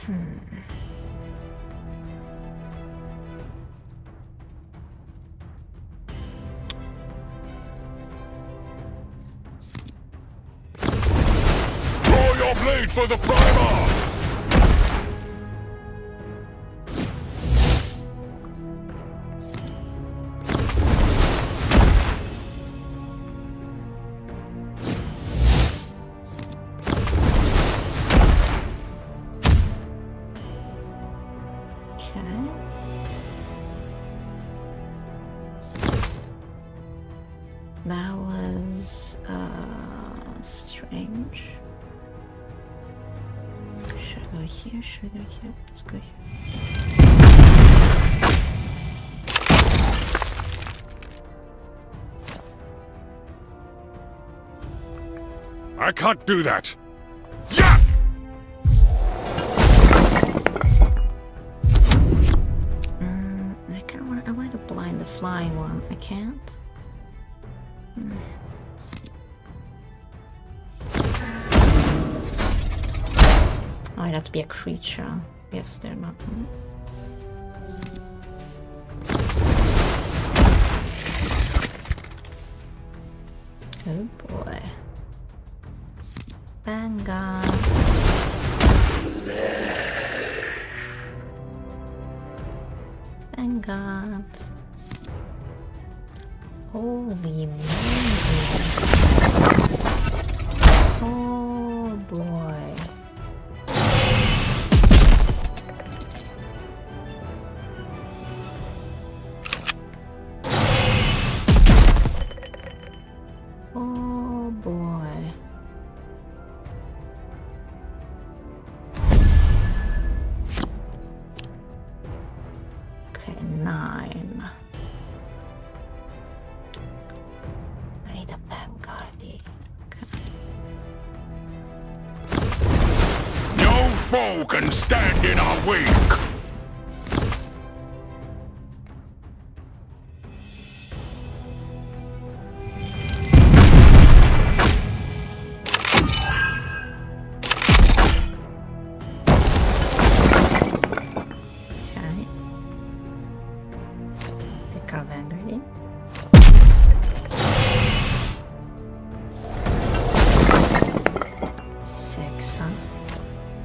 Okay. Draw your blade for the primer! That was strange. Should I go here? Should I go here? Let's go here. I can't do that! Yeah! I wanted to blind the flying one. I can't. Oh, it'd have to be a creature. Yes, they're not. Oh boy. Vanguard. Vanguard. Holy moly. Oh boy. Oh boy. Okay, 9. I need a vanguardy. No foe can stand in our wake! Okay. Pick our vanguardy. Six, huh?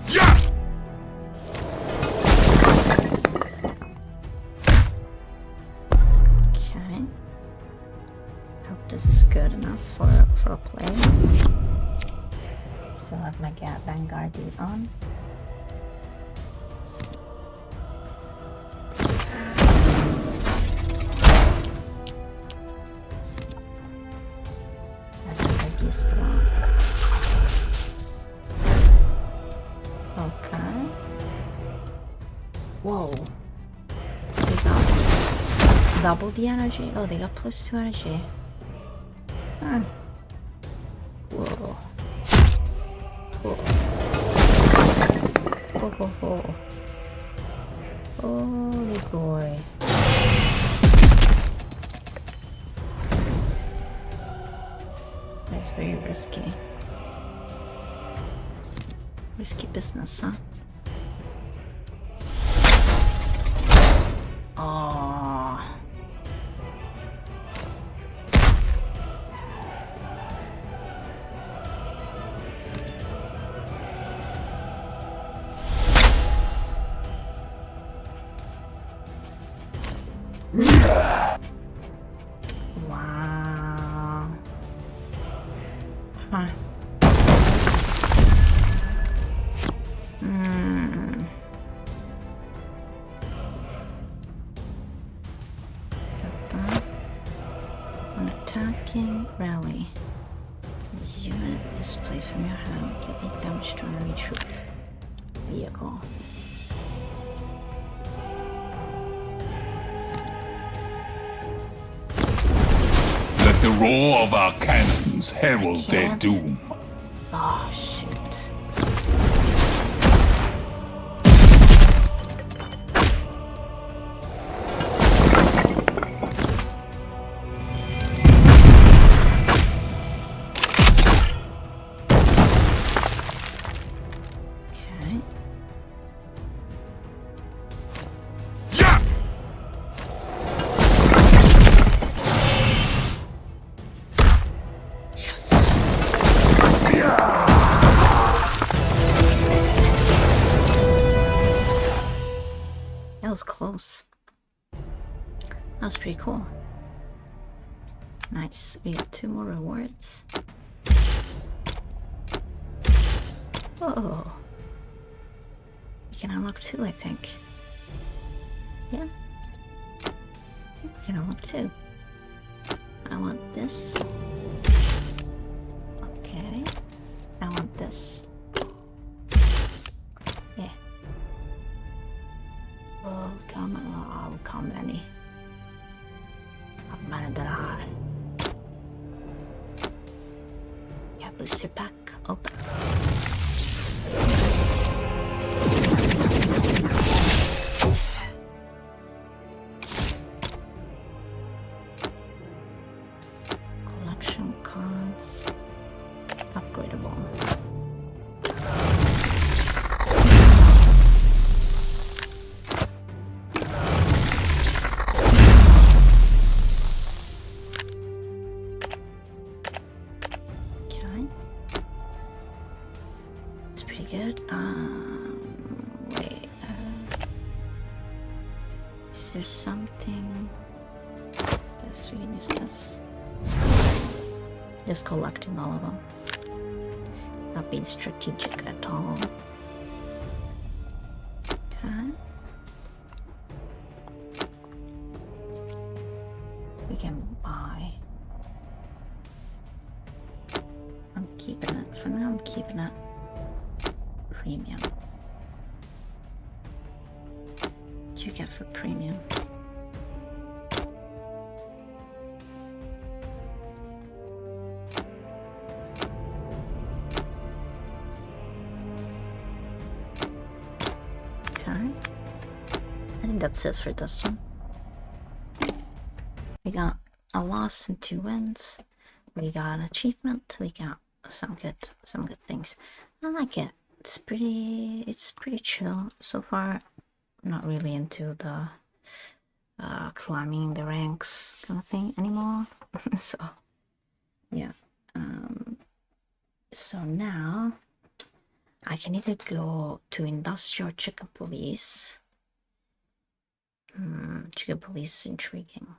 Yeah! Okay. Hope this is good enough for a play. Still have my vanguardy on. My vanguardy is still on. Okay. Whoa. They got double the energy. Oh, they got +2 energy. Huh. Whoa. Whoa. Ho ho ho. Holy boy. That's very risky. Risky business, huh? Oh. Wow. Huh. Got that. When attacking rally, the unit is placed from your hand. Get 8 damage to enemy troop vehicle. Let the roar of our cannons herald their can't. doom. Oh, shoot. Okay. Yeah! Yes. That was close. That was pretty cool. Nice. We got 2 more rewards. Oh. We can unlock 2, I think. Yeah. I think we can unlock 2. I want this. Okay. I want this. Yeah. How many? How many there are? Yeah, booster pack open. Collection cards. Upgradable. Okay. It's pretty good. Wait. Is there something? This, we can use this. Just collecting all of them. Not being strategic at all. Okay. We can buy. I'm keeping it. For now, I'm keeping it. Premium. What do you get for premium? I think that's it for this one. We got a loss and 2 wins. We got an achievement. We got some good things. I like it. It's pretty chill so far. I'm not really into the climbing the ranks kind of thing anymore. So yeah. So now I can either go to Industria or Chicken Police. Chicken Police is intriguing.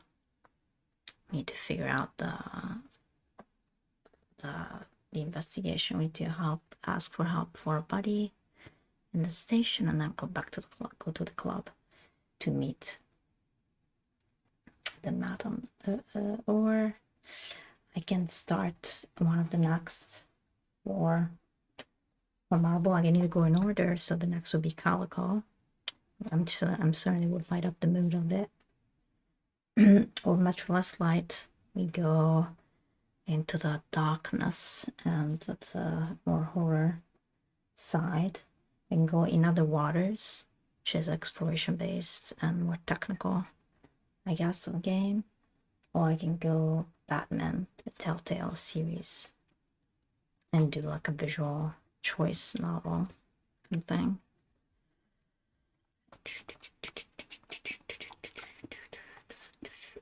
Need to figure out the investigation. We need to ask for help for a buddy in the station, and then go back to the club. Go to the club to meet the madam. Or I can start one of the next for Marble. I can either go in order. So the next will be Calico. I'm certainly would light up the mood of it. Or much less light. We go into the darkness and the more horror side. We can go in other waters, which is exploration based and more technical, I guess, of the game. Or I can go Batman, the Telltale series, and do like a visual choice novel kind of thing.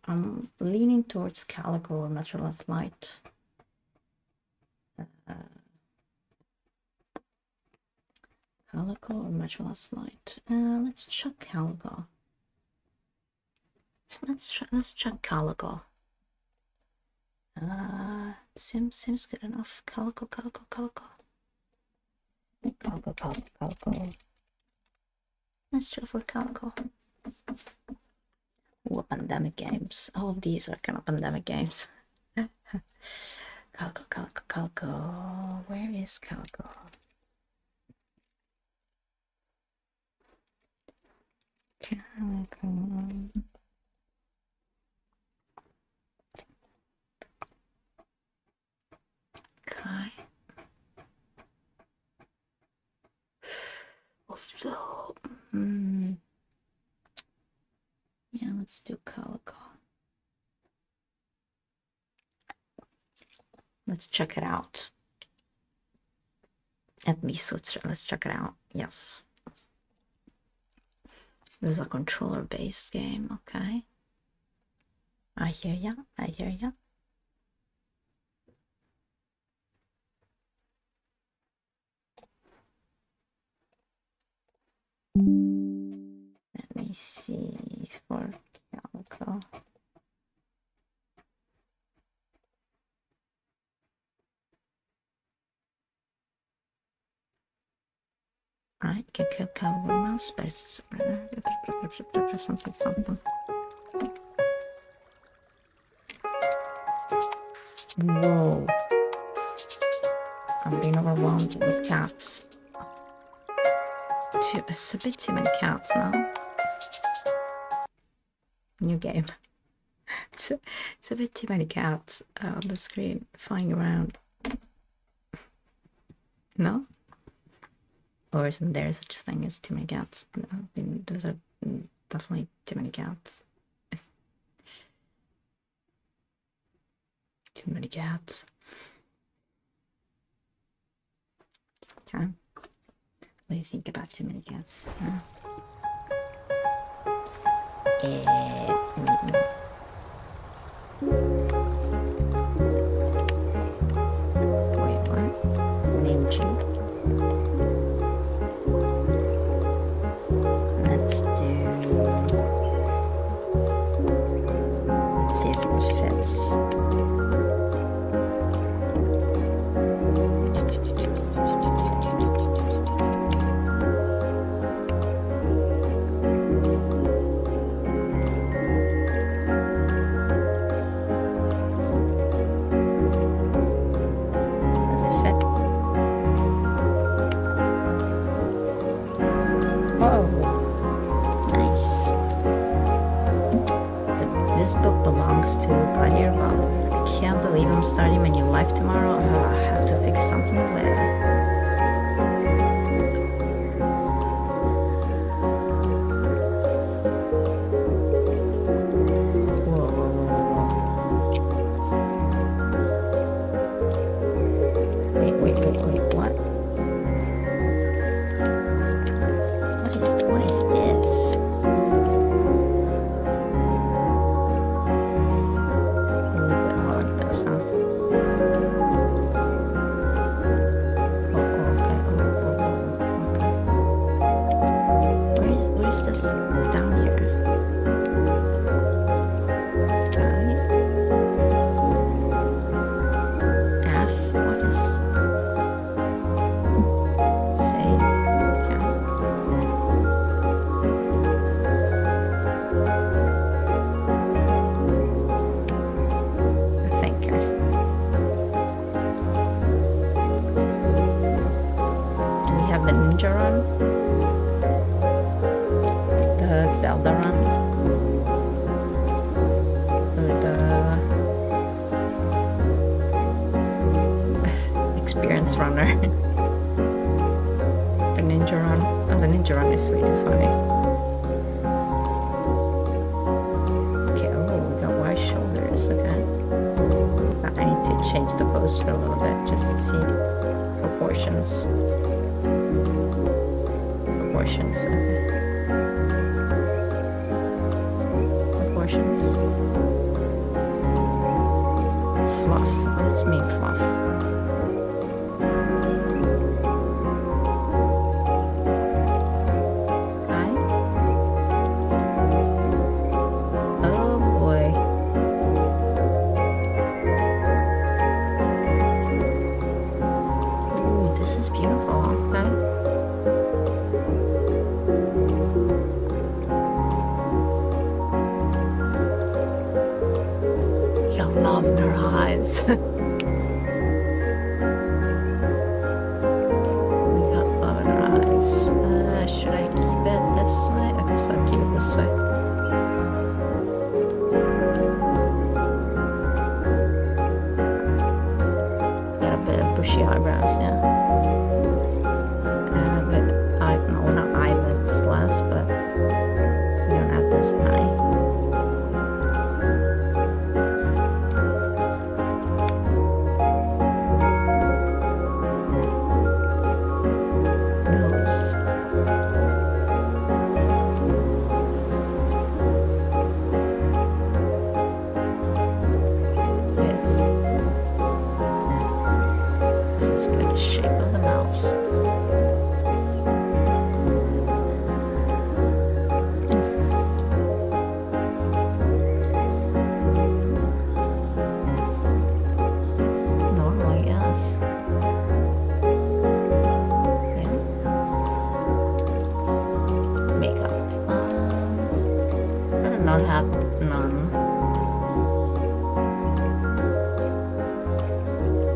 I'm leaning towards Calico or much less light. Calico or much less light. Let's check Calico. Let's check Calico. Seems good enough. Calico. Let's check for Calico. Ooh, pandemic games. All of these are kind of pandemic games. Calico. Where is Calico? Okay. Also, yeah, let's do Calico. Let's check it out. At least let's check it out. Yes. This is a controller-based game, okay. I hear ya. Let me see for Calico. Alright, can kill Calico mouse, but it's something. Whoa. I'm being overwhelmed with cats. It's a bit too many cats now. New game. It's a bit too many cats on the screen flying around. No? Or isn't there such thing as too many cats? No, I mean, those are definitely too many cats. Too many cats. Okay. What do you think about too many cats? Wait, what? Name cheat. Let's see if it fits. Starting my new life tomorrow. I have to fix something later. Wait, what? What is this? Oh, eyes. We got love in our eyes. Should I keep it this way? I guess I'll keep it this way. Got a bit of bushy eyebrows, yeah. And a bit, no, not eyelids less, but we don't have this many. Nose. Yes. This is good. The shape of the mouth. Normal, yes. Yeah. Makeup. I do not have none.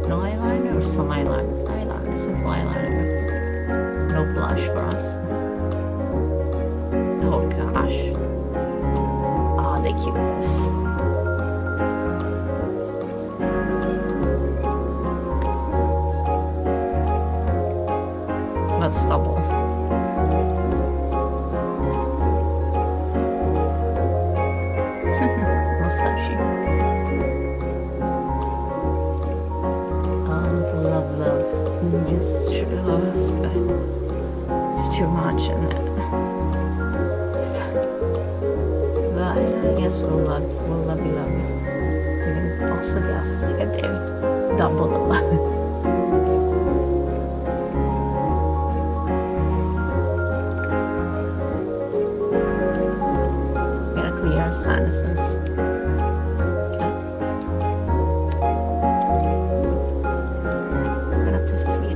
No eyeliner or some eyeliner? Eyeliner, simple eyeliner. No blush for us. Oh gosh. Ah, the cuteness. That's stubble. Mustachey. Love. Just should us, but it's too much in it. So, but I guess we'll love you. You can also guess, like I did, double the love. Gotta clear our sinuses.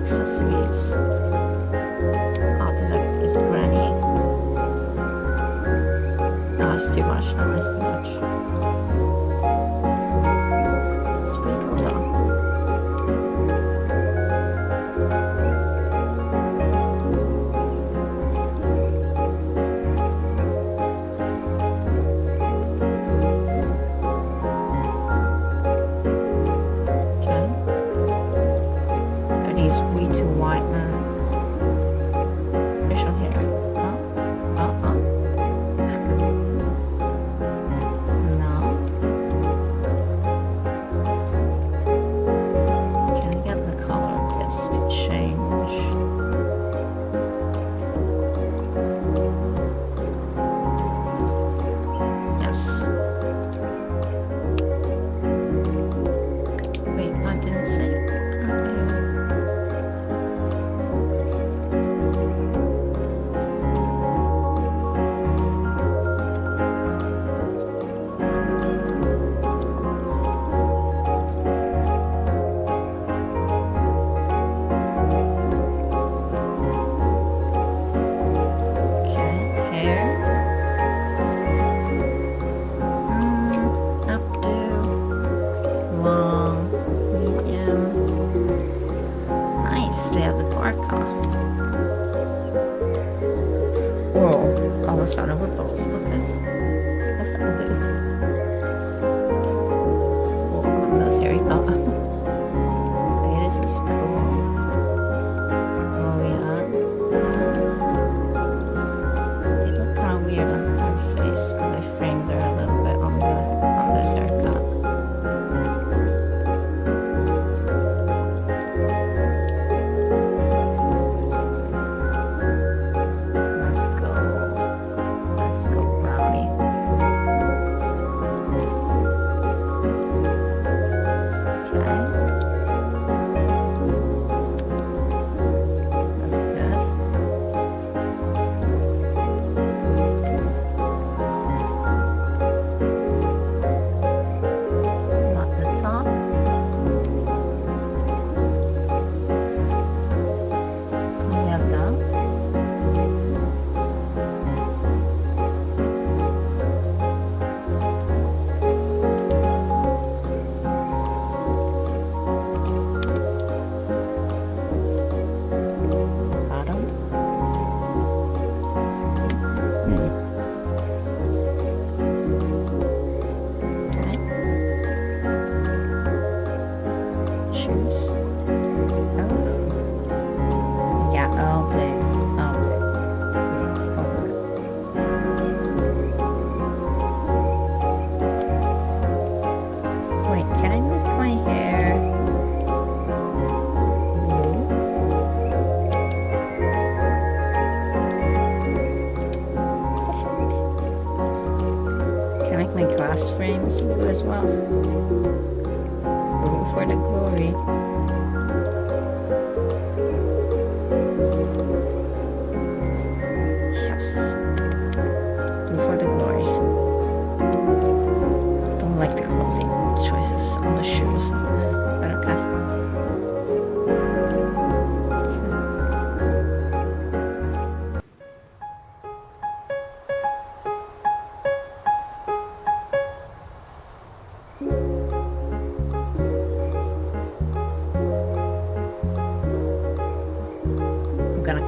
Accessories. Oh, is the granny? No, it's too much. No, it's too much. It's pretty cool though. Way too white now. Facial hair. No. Can I get the color of this to change? Yes. Wait, I didn't say. They have the parka. Whoa, almost out of ripples. Okay. That's not good. Whoa, that's hairy top. Okay, this is cool. Oh yeah. They look kind of weird on her face because I framed her a little bit on this haircut. Okay. last frames to do as well. Room for the glory. Yes. Room for the glory. Don't like the clothing choices on the shoes, but okay.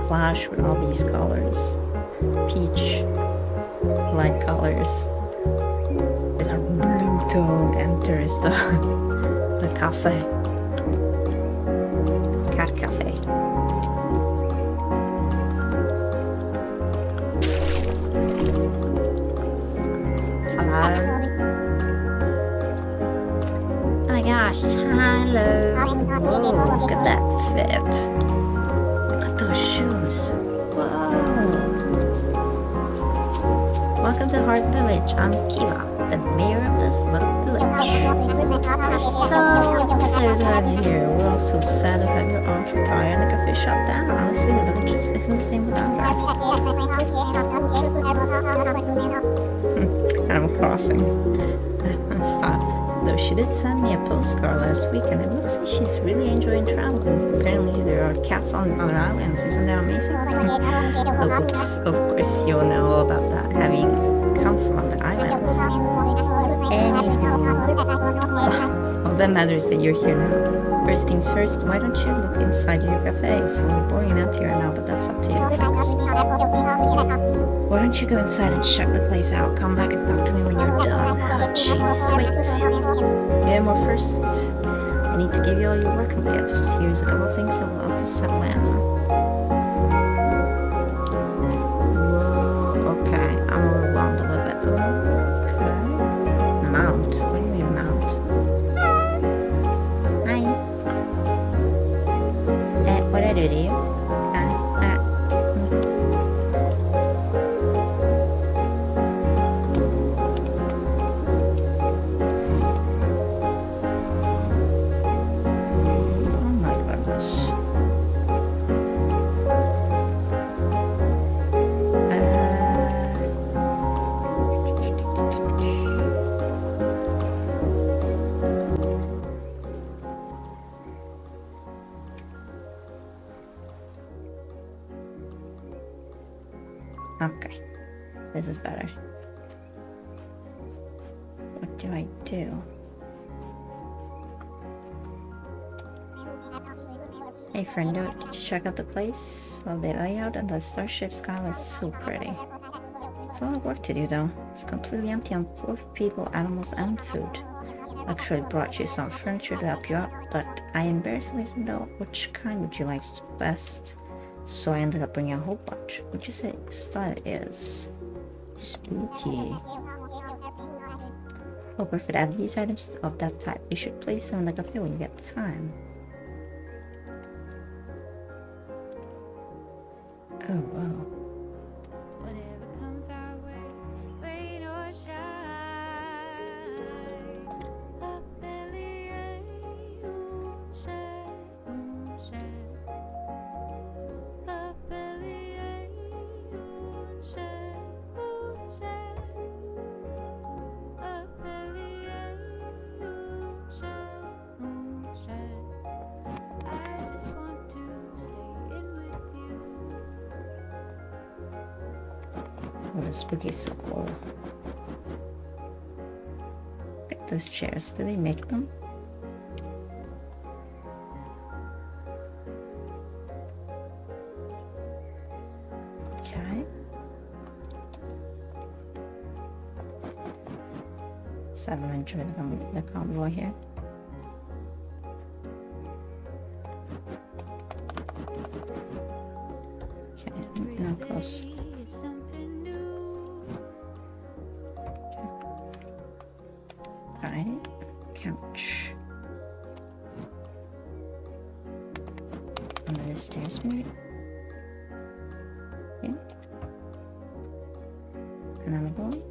Clash with all these colors. Peach, light colors. As our blue tone enters the cafe. Cat cafe. Hello. Oh my gosh, hello. Whoa, look at that fit. Those shoes. Whoa. Welcome to Heart Village. I'm Kiva, the mayor of this little village. So glad you're here. We're all so sad to have your arms retire and the cafe shut down. Honestly, the village just isn't the same without her. Animal Crossing. Stop. Though she did send me a postcard last week, and I would say she's really enjoying traveling. Apparently there are cats on other islands. Isn't that amazing? Oh, oops. Of course you'll know all about that, having come from other islands. Anywho, all that matters is that you're here now. First things first, why don't you look inside your cafe? It's a little boring out here now, but that's up to you to fix. Why don't you go inside and check the place out? Come back and talk to me when you're done. Oh, jeez, wait. Yeah, more first. I need to give you all your welcome gifts. Here's a couple things that will help you settle in. Whoa, okay. I'm overwhelmed a little bit. Okay. Mount. What do you mean mount? Hi. What I do to you? Okay, this is better. What do I do? Hey friendo, did you check out the place? Well, the layout and the starship sky was so pretty. There's a lot of work to do though. It's completely empty and full of people, animals, and food. I actually brought you some furniture to help you out, but I embarrassingly didn't know which kind would you like best. So I ended up bringing a whole bunch. Would you say style is spooky? Oh, perfect. I have these items of that type. You should place them in the cafe when you get the time. Oh, wow. Whatever comes our way, rain or shine. La belle moonshine, moonshine. La belle moonshine, moonshine. La belle moonshine, moonshine. I just want to stay in with you. Oh, the spooky is so cool. Look at those chairs. Do they make them? Okay. So I'm enjoying the convoy here. Okay, now close. Alright, couch. Under the stairs, maybe? Okay. Another one.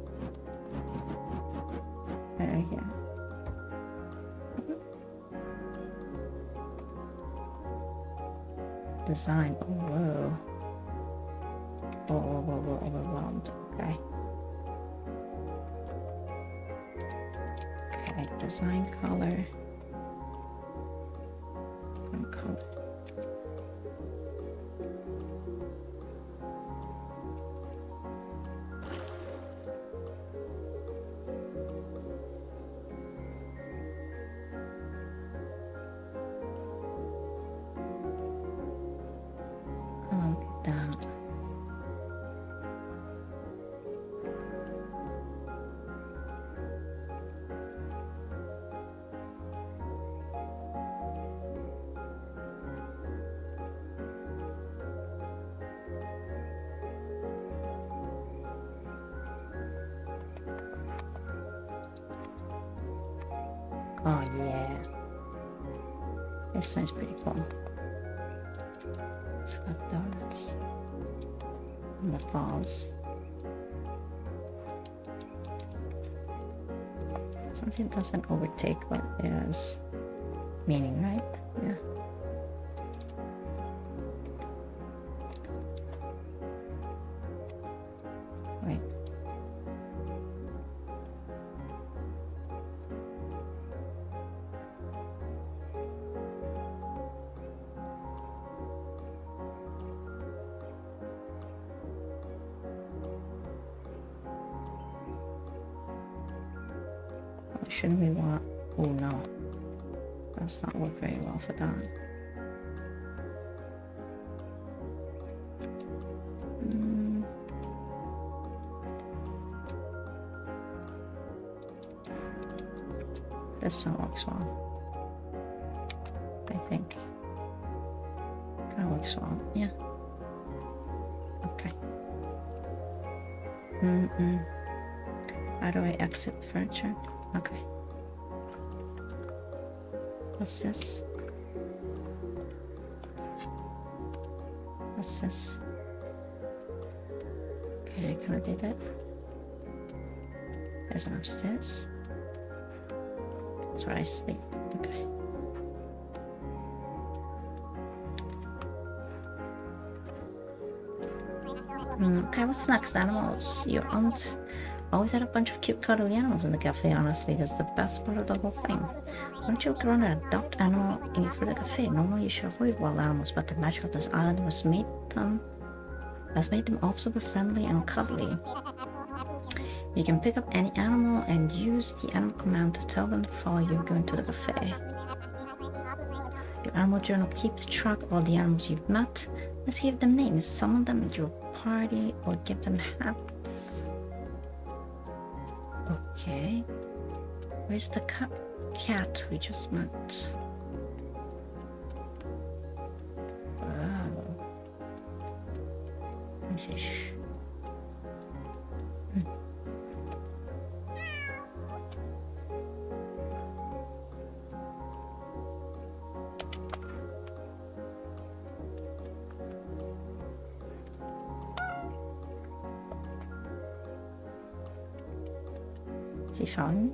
design. Oh, whoa. Whoa, whoa, whoa, whoa, overwhelmed. Okay. Okay, design color. Color. Oh, look at that. Oh yeah, this one's pretty cool. It's got donuts and the balls. Something doesn't overtake what is meaning, right? Yeah. Wait. Shouldn't we want? Oh no, that's not work very well for that. This one works well, I think. Kind of works well, yeah. Okay. How do I exit furniture? Okay. What's this? What's this? Okay, I kind of did it. There's an upstairs. That's where I sleep. Okay. Okay, what's next? Animals. Your aunt always had a bunch of cute cuddly animals in the cafe. Honestly, that's the best part of the whole thing. Why don't you look around and adopt animal for the cafe? Normally you should avoid wild animals, but the magic of this island has made them all super friendly and cuddly. You can pick up any animal and use the animal command to tell them to follow you going to the cafe. Your animal journal keeps track of all the animals you've met. Let's give them names, summon them into your party, or give them hats. Okay. Where's the cat we just met? Wow. And fish. Is he found?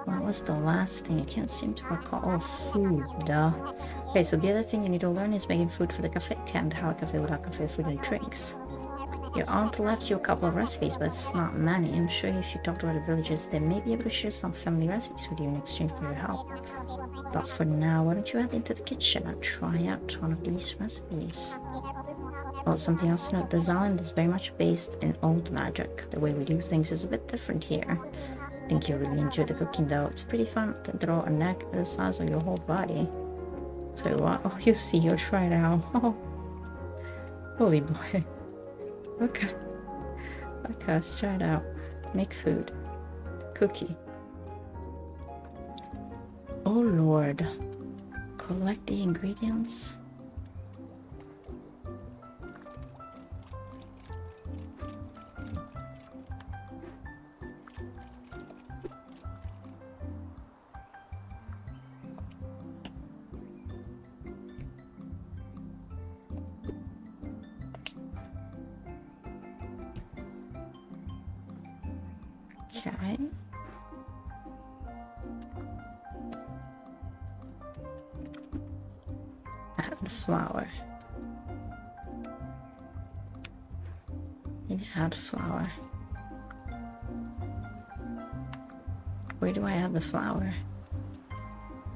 What was the last thing? I can't seem to recall. Oh, food. Okay, so the other thing you need to learn is making food for the cafe. Can't have a cafe without cafe food and drinks. Your aunt left you a couple of recipes, but it's not many. I'm sure if you talk to other villagers, they may be able to share some family recipes with you in exchange for your help. But for now, why don't you head into the kitchen and try out one of these recipes? Oh, something else to note, this island is very much based in old magic. The way we do things is a bit different here. I think you'll really enjoy the cooking though. It's pretty fun to draw a neck the size of your whole body. So what? Oh, you see, you'll try it out. Oh, holy boy. Okay. Okay, let's try it out. Make food. Cookie. Oh Lord. Collect the ingredients. Okay. Add flour. Need to add flour. Where do I add the flour?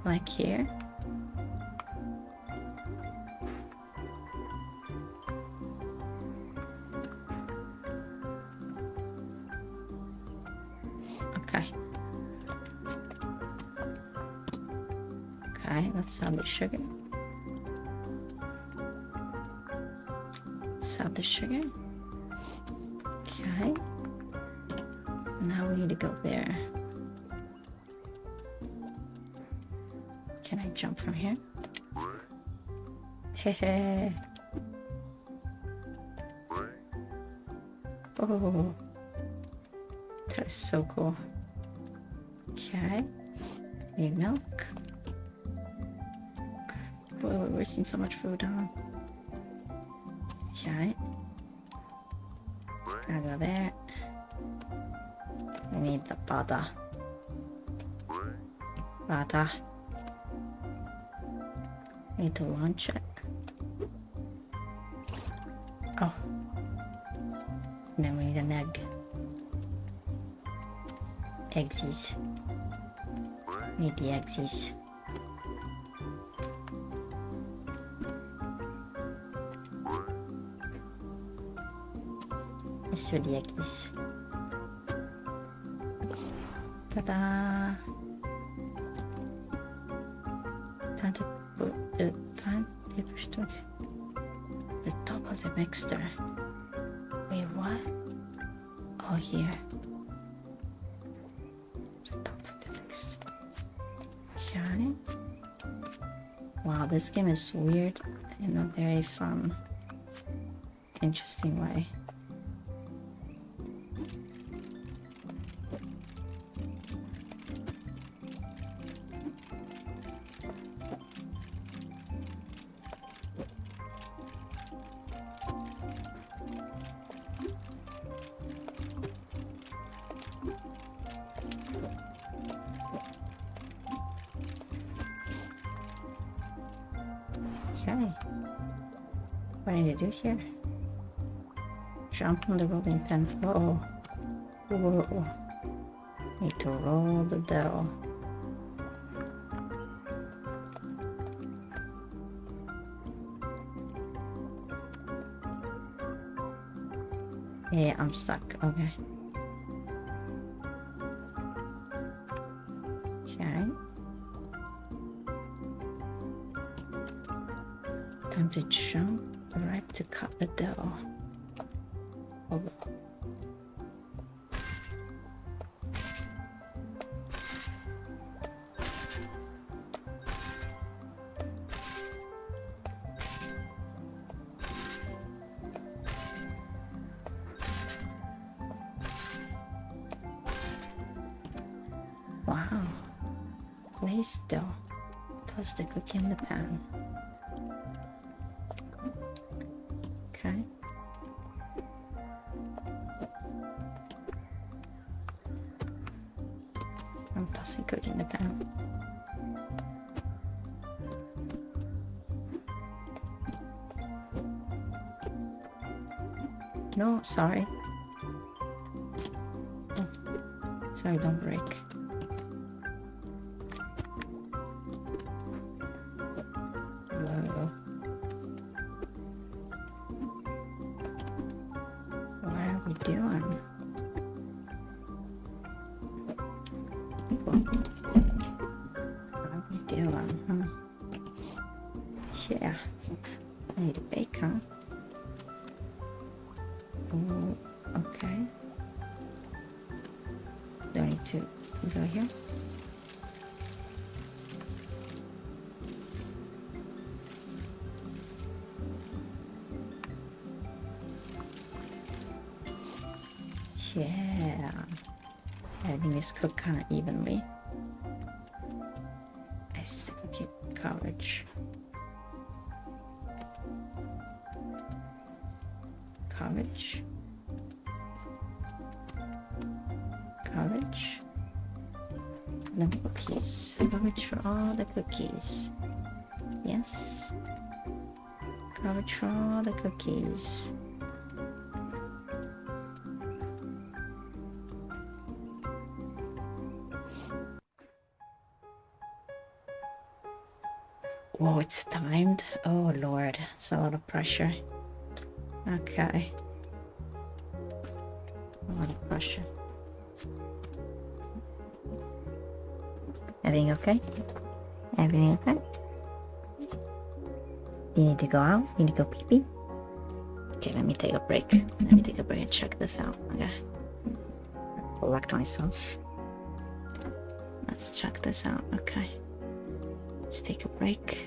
Like here? Okay. Okay, let's add the sugar. Let's add the sugar. Okay. Now we need to go there. Can I jump from here? Hehe. Oh. That is so cool. Okay. Need milk. Whoa, we're wasting so much food, huh? Okay. Gotta go there. We need the butter. Butter. Need to launch it. Oh. And then we need an egg. Eggsies. Need the eggsies. Let's do the eggies. Ta-da! Time to put the top of the mixture. Wait, what? Oh, here. The top of the mixture. Okay. Wow, this game is weird in a very fun, interesting way. Okay. What do I need to do here? Jump on the rolling pin. Oh. Whoa. Need to roll the dough. Yeah, I'm stuck. Okay. Okay. Time to jump right to cut the dough. Oh. Wow. Glazed dough. Toss the cookie in the pan. Okay. I'm tossing cookie in the pan. No, sorry. Oh, sorry, don't break. Whoa. What are we doing? What are we doing, huh? Yeah. I need a bake, huh? Oh, okay. Do I need to go here? Yeah. Everything is cooked kind of evenly. I still keep coverage. Coverage. No cookies. Coverage for all the cookies. Yes. Coverage for all the cookies. Whoa, it's timed. Oh lord, it's a lot of pressure. Okay. A lot of pressure. Everything okay? Everything okay? You need to go out? You need to go pee pee? Okay, let me take a break. Let me take a break and check this out. Okay. Collect myself. Let's check this out. Okay. Let's take a break.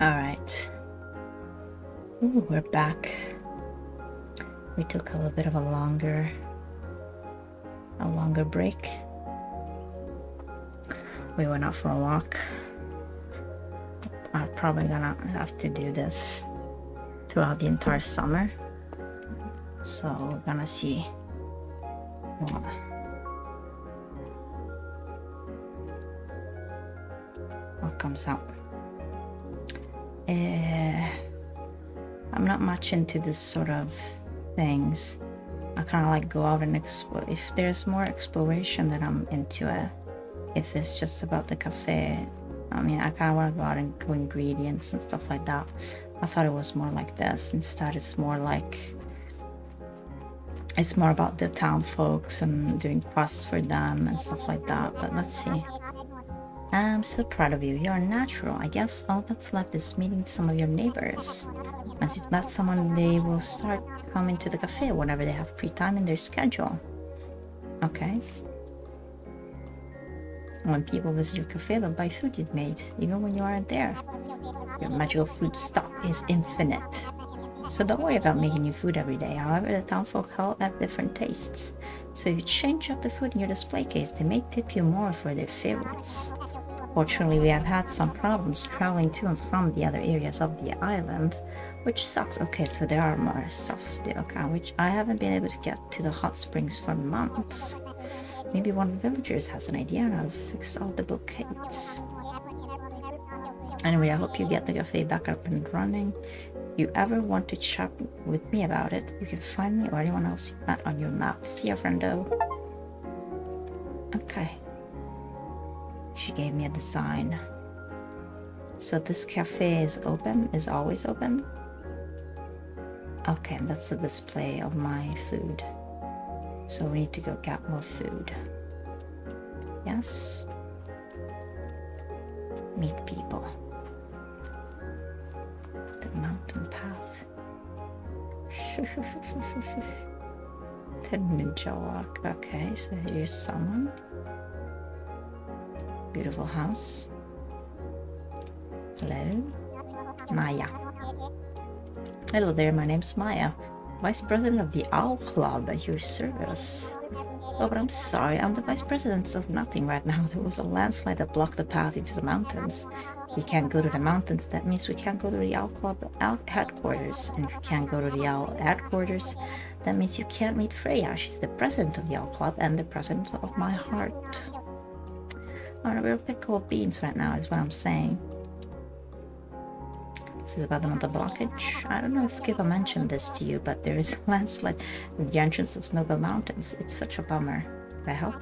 Alright. Ooh, we're back. We took a little bit of a longer break. We went out for a walk. I'm probably gonna have to do this throughout the entire summer. So we're gonna see what comes out. I'm not much into this sort of things. I kind of like go out and explore. If there's more exploration, then I'm into it. If it's just about the cafe, I mean, I kind of want to go out and go ingredients and stuff like that. I thought it was more like this. Instead, it's more about the town folks and doing quests for them and stuff like that. But let's see. I'm so proud of you. You're natural. I guess all that's left is meeting some of your neighbors. Once you've met someone, they will start coming to the cafe whenever they have free time in their schedule. Okay. When people visit your cafe, they'll buy food you've made, even when you aren't there. Your magical food stock is infinite. So don't worry about making new food every day. However, the townfolk all have different tastes. So if you change up the food in your display case, they may tip you more for their favorites. Fortunately, we have had some problems traveling to and from the other areas of the island, which sucks. Okay, so there are more stuff to do, okay, which I haven't been able to get to the hot springs for months. Maybe one of the villagers has an idea on how to fix all the blockades. Anyway, I hope you get the cafe back up and running. If you ever want to chat with me about it, you can find me or anyone else you met on your map. See ya, friendo. Okay. She gave me a design. So this cafe is open, is always open. Okay, that's a display of my food. So we need to go get more food. Yes. Meet people. The mountain path. The ninja walk. Okay, so here's someone. Beautiful house. Hello. Maya. Hello there, my name's Maya. Vice President of the Owl Club at your service. Oh, but I'm sorry, I'm the Vice President of nothing right now. There was a landslide that blocked the path into the mountains. We can't go to the mountains, that means we can't go to the Owl Club headquarters. And if you can't go to the Owl headquarters, that means you can't meet Freya. She's the President of the Owl Club and the President of my heart. On a real pickle of beans right now is what I'm saying. This is about the mountain blockage. I don't know if Kippa mentioned this to you, but there is a landslide at the entrance of Snowbell Mountains. It's such a bummer. Can I help?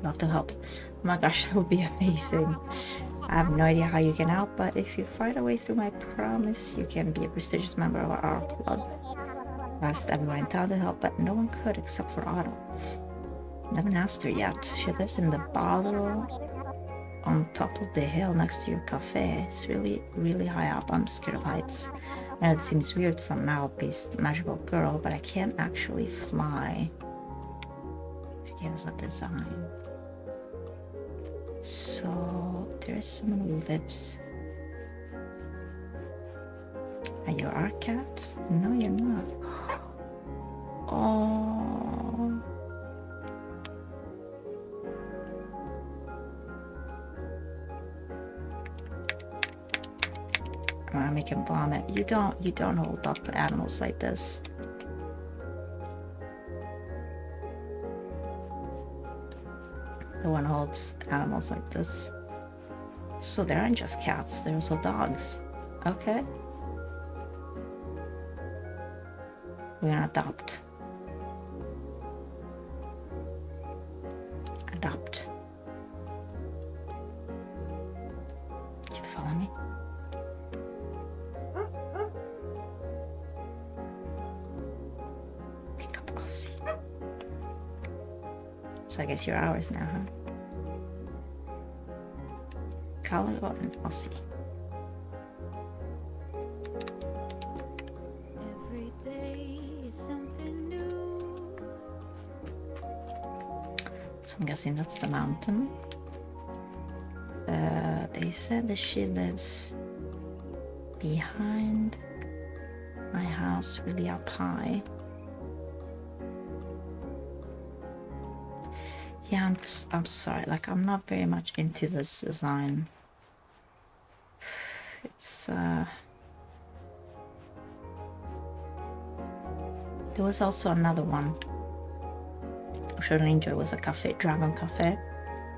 Love to help. Oh my gosh, that would be amazing. I have no idea how you can help, but if you find a way through my promise, you can be a prestigious member of our club. I asked everyone in town to help, but no one could except for Otto. I haven't asked her yet. She lives in the bottle on top of the hill next to your cafe. It's really, really high up. I'm scared of heights. I know it seems weird from now-based magical girl, but I can't actually fly. She gave us a design. So there is someone who lives. Are you our cat? No, you're not. Oh. I'm gonna make him vomit. You don't hold up animals like this. No one holds animals like this. So there aren't just cats, there are also dogs. Okay. We're gonna adopt. Adopt. Do you follow me? Pick up Aussie. So I guess you're ours now, huh? Calico and Aussie. Every day is something new. So I'm guessing that's the mountain. They They said that she lives behind my house, really up high. Yeah, I'm sorry, like I'm not very much into this design. It's there was also another one which I really enjoyed, was a cafe, Dragon Cafe,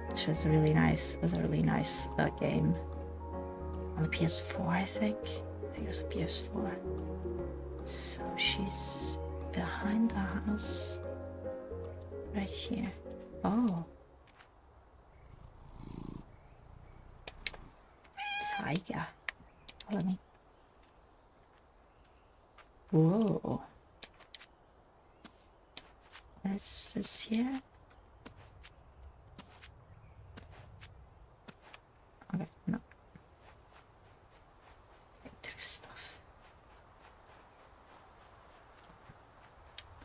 which was a really nice game on the PS4, I think it was a PS4. So she's behind the house right here. Oh, tiger, follow me. Whoa, what is this here? Okay, no. There's stuff.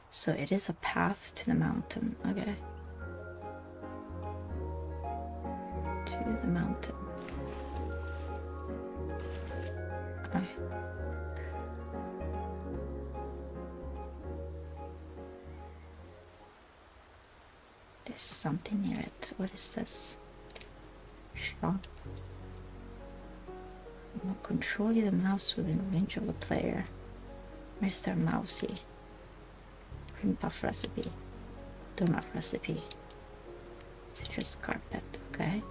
So it is a path to the mountain. Okay. To the mountain. Okay. There's something near it. What is this? Shop. Control the mouse within range of the player. Mr. Mousy. Cream puff recipe. Donut recipe. Citrus carpet. Okay.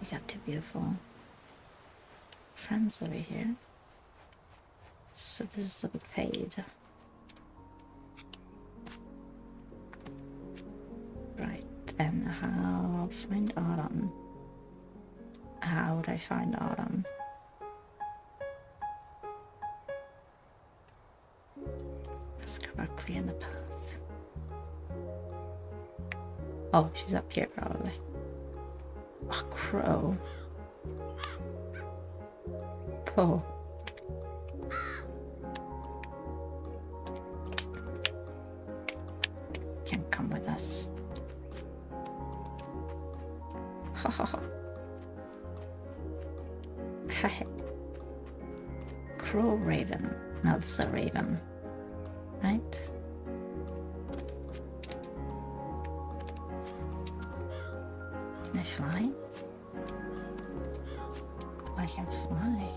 We got two beautiful friends over here. So this is a bit fade. Right, and how find Autumn? How would I find Autumn? Ask her about clearing the path. Oh, she's up here probably. A crow. Oh. Can't come with us. Ha ha ha. Crow raven. No, it's a raven. Right? Can I fly? I can fly.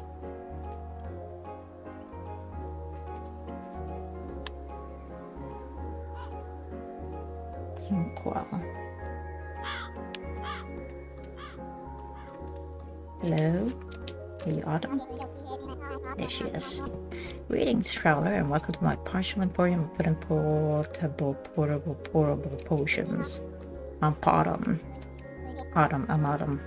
Inkwell. Hello? Are you Autumn? There she is. Greetings, traveler, and welcome to my partial emporium of putting portable potions. I'm Autumn. I'm Autumn.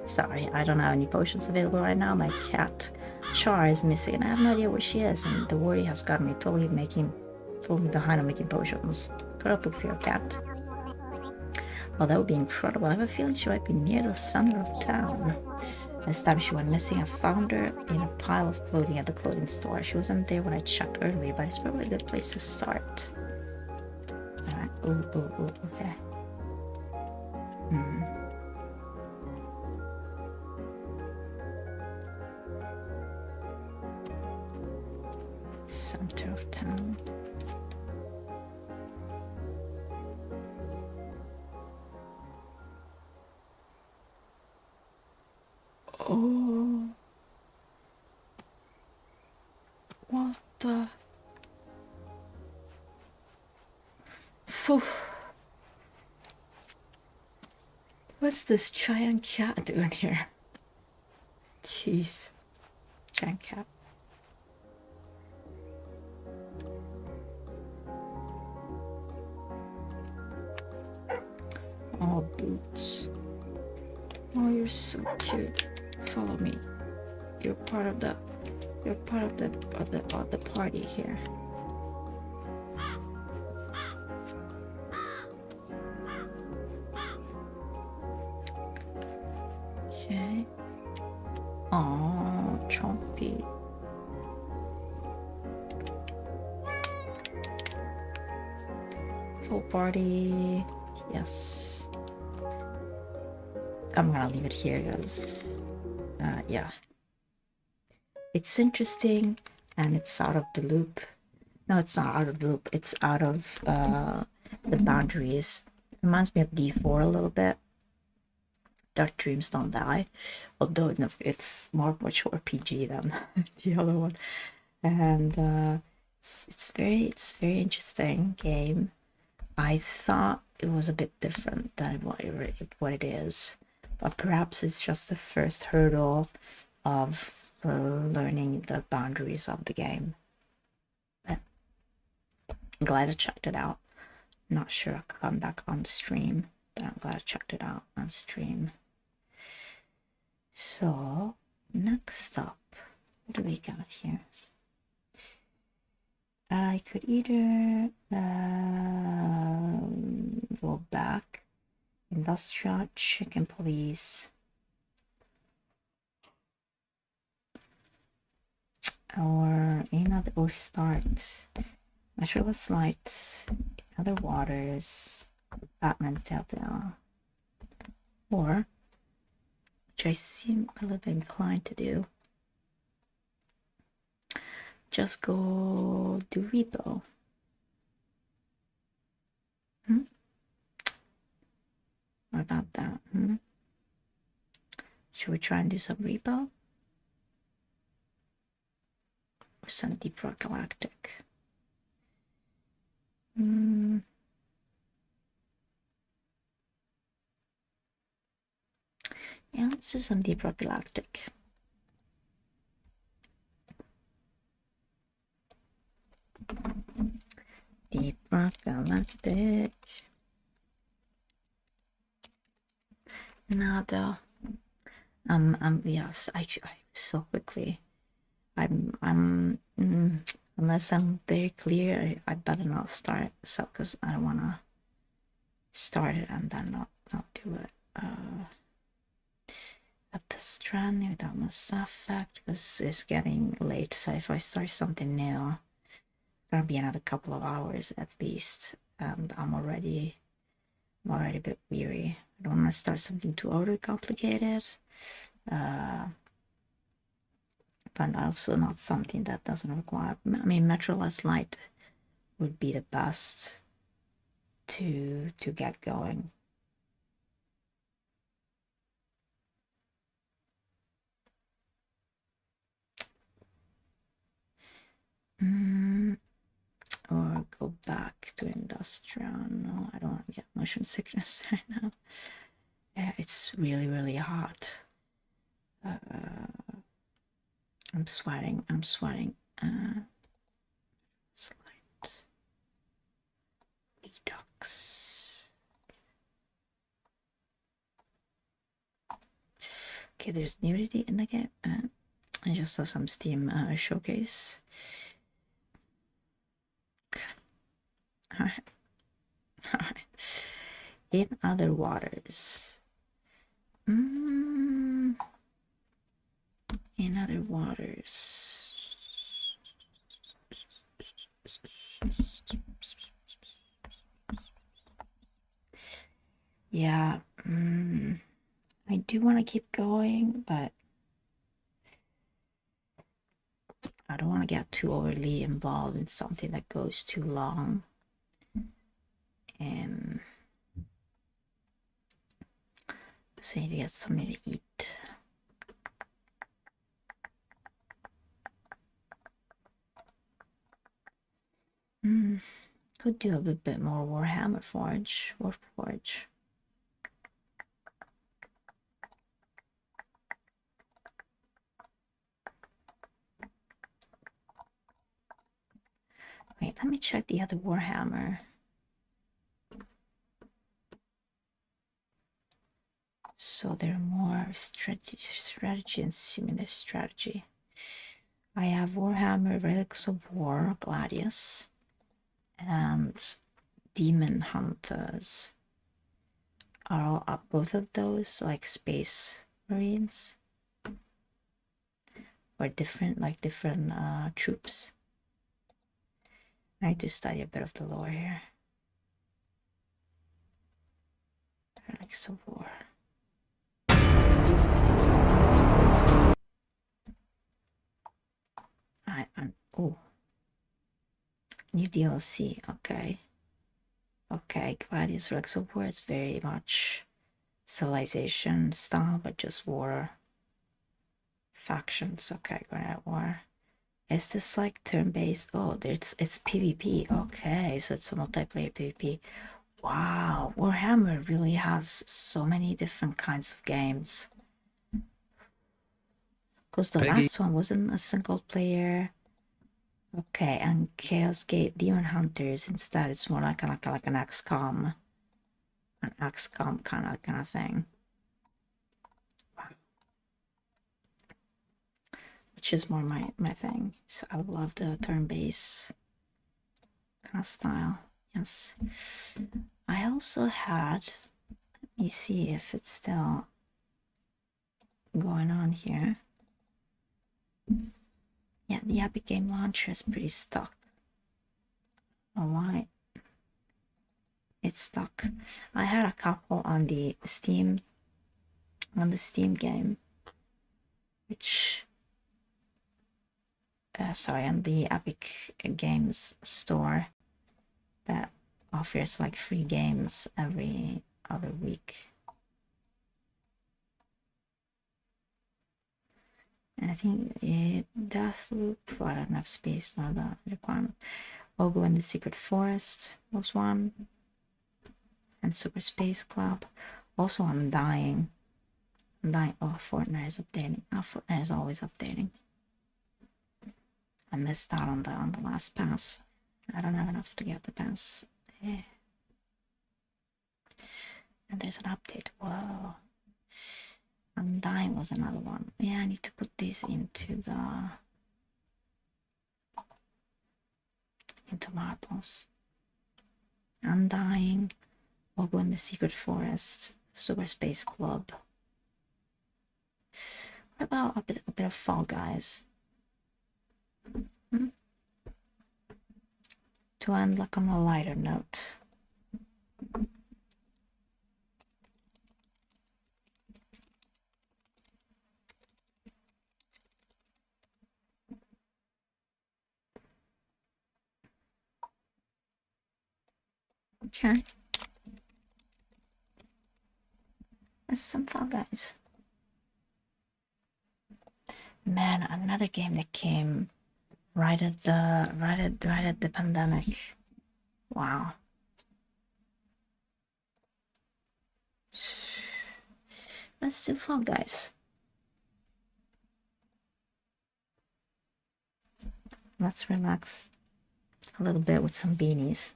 Sorry, I don't have any potions available right now. My cat, Char, is missing, and I have no idea where she is, and the worry has got me totally behind on making potions. Gotta look for your cat. Well, that would be incredible. I have a feeling she might be near the center of town. This time she went missing. I found her in a pile of clothing at the clothing store. She wasn't there when I checked earlier, but it's probably a good place to start. Alright, okay. Center of town. Oh, what the? Phew. What's this giant cat doing here? Jeez, giant cat. Oh, Boots. Oh, you're so cute. Follow me. You're part of the party here. Okay. Oh, Chompy. Full party. Yes. I'm gonna leave it here because, yeah. It's interesting and it's out of the loop. No, it's not out of the loop. It's out of the boundaries. Reminds me of D4 a little bit. Dark Dreams Don't Die, although it's much more PG than the other one. And it's very interesting game. I thought it was a bit different than what it is, but perhaps it's just the first hurdle of learning the boundaries of the game. But I'm glad I checked it out. Not sure I could come back on stream, but I'm glad I checked it out on stream. So next up, what do we got here? I could either go back, Industria, Chicken Police, or start Measureless Light, Other Waters, Batman's Telltale, or, which I seem a little bit inclined to do, just go do repo. What about that? Should we try and do some repo? Or some Deep Rock Galactic? Yeah, let's do some Deep Rock Galactic. Deep Rock Galactic. Nada. Yes, I so quickly. Unless I'm very clear, I better not start. So, because I don't wanna start it and then not do it. At the Stranding without Mass Effect, because it's getting late. So if I start something new, it's gonna be another couple of hours at least, and I'm already a bit weary. I don't want to start something too overly complicated, but also not something that doesn't require. I mean, Measureless Light would be the best to get going. Or go back to Industria. No, I don't want to get motion sickness right now. Yeah, it's really hot. I'm sweating. Light Redux. Okay, there's nudity in the game. I just saw some Steam showcase. Okay. Alright. In Other Waters. In Other Waters. Yeah. I do want to keep going, but I don't want to get too overly involved in something that goes too long. So I need to get something to eat. Could do a little bit more Warhammer Warpforge. Wait, let me check the other Warhammer. So they're more strategy and similar strategy. I have Warhammer Relics of War, Gladius, and Demon Hunters. Are both of those like Space Marines? Or different troops? I need to study a bit of the lore here. Relics of War. Oh, new DLC. Okay. Okay, Gladius Relics of War is very much civilization style, but just war. Factions. Okay, going at war. Is this like turn-based? Oh, it's PvP. Okay, so it's a multiplayer PvP. Wow, Warhammer really has so many different kinds of games. Because the last one wasn't a single player. Okay, and Chaos Gate Demon Hunters instead, it's more like an XCOM. An XCOM kind of thing. Wow. Which is more my thing. So I love the turn-based kind of style. Yes. I also had, let me see if it's still going on here. Yeah, the Epic Game Launcher is pretty stuck. Oh, why? It's stuck. I had a couple on the Steam game, which sorry, on the Epic Games store that offers like free games every other week. And I think Deathloop, I don't have space, not the requirement. Ogo and the Secret Forest was one. And Super Space Club. Also Undying. Undying. Oh, Fortnite is updating. Oh, Fortnite is always updating. I missed out on the last pass. I don't have enough to get the pass. Yeah. And there's an update. Whoa. Undying was another one. Yeah, I need to put these into marbles. Undying, Ogo in the Secret Forest, Super Space Club. What about a bit of Fall Guys? To end like on a lighter note. Okay. That's some Fall Guys. Man, another game that came right at the pandemic. Wow. Let's do Fall Guys. Let's relax a little bit with some beanies.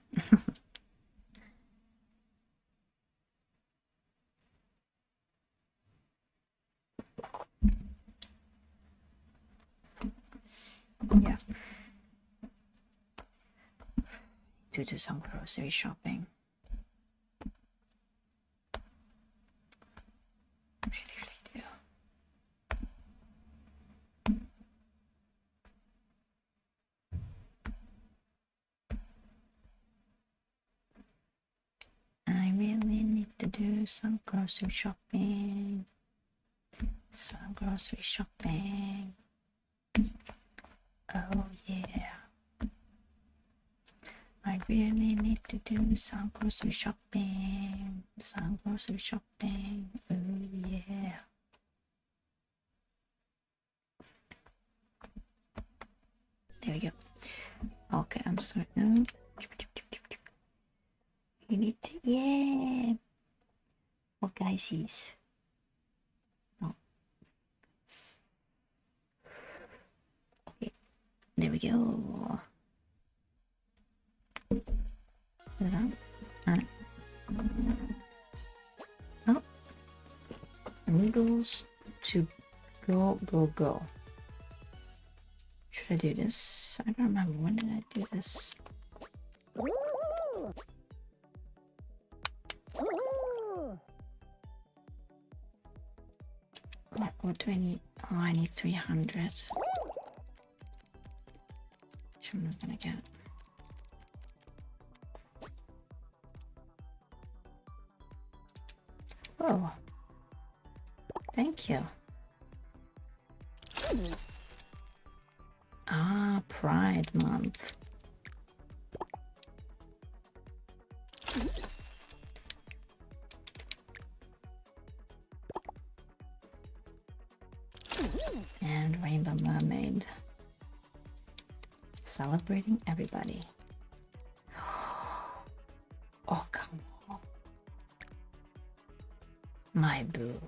Yeah. To do some grocery shopping. Really do. I really need to do some grocery shopping. Some grocery shopping. Oh yeah. I really need to do some grocery shopping. Some grocery shopping. Oh yeah. There we go. Okay, I'm sorry. No. You need to, yeah. What guysies? No. Okay, there we go. Alright. Oh. Noodles to go. Should I do this? I don't remember. When did I do this? What do I need? Oh, I need 300. Which I'm not gonna get. Oh, thank you. Ah, Pride Month. And Rainbow Mermaid. Celebrating everybody. Oh, come on. My boo.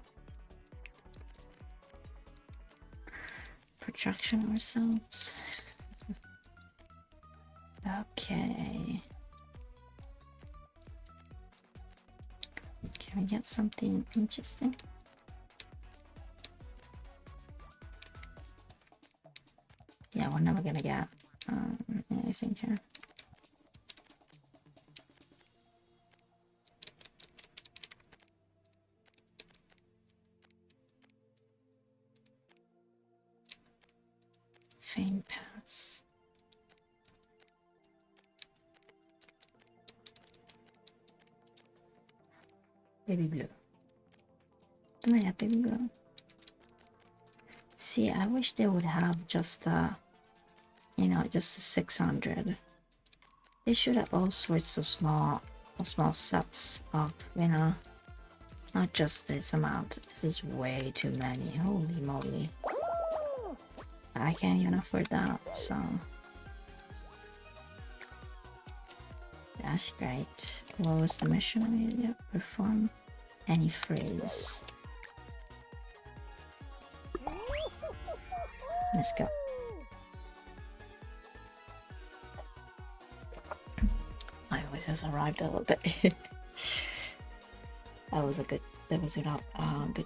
Projection ourselves. Okay. Can we get something interesting? Yeah, we're never gonna get anything here. Fame Pass. Baby blue. Do I have baby blue? See, I wish they would have just you know, just a 600. They should have all sorts of small sets of, you know, not just this amount. This is way too many. Holy moly. I can't even afford that, so that's great. What was the mission? Yeah, perform any phrase. Let's go. My voice has arrived a little bit. That was a good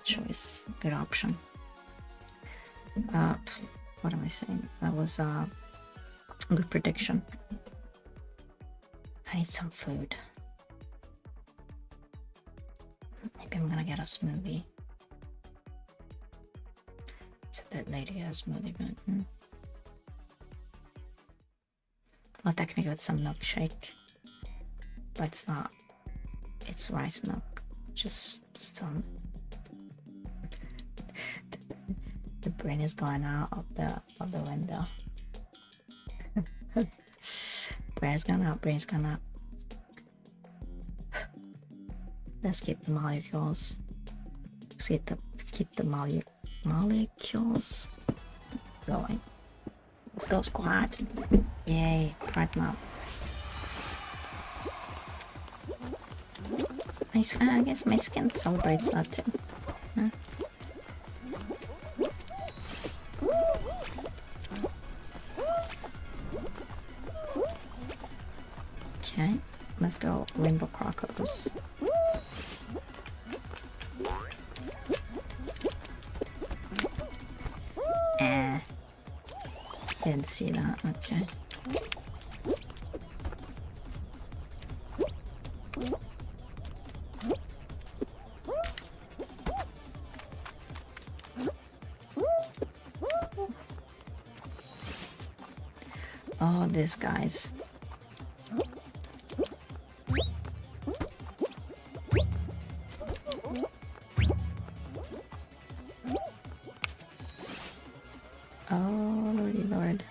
choice, good option. What am I saying? That was a good prediction. I need some food. Maybe I'm gonna get a smoothie. It's a bit late to get a smoothie, but well, technically it's some milkshake, but it's not. It's rice milk. Just the brain is going out of the window. Brain's gone out. Let's keep the molecules. Let's keep the molecules going. Let's go, squad. Yay, Pride Month. I guess my skin celebrates that too. Huh? Okay, let's go rainbow crocos. Didn't see that, okay. Oh, this guy's. Oh, lordy lord.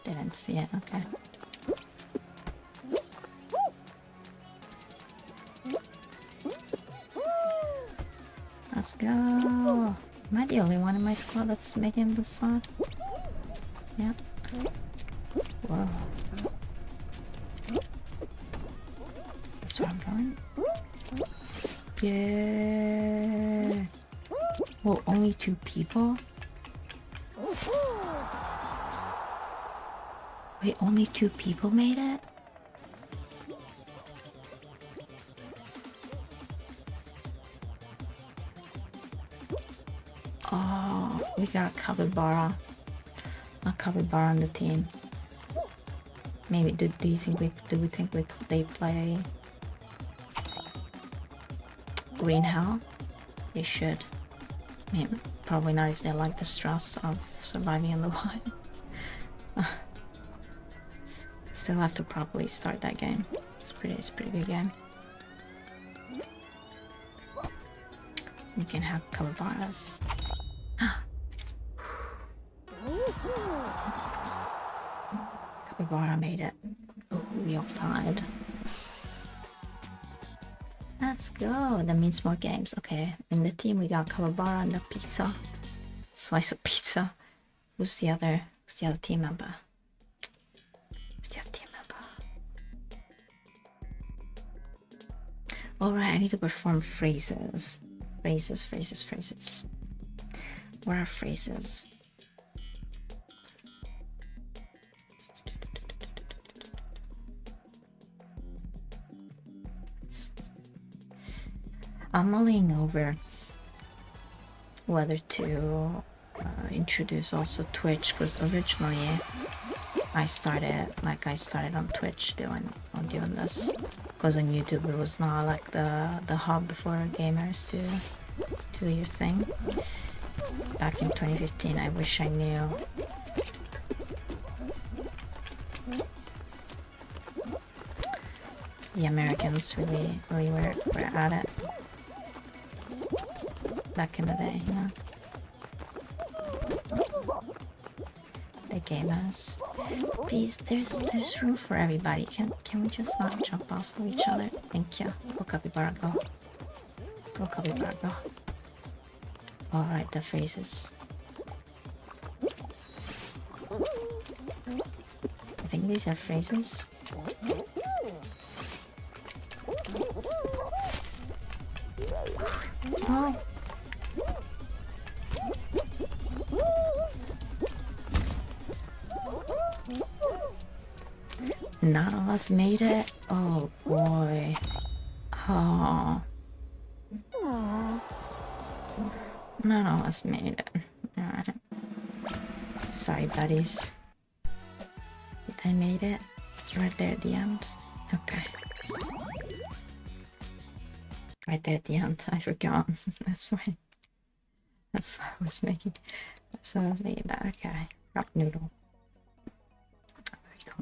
Didn't see it, okay. Let's go. Am I the only one in my squad that's making it this far? Yep. Whoa. That's where I'm going. Yeah. Whoa, only 2 people? Wait, only 2 people made it? Oh, we got Capybara. A Capybara on the team. Maybe do we think they play Green Hell? They should. Maybe, probably not if they like the stress of surviving in the wilds. Still have to properly start that game. It's a pretty good game. You can have capybaras. Capybara made it. Oh, we all tied. Let's go. That means more games. Okay, in the team we got capybara and a pizza. Slice of pizza. Who's the other team member? Who's the other team member? Alright, I need to perform phrases. Phrases. Where are phrases? I'm mulling over whether to introduce also Twitch, because originally I started on Twitch doing this, because on YouTube it was not like the hub for gamers to do your thing. Back in 2015, I wish I knew. The Americans really were at it back in the day, you know. The gamers. Please, there's room for everybody. Can we just not jump off of each other? Thank you. Go capybara, go. Go capybara, go. Alright, the phrases. I think these are phrases. Oh. None of us made it. Oh boy. Oh. None of us made it. Alright. Sorry, buddies. I made it right there at the end. Okay. Right there at the end. I forgot. That's why. That's why I was making. That's why I was making that. Okay. Cup noodle.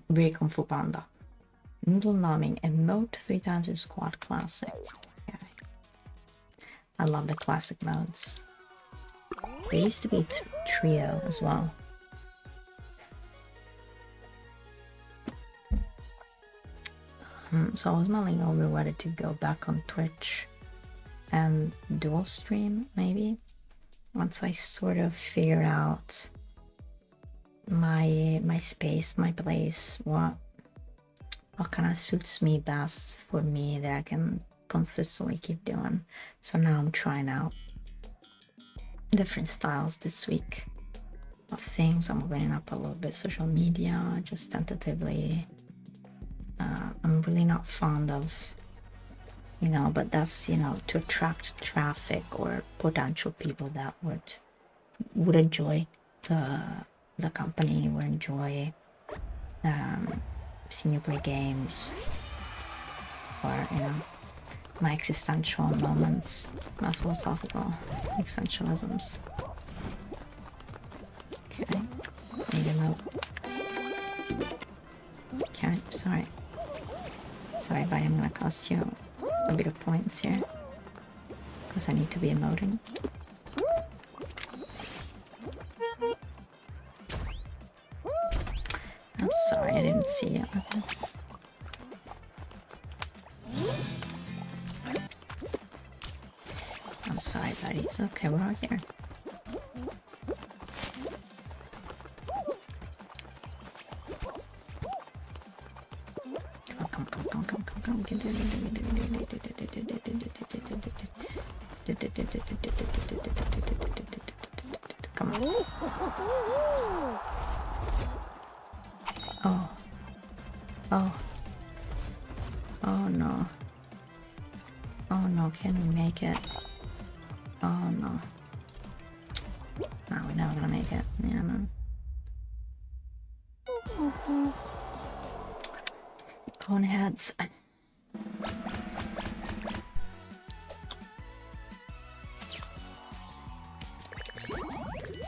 Very Kung Fu Panda. Noodle numbing. Emote 3 times in squad classic. Okay. I love the classic modes. There used to be trio as well. So I was mulling over whether to go back on Twitch and dual stream, maybe, once I sort of figure out my space, my place, what kind of suits me best for me that I can consistently keep doing. So now I'm trying out different styles this week of things. I'm opening up a little bit social media, just tentatively. I'm really not fond of, you know, but that's, you know, to attract traffic or potential people that would enjoy the company, would enjoy seeing you play games, or, you know, my existential moments, my philosophical existentialisms. Okay, need a note. Okay, sorry, buddy, I'm gonna cost you a bit of points here because I need to be emoting. I'm sorry, I didn't see you. I'm sorry, buddy. It's okay, we're all here. Come. We can do it. Come on. Oh no. Oh no, can we make it? Oh no. No, we're never gonna make it. Yeah, no. Cone heads.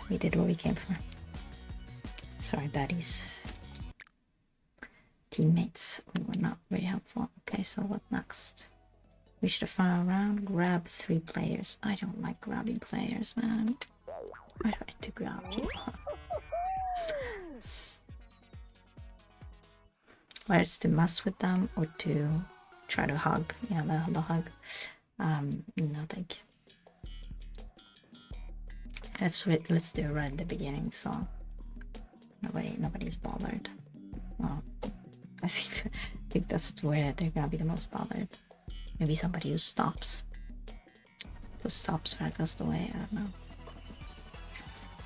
We did what we came for. Sorry, baddies. teammates who were not very helpful. Okay, so what next? Reach the final round, grab 3 players. I don't like grabbing players, man. I like to grab people. Whereas to mess with them or to try to hug, yeah, the hug. No, thank you. Let's do it right at the beginning, so nobody's bothered. Well, I think that's where they're gonna be the most bothered. Maybe somebody who stops right across the way. I don't know.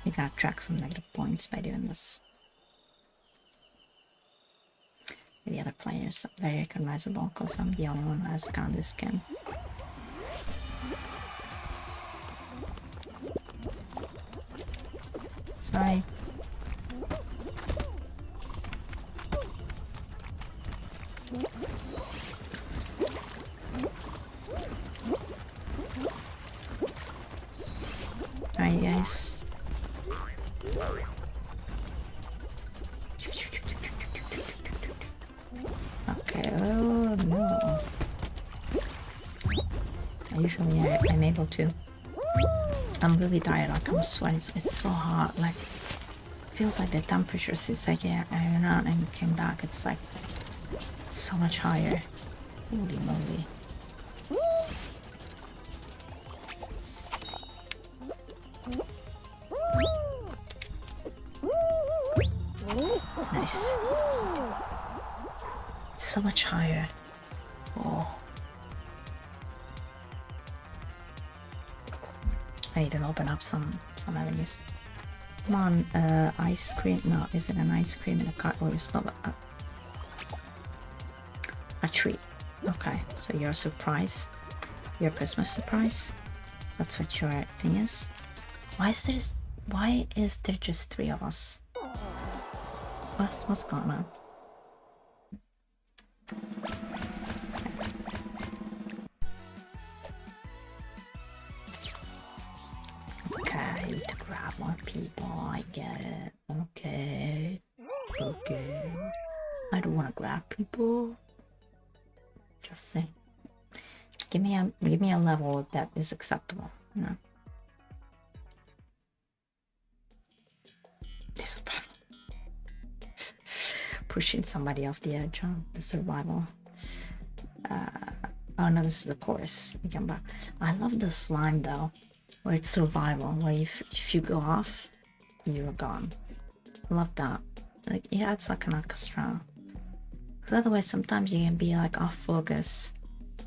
We gotta track some negative points by doing this. The other players are very recognizable because I'm the only one who has Candy skin. Sorry. Alright, guys. Okay, oh no. Usually I'm able to. I'm really tired, like I'm sweating, it's so hot, like feels like the temperature since I went out and came back, it's like it's so much higher. Holy moly. Nice. It's so much higher. Oh. I need to open up some avenues. Come on, ice cream. No, is it an ice cream in a car or is not a tree? Okay, so your surprise, your Christmas surprise. That's what your thing is. Why is there just 3 of us? What's going on? Okay, I need to grab more people. I get it. Okay. Okay. I don't want to grab people. Just say. Give me a level that is acceptable. You know. The survival. Pushing somebody off the edge, huh? The survival. Oh no, this is the course. We come back. I love the slime though, where it's survival. Where if you go off, you're gone. I love that. Like, yeah, it's like an orchestra. Because otherwise, sometimes you can be like off focus,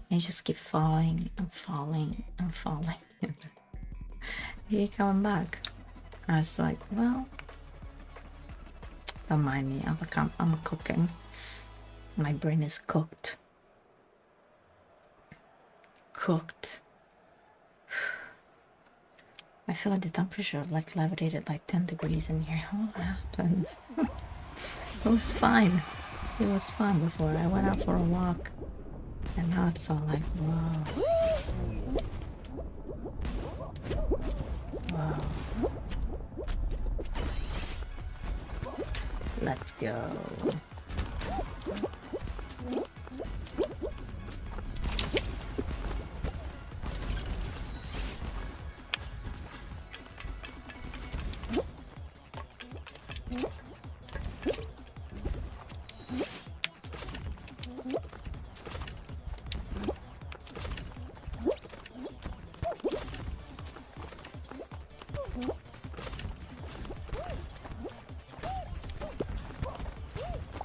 and you just keep falling and falling and falling. You're coming back. I was like, well, don't mind me. I'm cooking. My brain is cooked. Cooked. I feel like the temperature like levitated like 10 degrees in here. What happened? It was fine. It was fine before. I went out for a walk. And now it's all like, whoa. Wow. Let's go.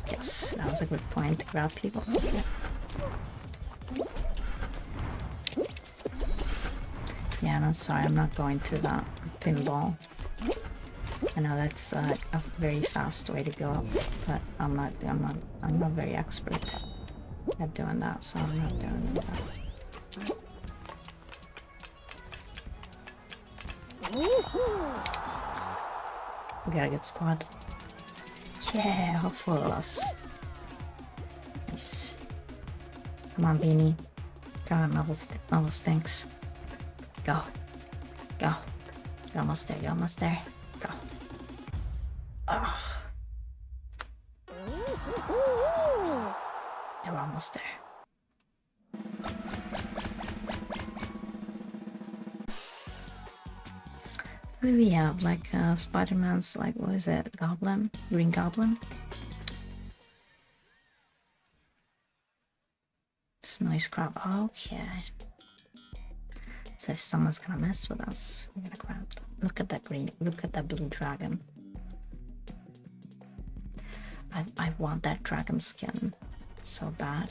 Yes, that was a good point to grab people. Yeah, no, sorry, I'm not going to that pinball. I know that's a very fast way to go, but I'm not very expert at doing that, so I'm not doing that. We got a good squad. Yeah, all 4 of us. Nice. Come on, Beanie. Come on, Marvel Sphinx. Go. Go. You're almost there, you're almost there. Go. Oh. We're almost there. Who do we have? Like Spider-Man's, like, what is it? Goblin? Green Goblin? Snowy Scrub. Okay. So if someone's gonna mess with us, we're gonna grab them. Look at that green, look at that blue dragon. I want that dragon skin so bad.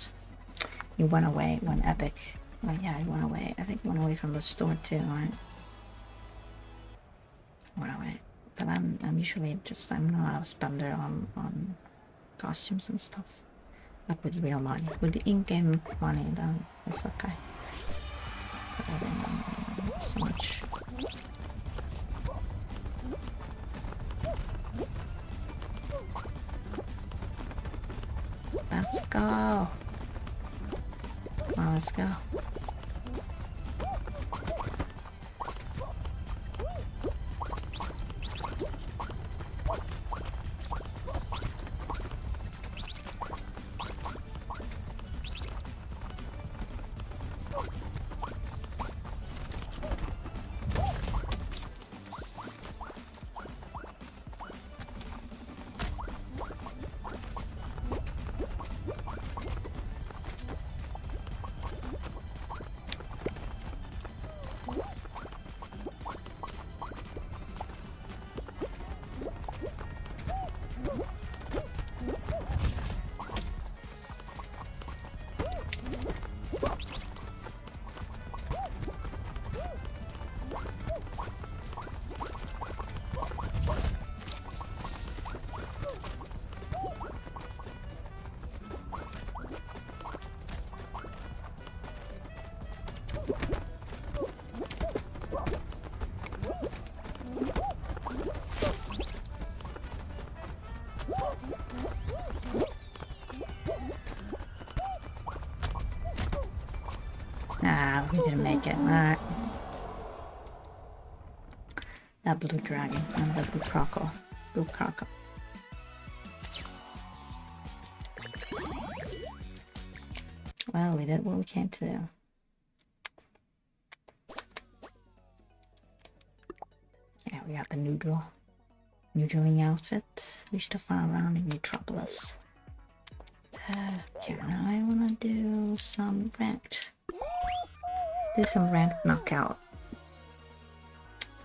You went away when Epic. Well, yeah, he went away. I think he went away from the store too, right? Went away. But I'm usually just, I'm not a spender on costumes and stuff. Like with real money. With the in-game money, then it's okay. But I don't know so much. Let's go. Come on, let's go. Ah, we didn't make it. Alright. That blue dragon. And the blue croco. Blue croco. Well, we did what we came to do. Yeah, we got the noodling outfit. We should have found around in Metropolis. Okay, now I wanna do some ranked. Do some ranked knockout.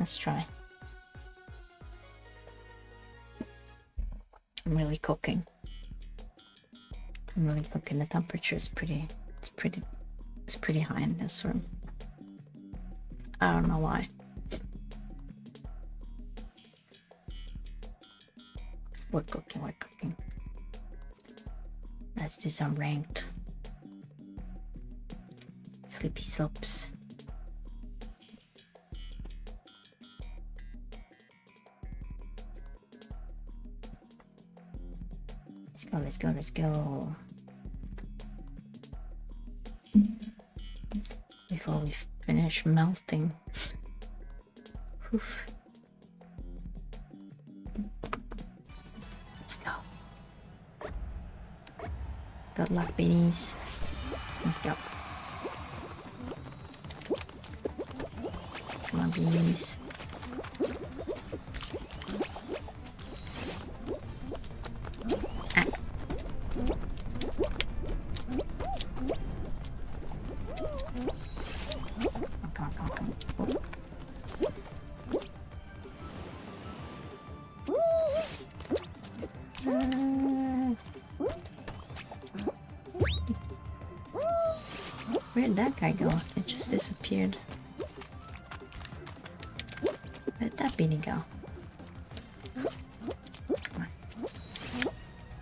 Let's try. I'm really cooking. The temperature is pretty high in this room. I don't know why. We're cooking. Let's do some ranked. Sleepy slopes. Let's go. Before we finish melting. Oof. Let's go. Good luck, beanies. Let's go. Come on, beanies. Where'd that guy go? It just disappeared. Where'd that beanie go? Come on.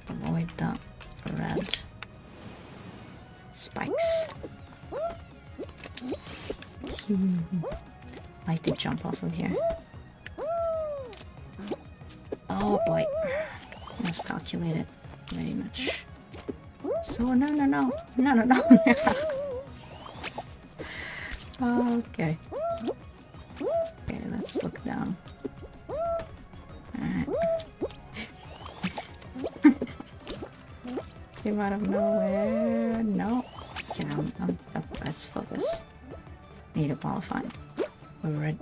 Avoid the red spikes. I like to jump off of here. Oh boy. Miscalculated very much. So no. Okay. Okay, let's look down. Alright. came out of nowhere. No. Okay, let's focus. We need to qualify. We're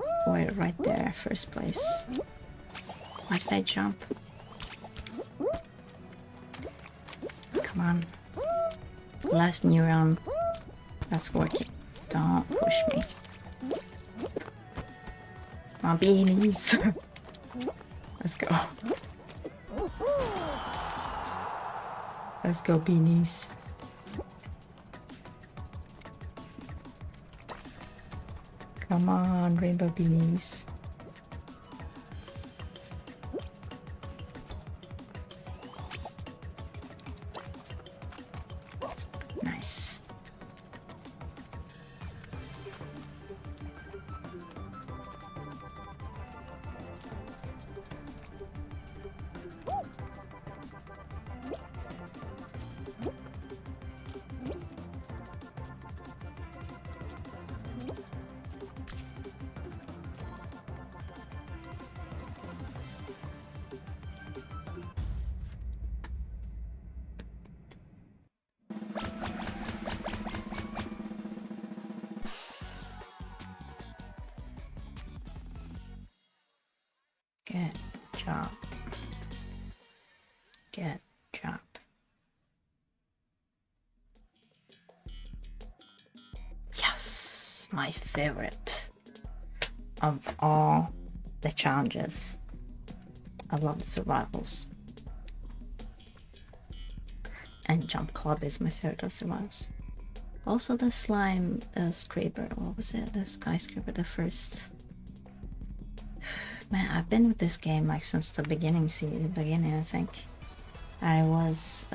right there, first place. Why did I jump? Come on. Last neuron. That's working. Don't push me. My beanies. Let's go. Let's go, beanies. Come on, rainbow beanies. Nice. Good job. Good job. Yes, my favorite of all the challenges. I love the survivals. And Jump Club is my favorite of survivals. Also the slime scraper, what was it? The skyscraper, the first. Man, I've been with this game like since the beginning, I think. I was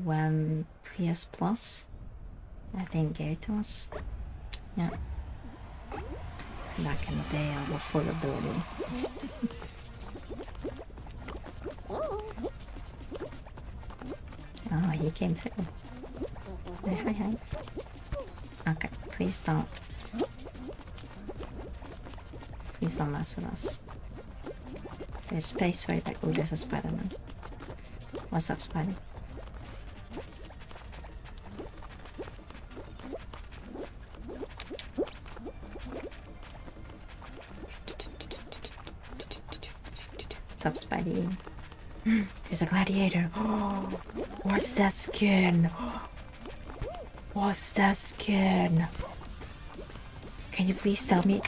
when PS Plus, I think, gave it to us. Yeah. Back in the day of affordability. Oh, he came through. Hi. Okay, please don't. Please don't mess with us. There's space right back. Oh, there's a Spider-Man. What's up, Spider? What's up, Spidey? There's a gladiator. Oh, what's that skin? What's that skin? Can you please tell me,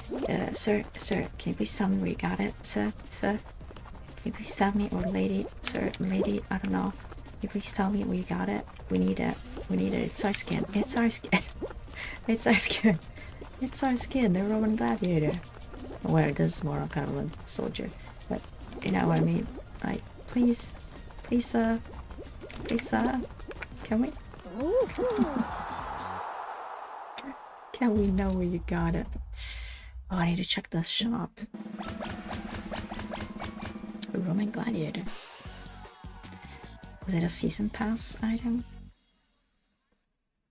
sir, can you please tell me where you got it, sir? Can you please tell me, or lady, sir, lady, I don't know. Can you please tell me where you got it? We need it. It's our skin. It's our skin. It's our skin. It's our skin. The Roman gladiator. Well, this is more of kind of a soldier, but you know what I mean. Like, please, can we? Can we know where you got it? Oh, I need to check the shop. A Roman gladiator. Was it a season pass item?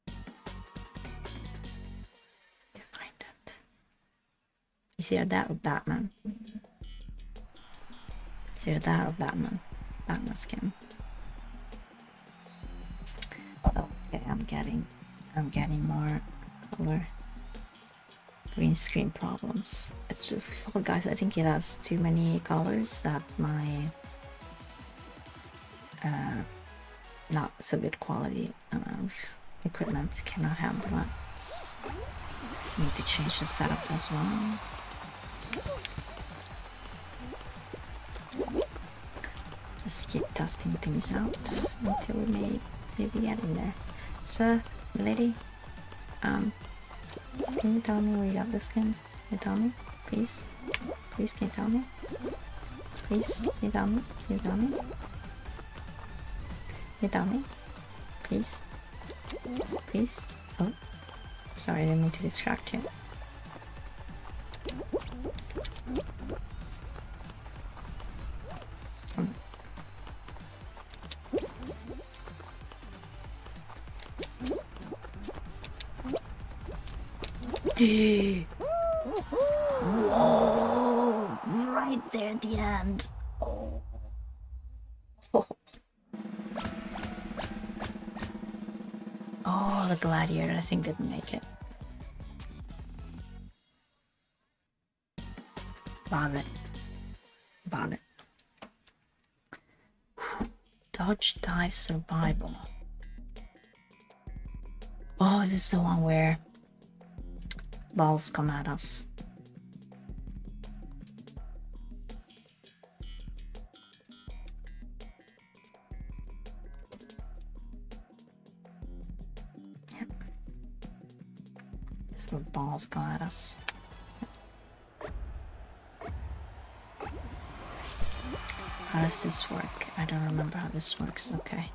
You find it. Is either that or Batman? Is either that or Batman? Batman skin. Okay, I'm getting more color. Green screen problems. It's just, oh guys, I think it has too many colors that my not so good quality of equipment cannot handle that. Need to change the setup as well. Just keep testing things out until we maybe get in there. Sir, lady, can you tell me where you got this skin? Can you tell me? Please? Please, can you tell me? Please, can you tell me? Can you tell me? Can you tell me? Please? Please? Oh, sorry, I didn't mean to distract you. Whoa! Right there at the end. Oh. Oh, the gladiator I think didn't make it. Vale. Vale. Dodge, dive, survival. Oh, this is the one where balls come at us. Yep. This is where balls come at us. How does this work? I don't remember how this works. Okay.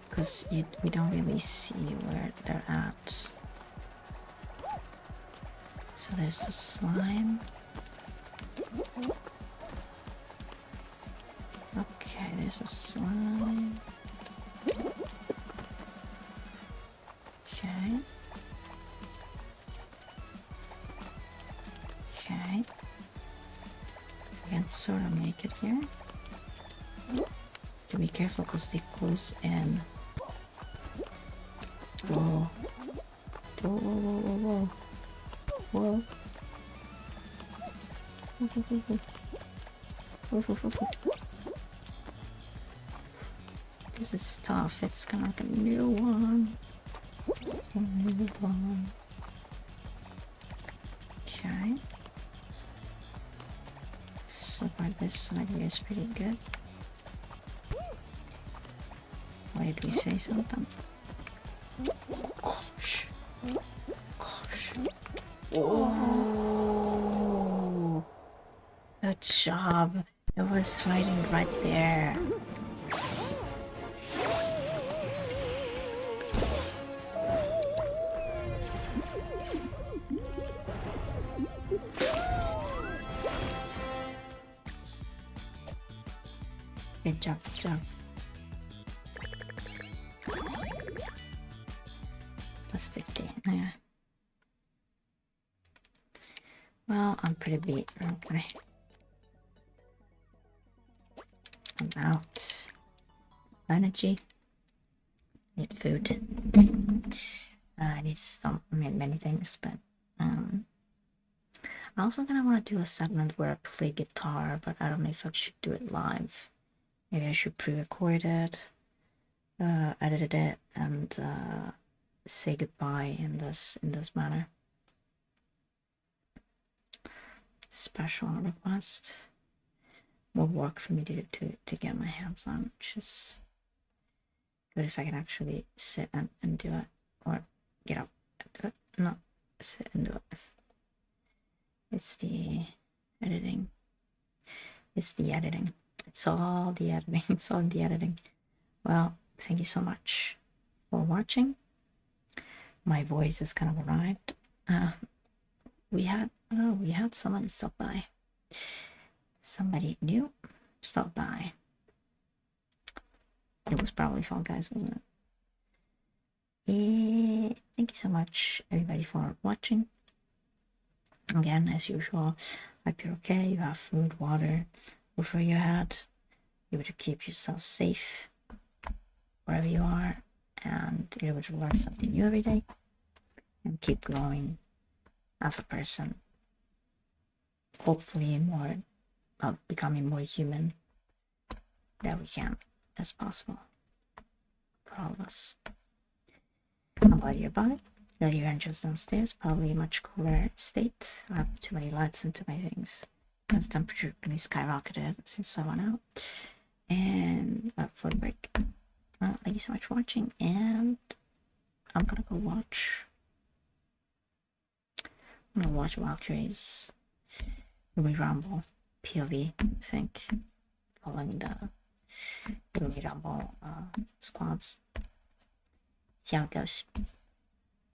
Because we don't really see where they're at. So there's the slime. Okay, there's a slime. Okay. Okay. We can sort of make it here. To be careful because they close in. Whoa. Whoa, whoa, whoa, whoa, whoa. Whoa. This is tough. It's kind of like a new one. It's a new one. Okay. So far this side here is pretty good. Why did we say something? Gosh. Gosh. Oh. Good job. It was hiding right there. Good job, good job. That's 50. Yeah. Well, I'm pretty beat. Okay. I'm out. Energy. Need food. I need many things, but I also kind of want to do a segment where I play guitar, but I don't know if I should do it live. Maybe I should pre-record it, edit it, and say goodbye in this manner. Special request. More work for me to get my hands on, which is good if I can actually sit and do it, or get up and do it. No, sit and do it. It's the editing. It's the editing. It's all the editing. It's all the editing. Well, thank you so much for watching. My voice has kind of arrived. We had someone stop by. Somebody new stopped by. It was probably Fall Guys, wasn't it? Thank you so much, everybody, for watching. Again, as usual, I hope you're okay. You have food, water over your head. You're able to keep yourself safe wherever you are, and you're able to learn something new every day and keep growing as a person. Hopefully, becoming more human that we can as possible for all of us. I'm glad you're by. That you're just downstairs, probably a much cooler state. I have too many lights into my things. The temperature really skyrocketed since I went out. And for the break. Thank you so much for watching, and I'm gonna go watch. I'm gonna watch Valkyrie's Rumi Rumble POV, I think, following the Rumi Rumble squads. See how it goes.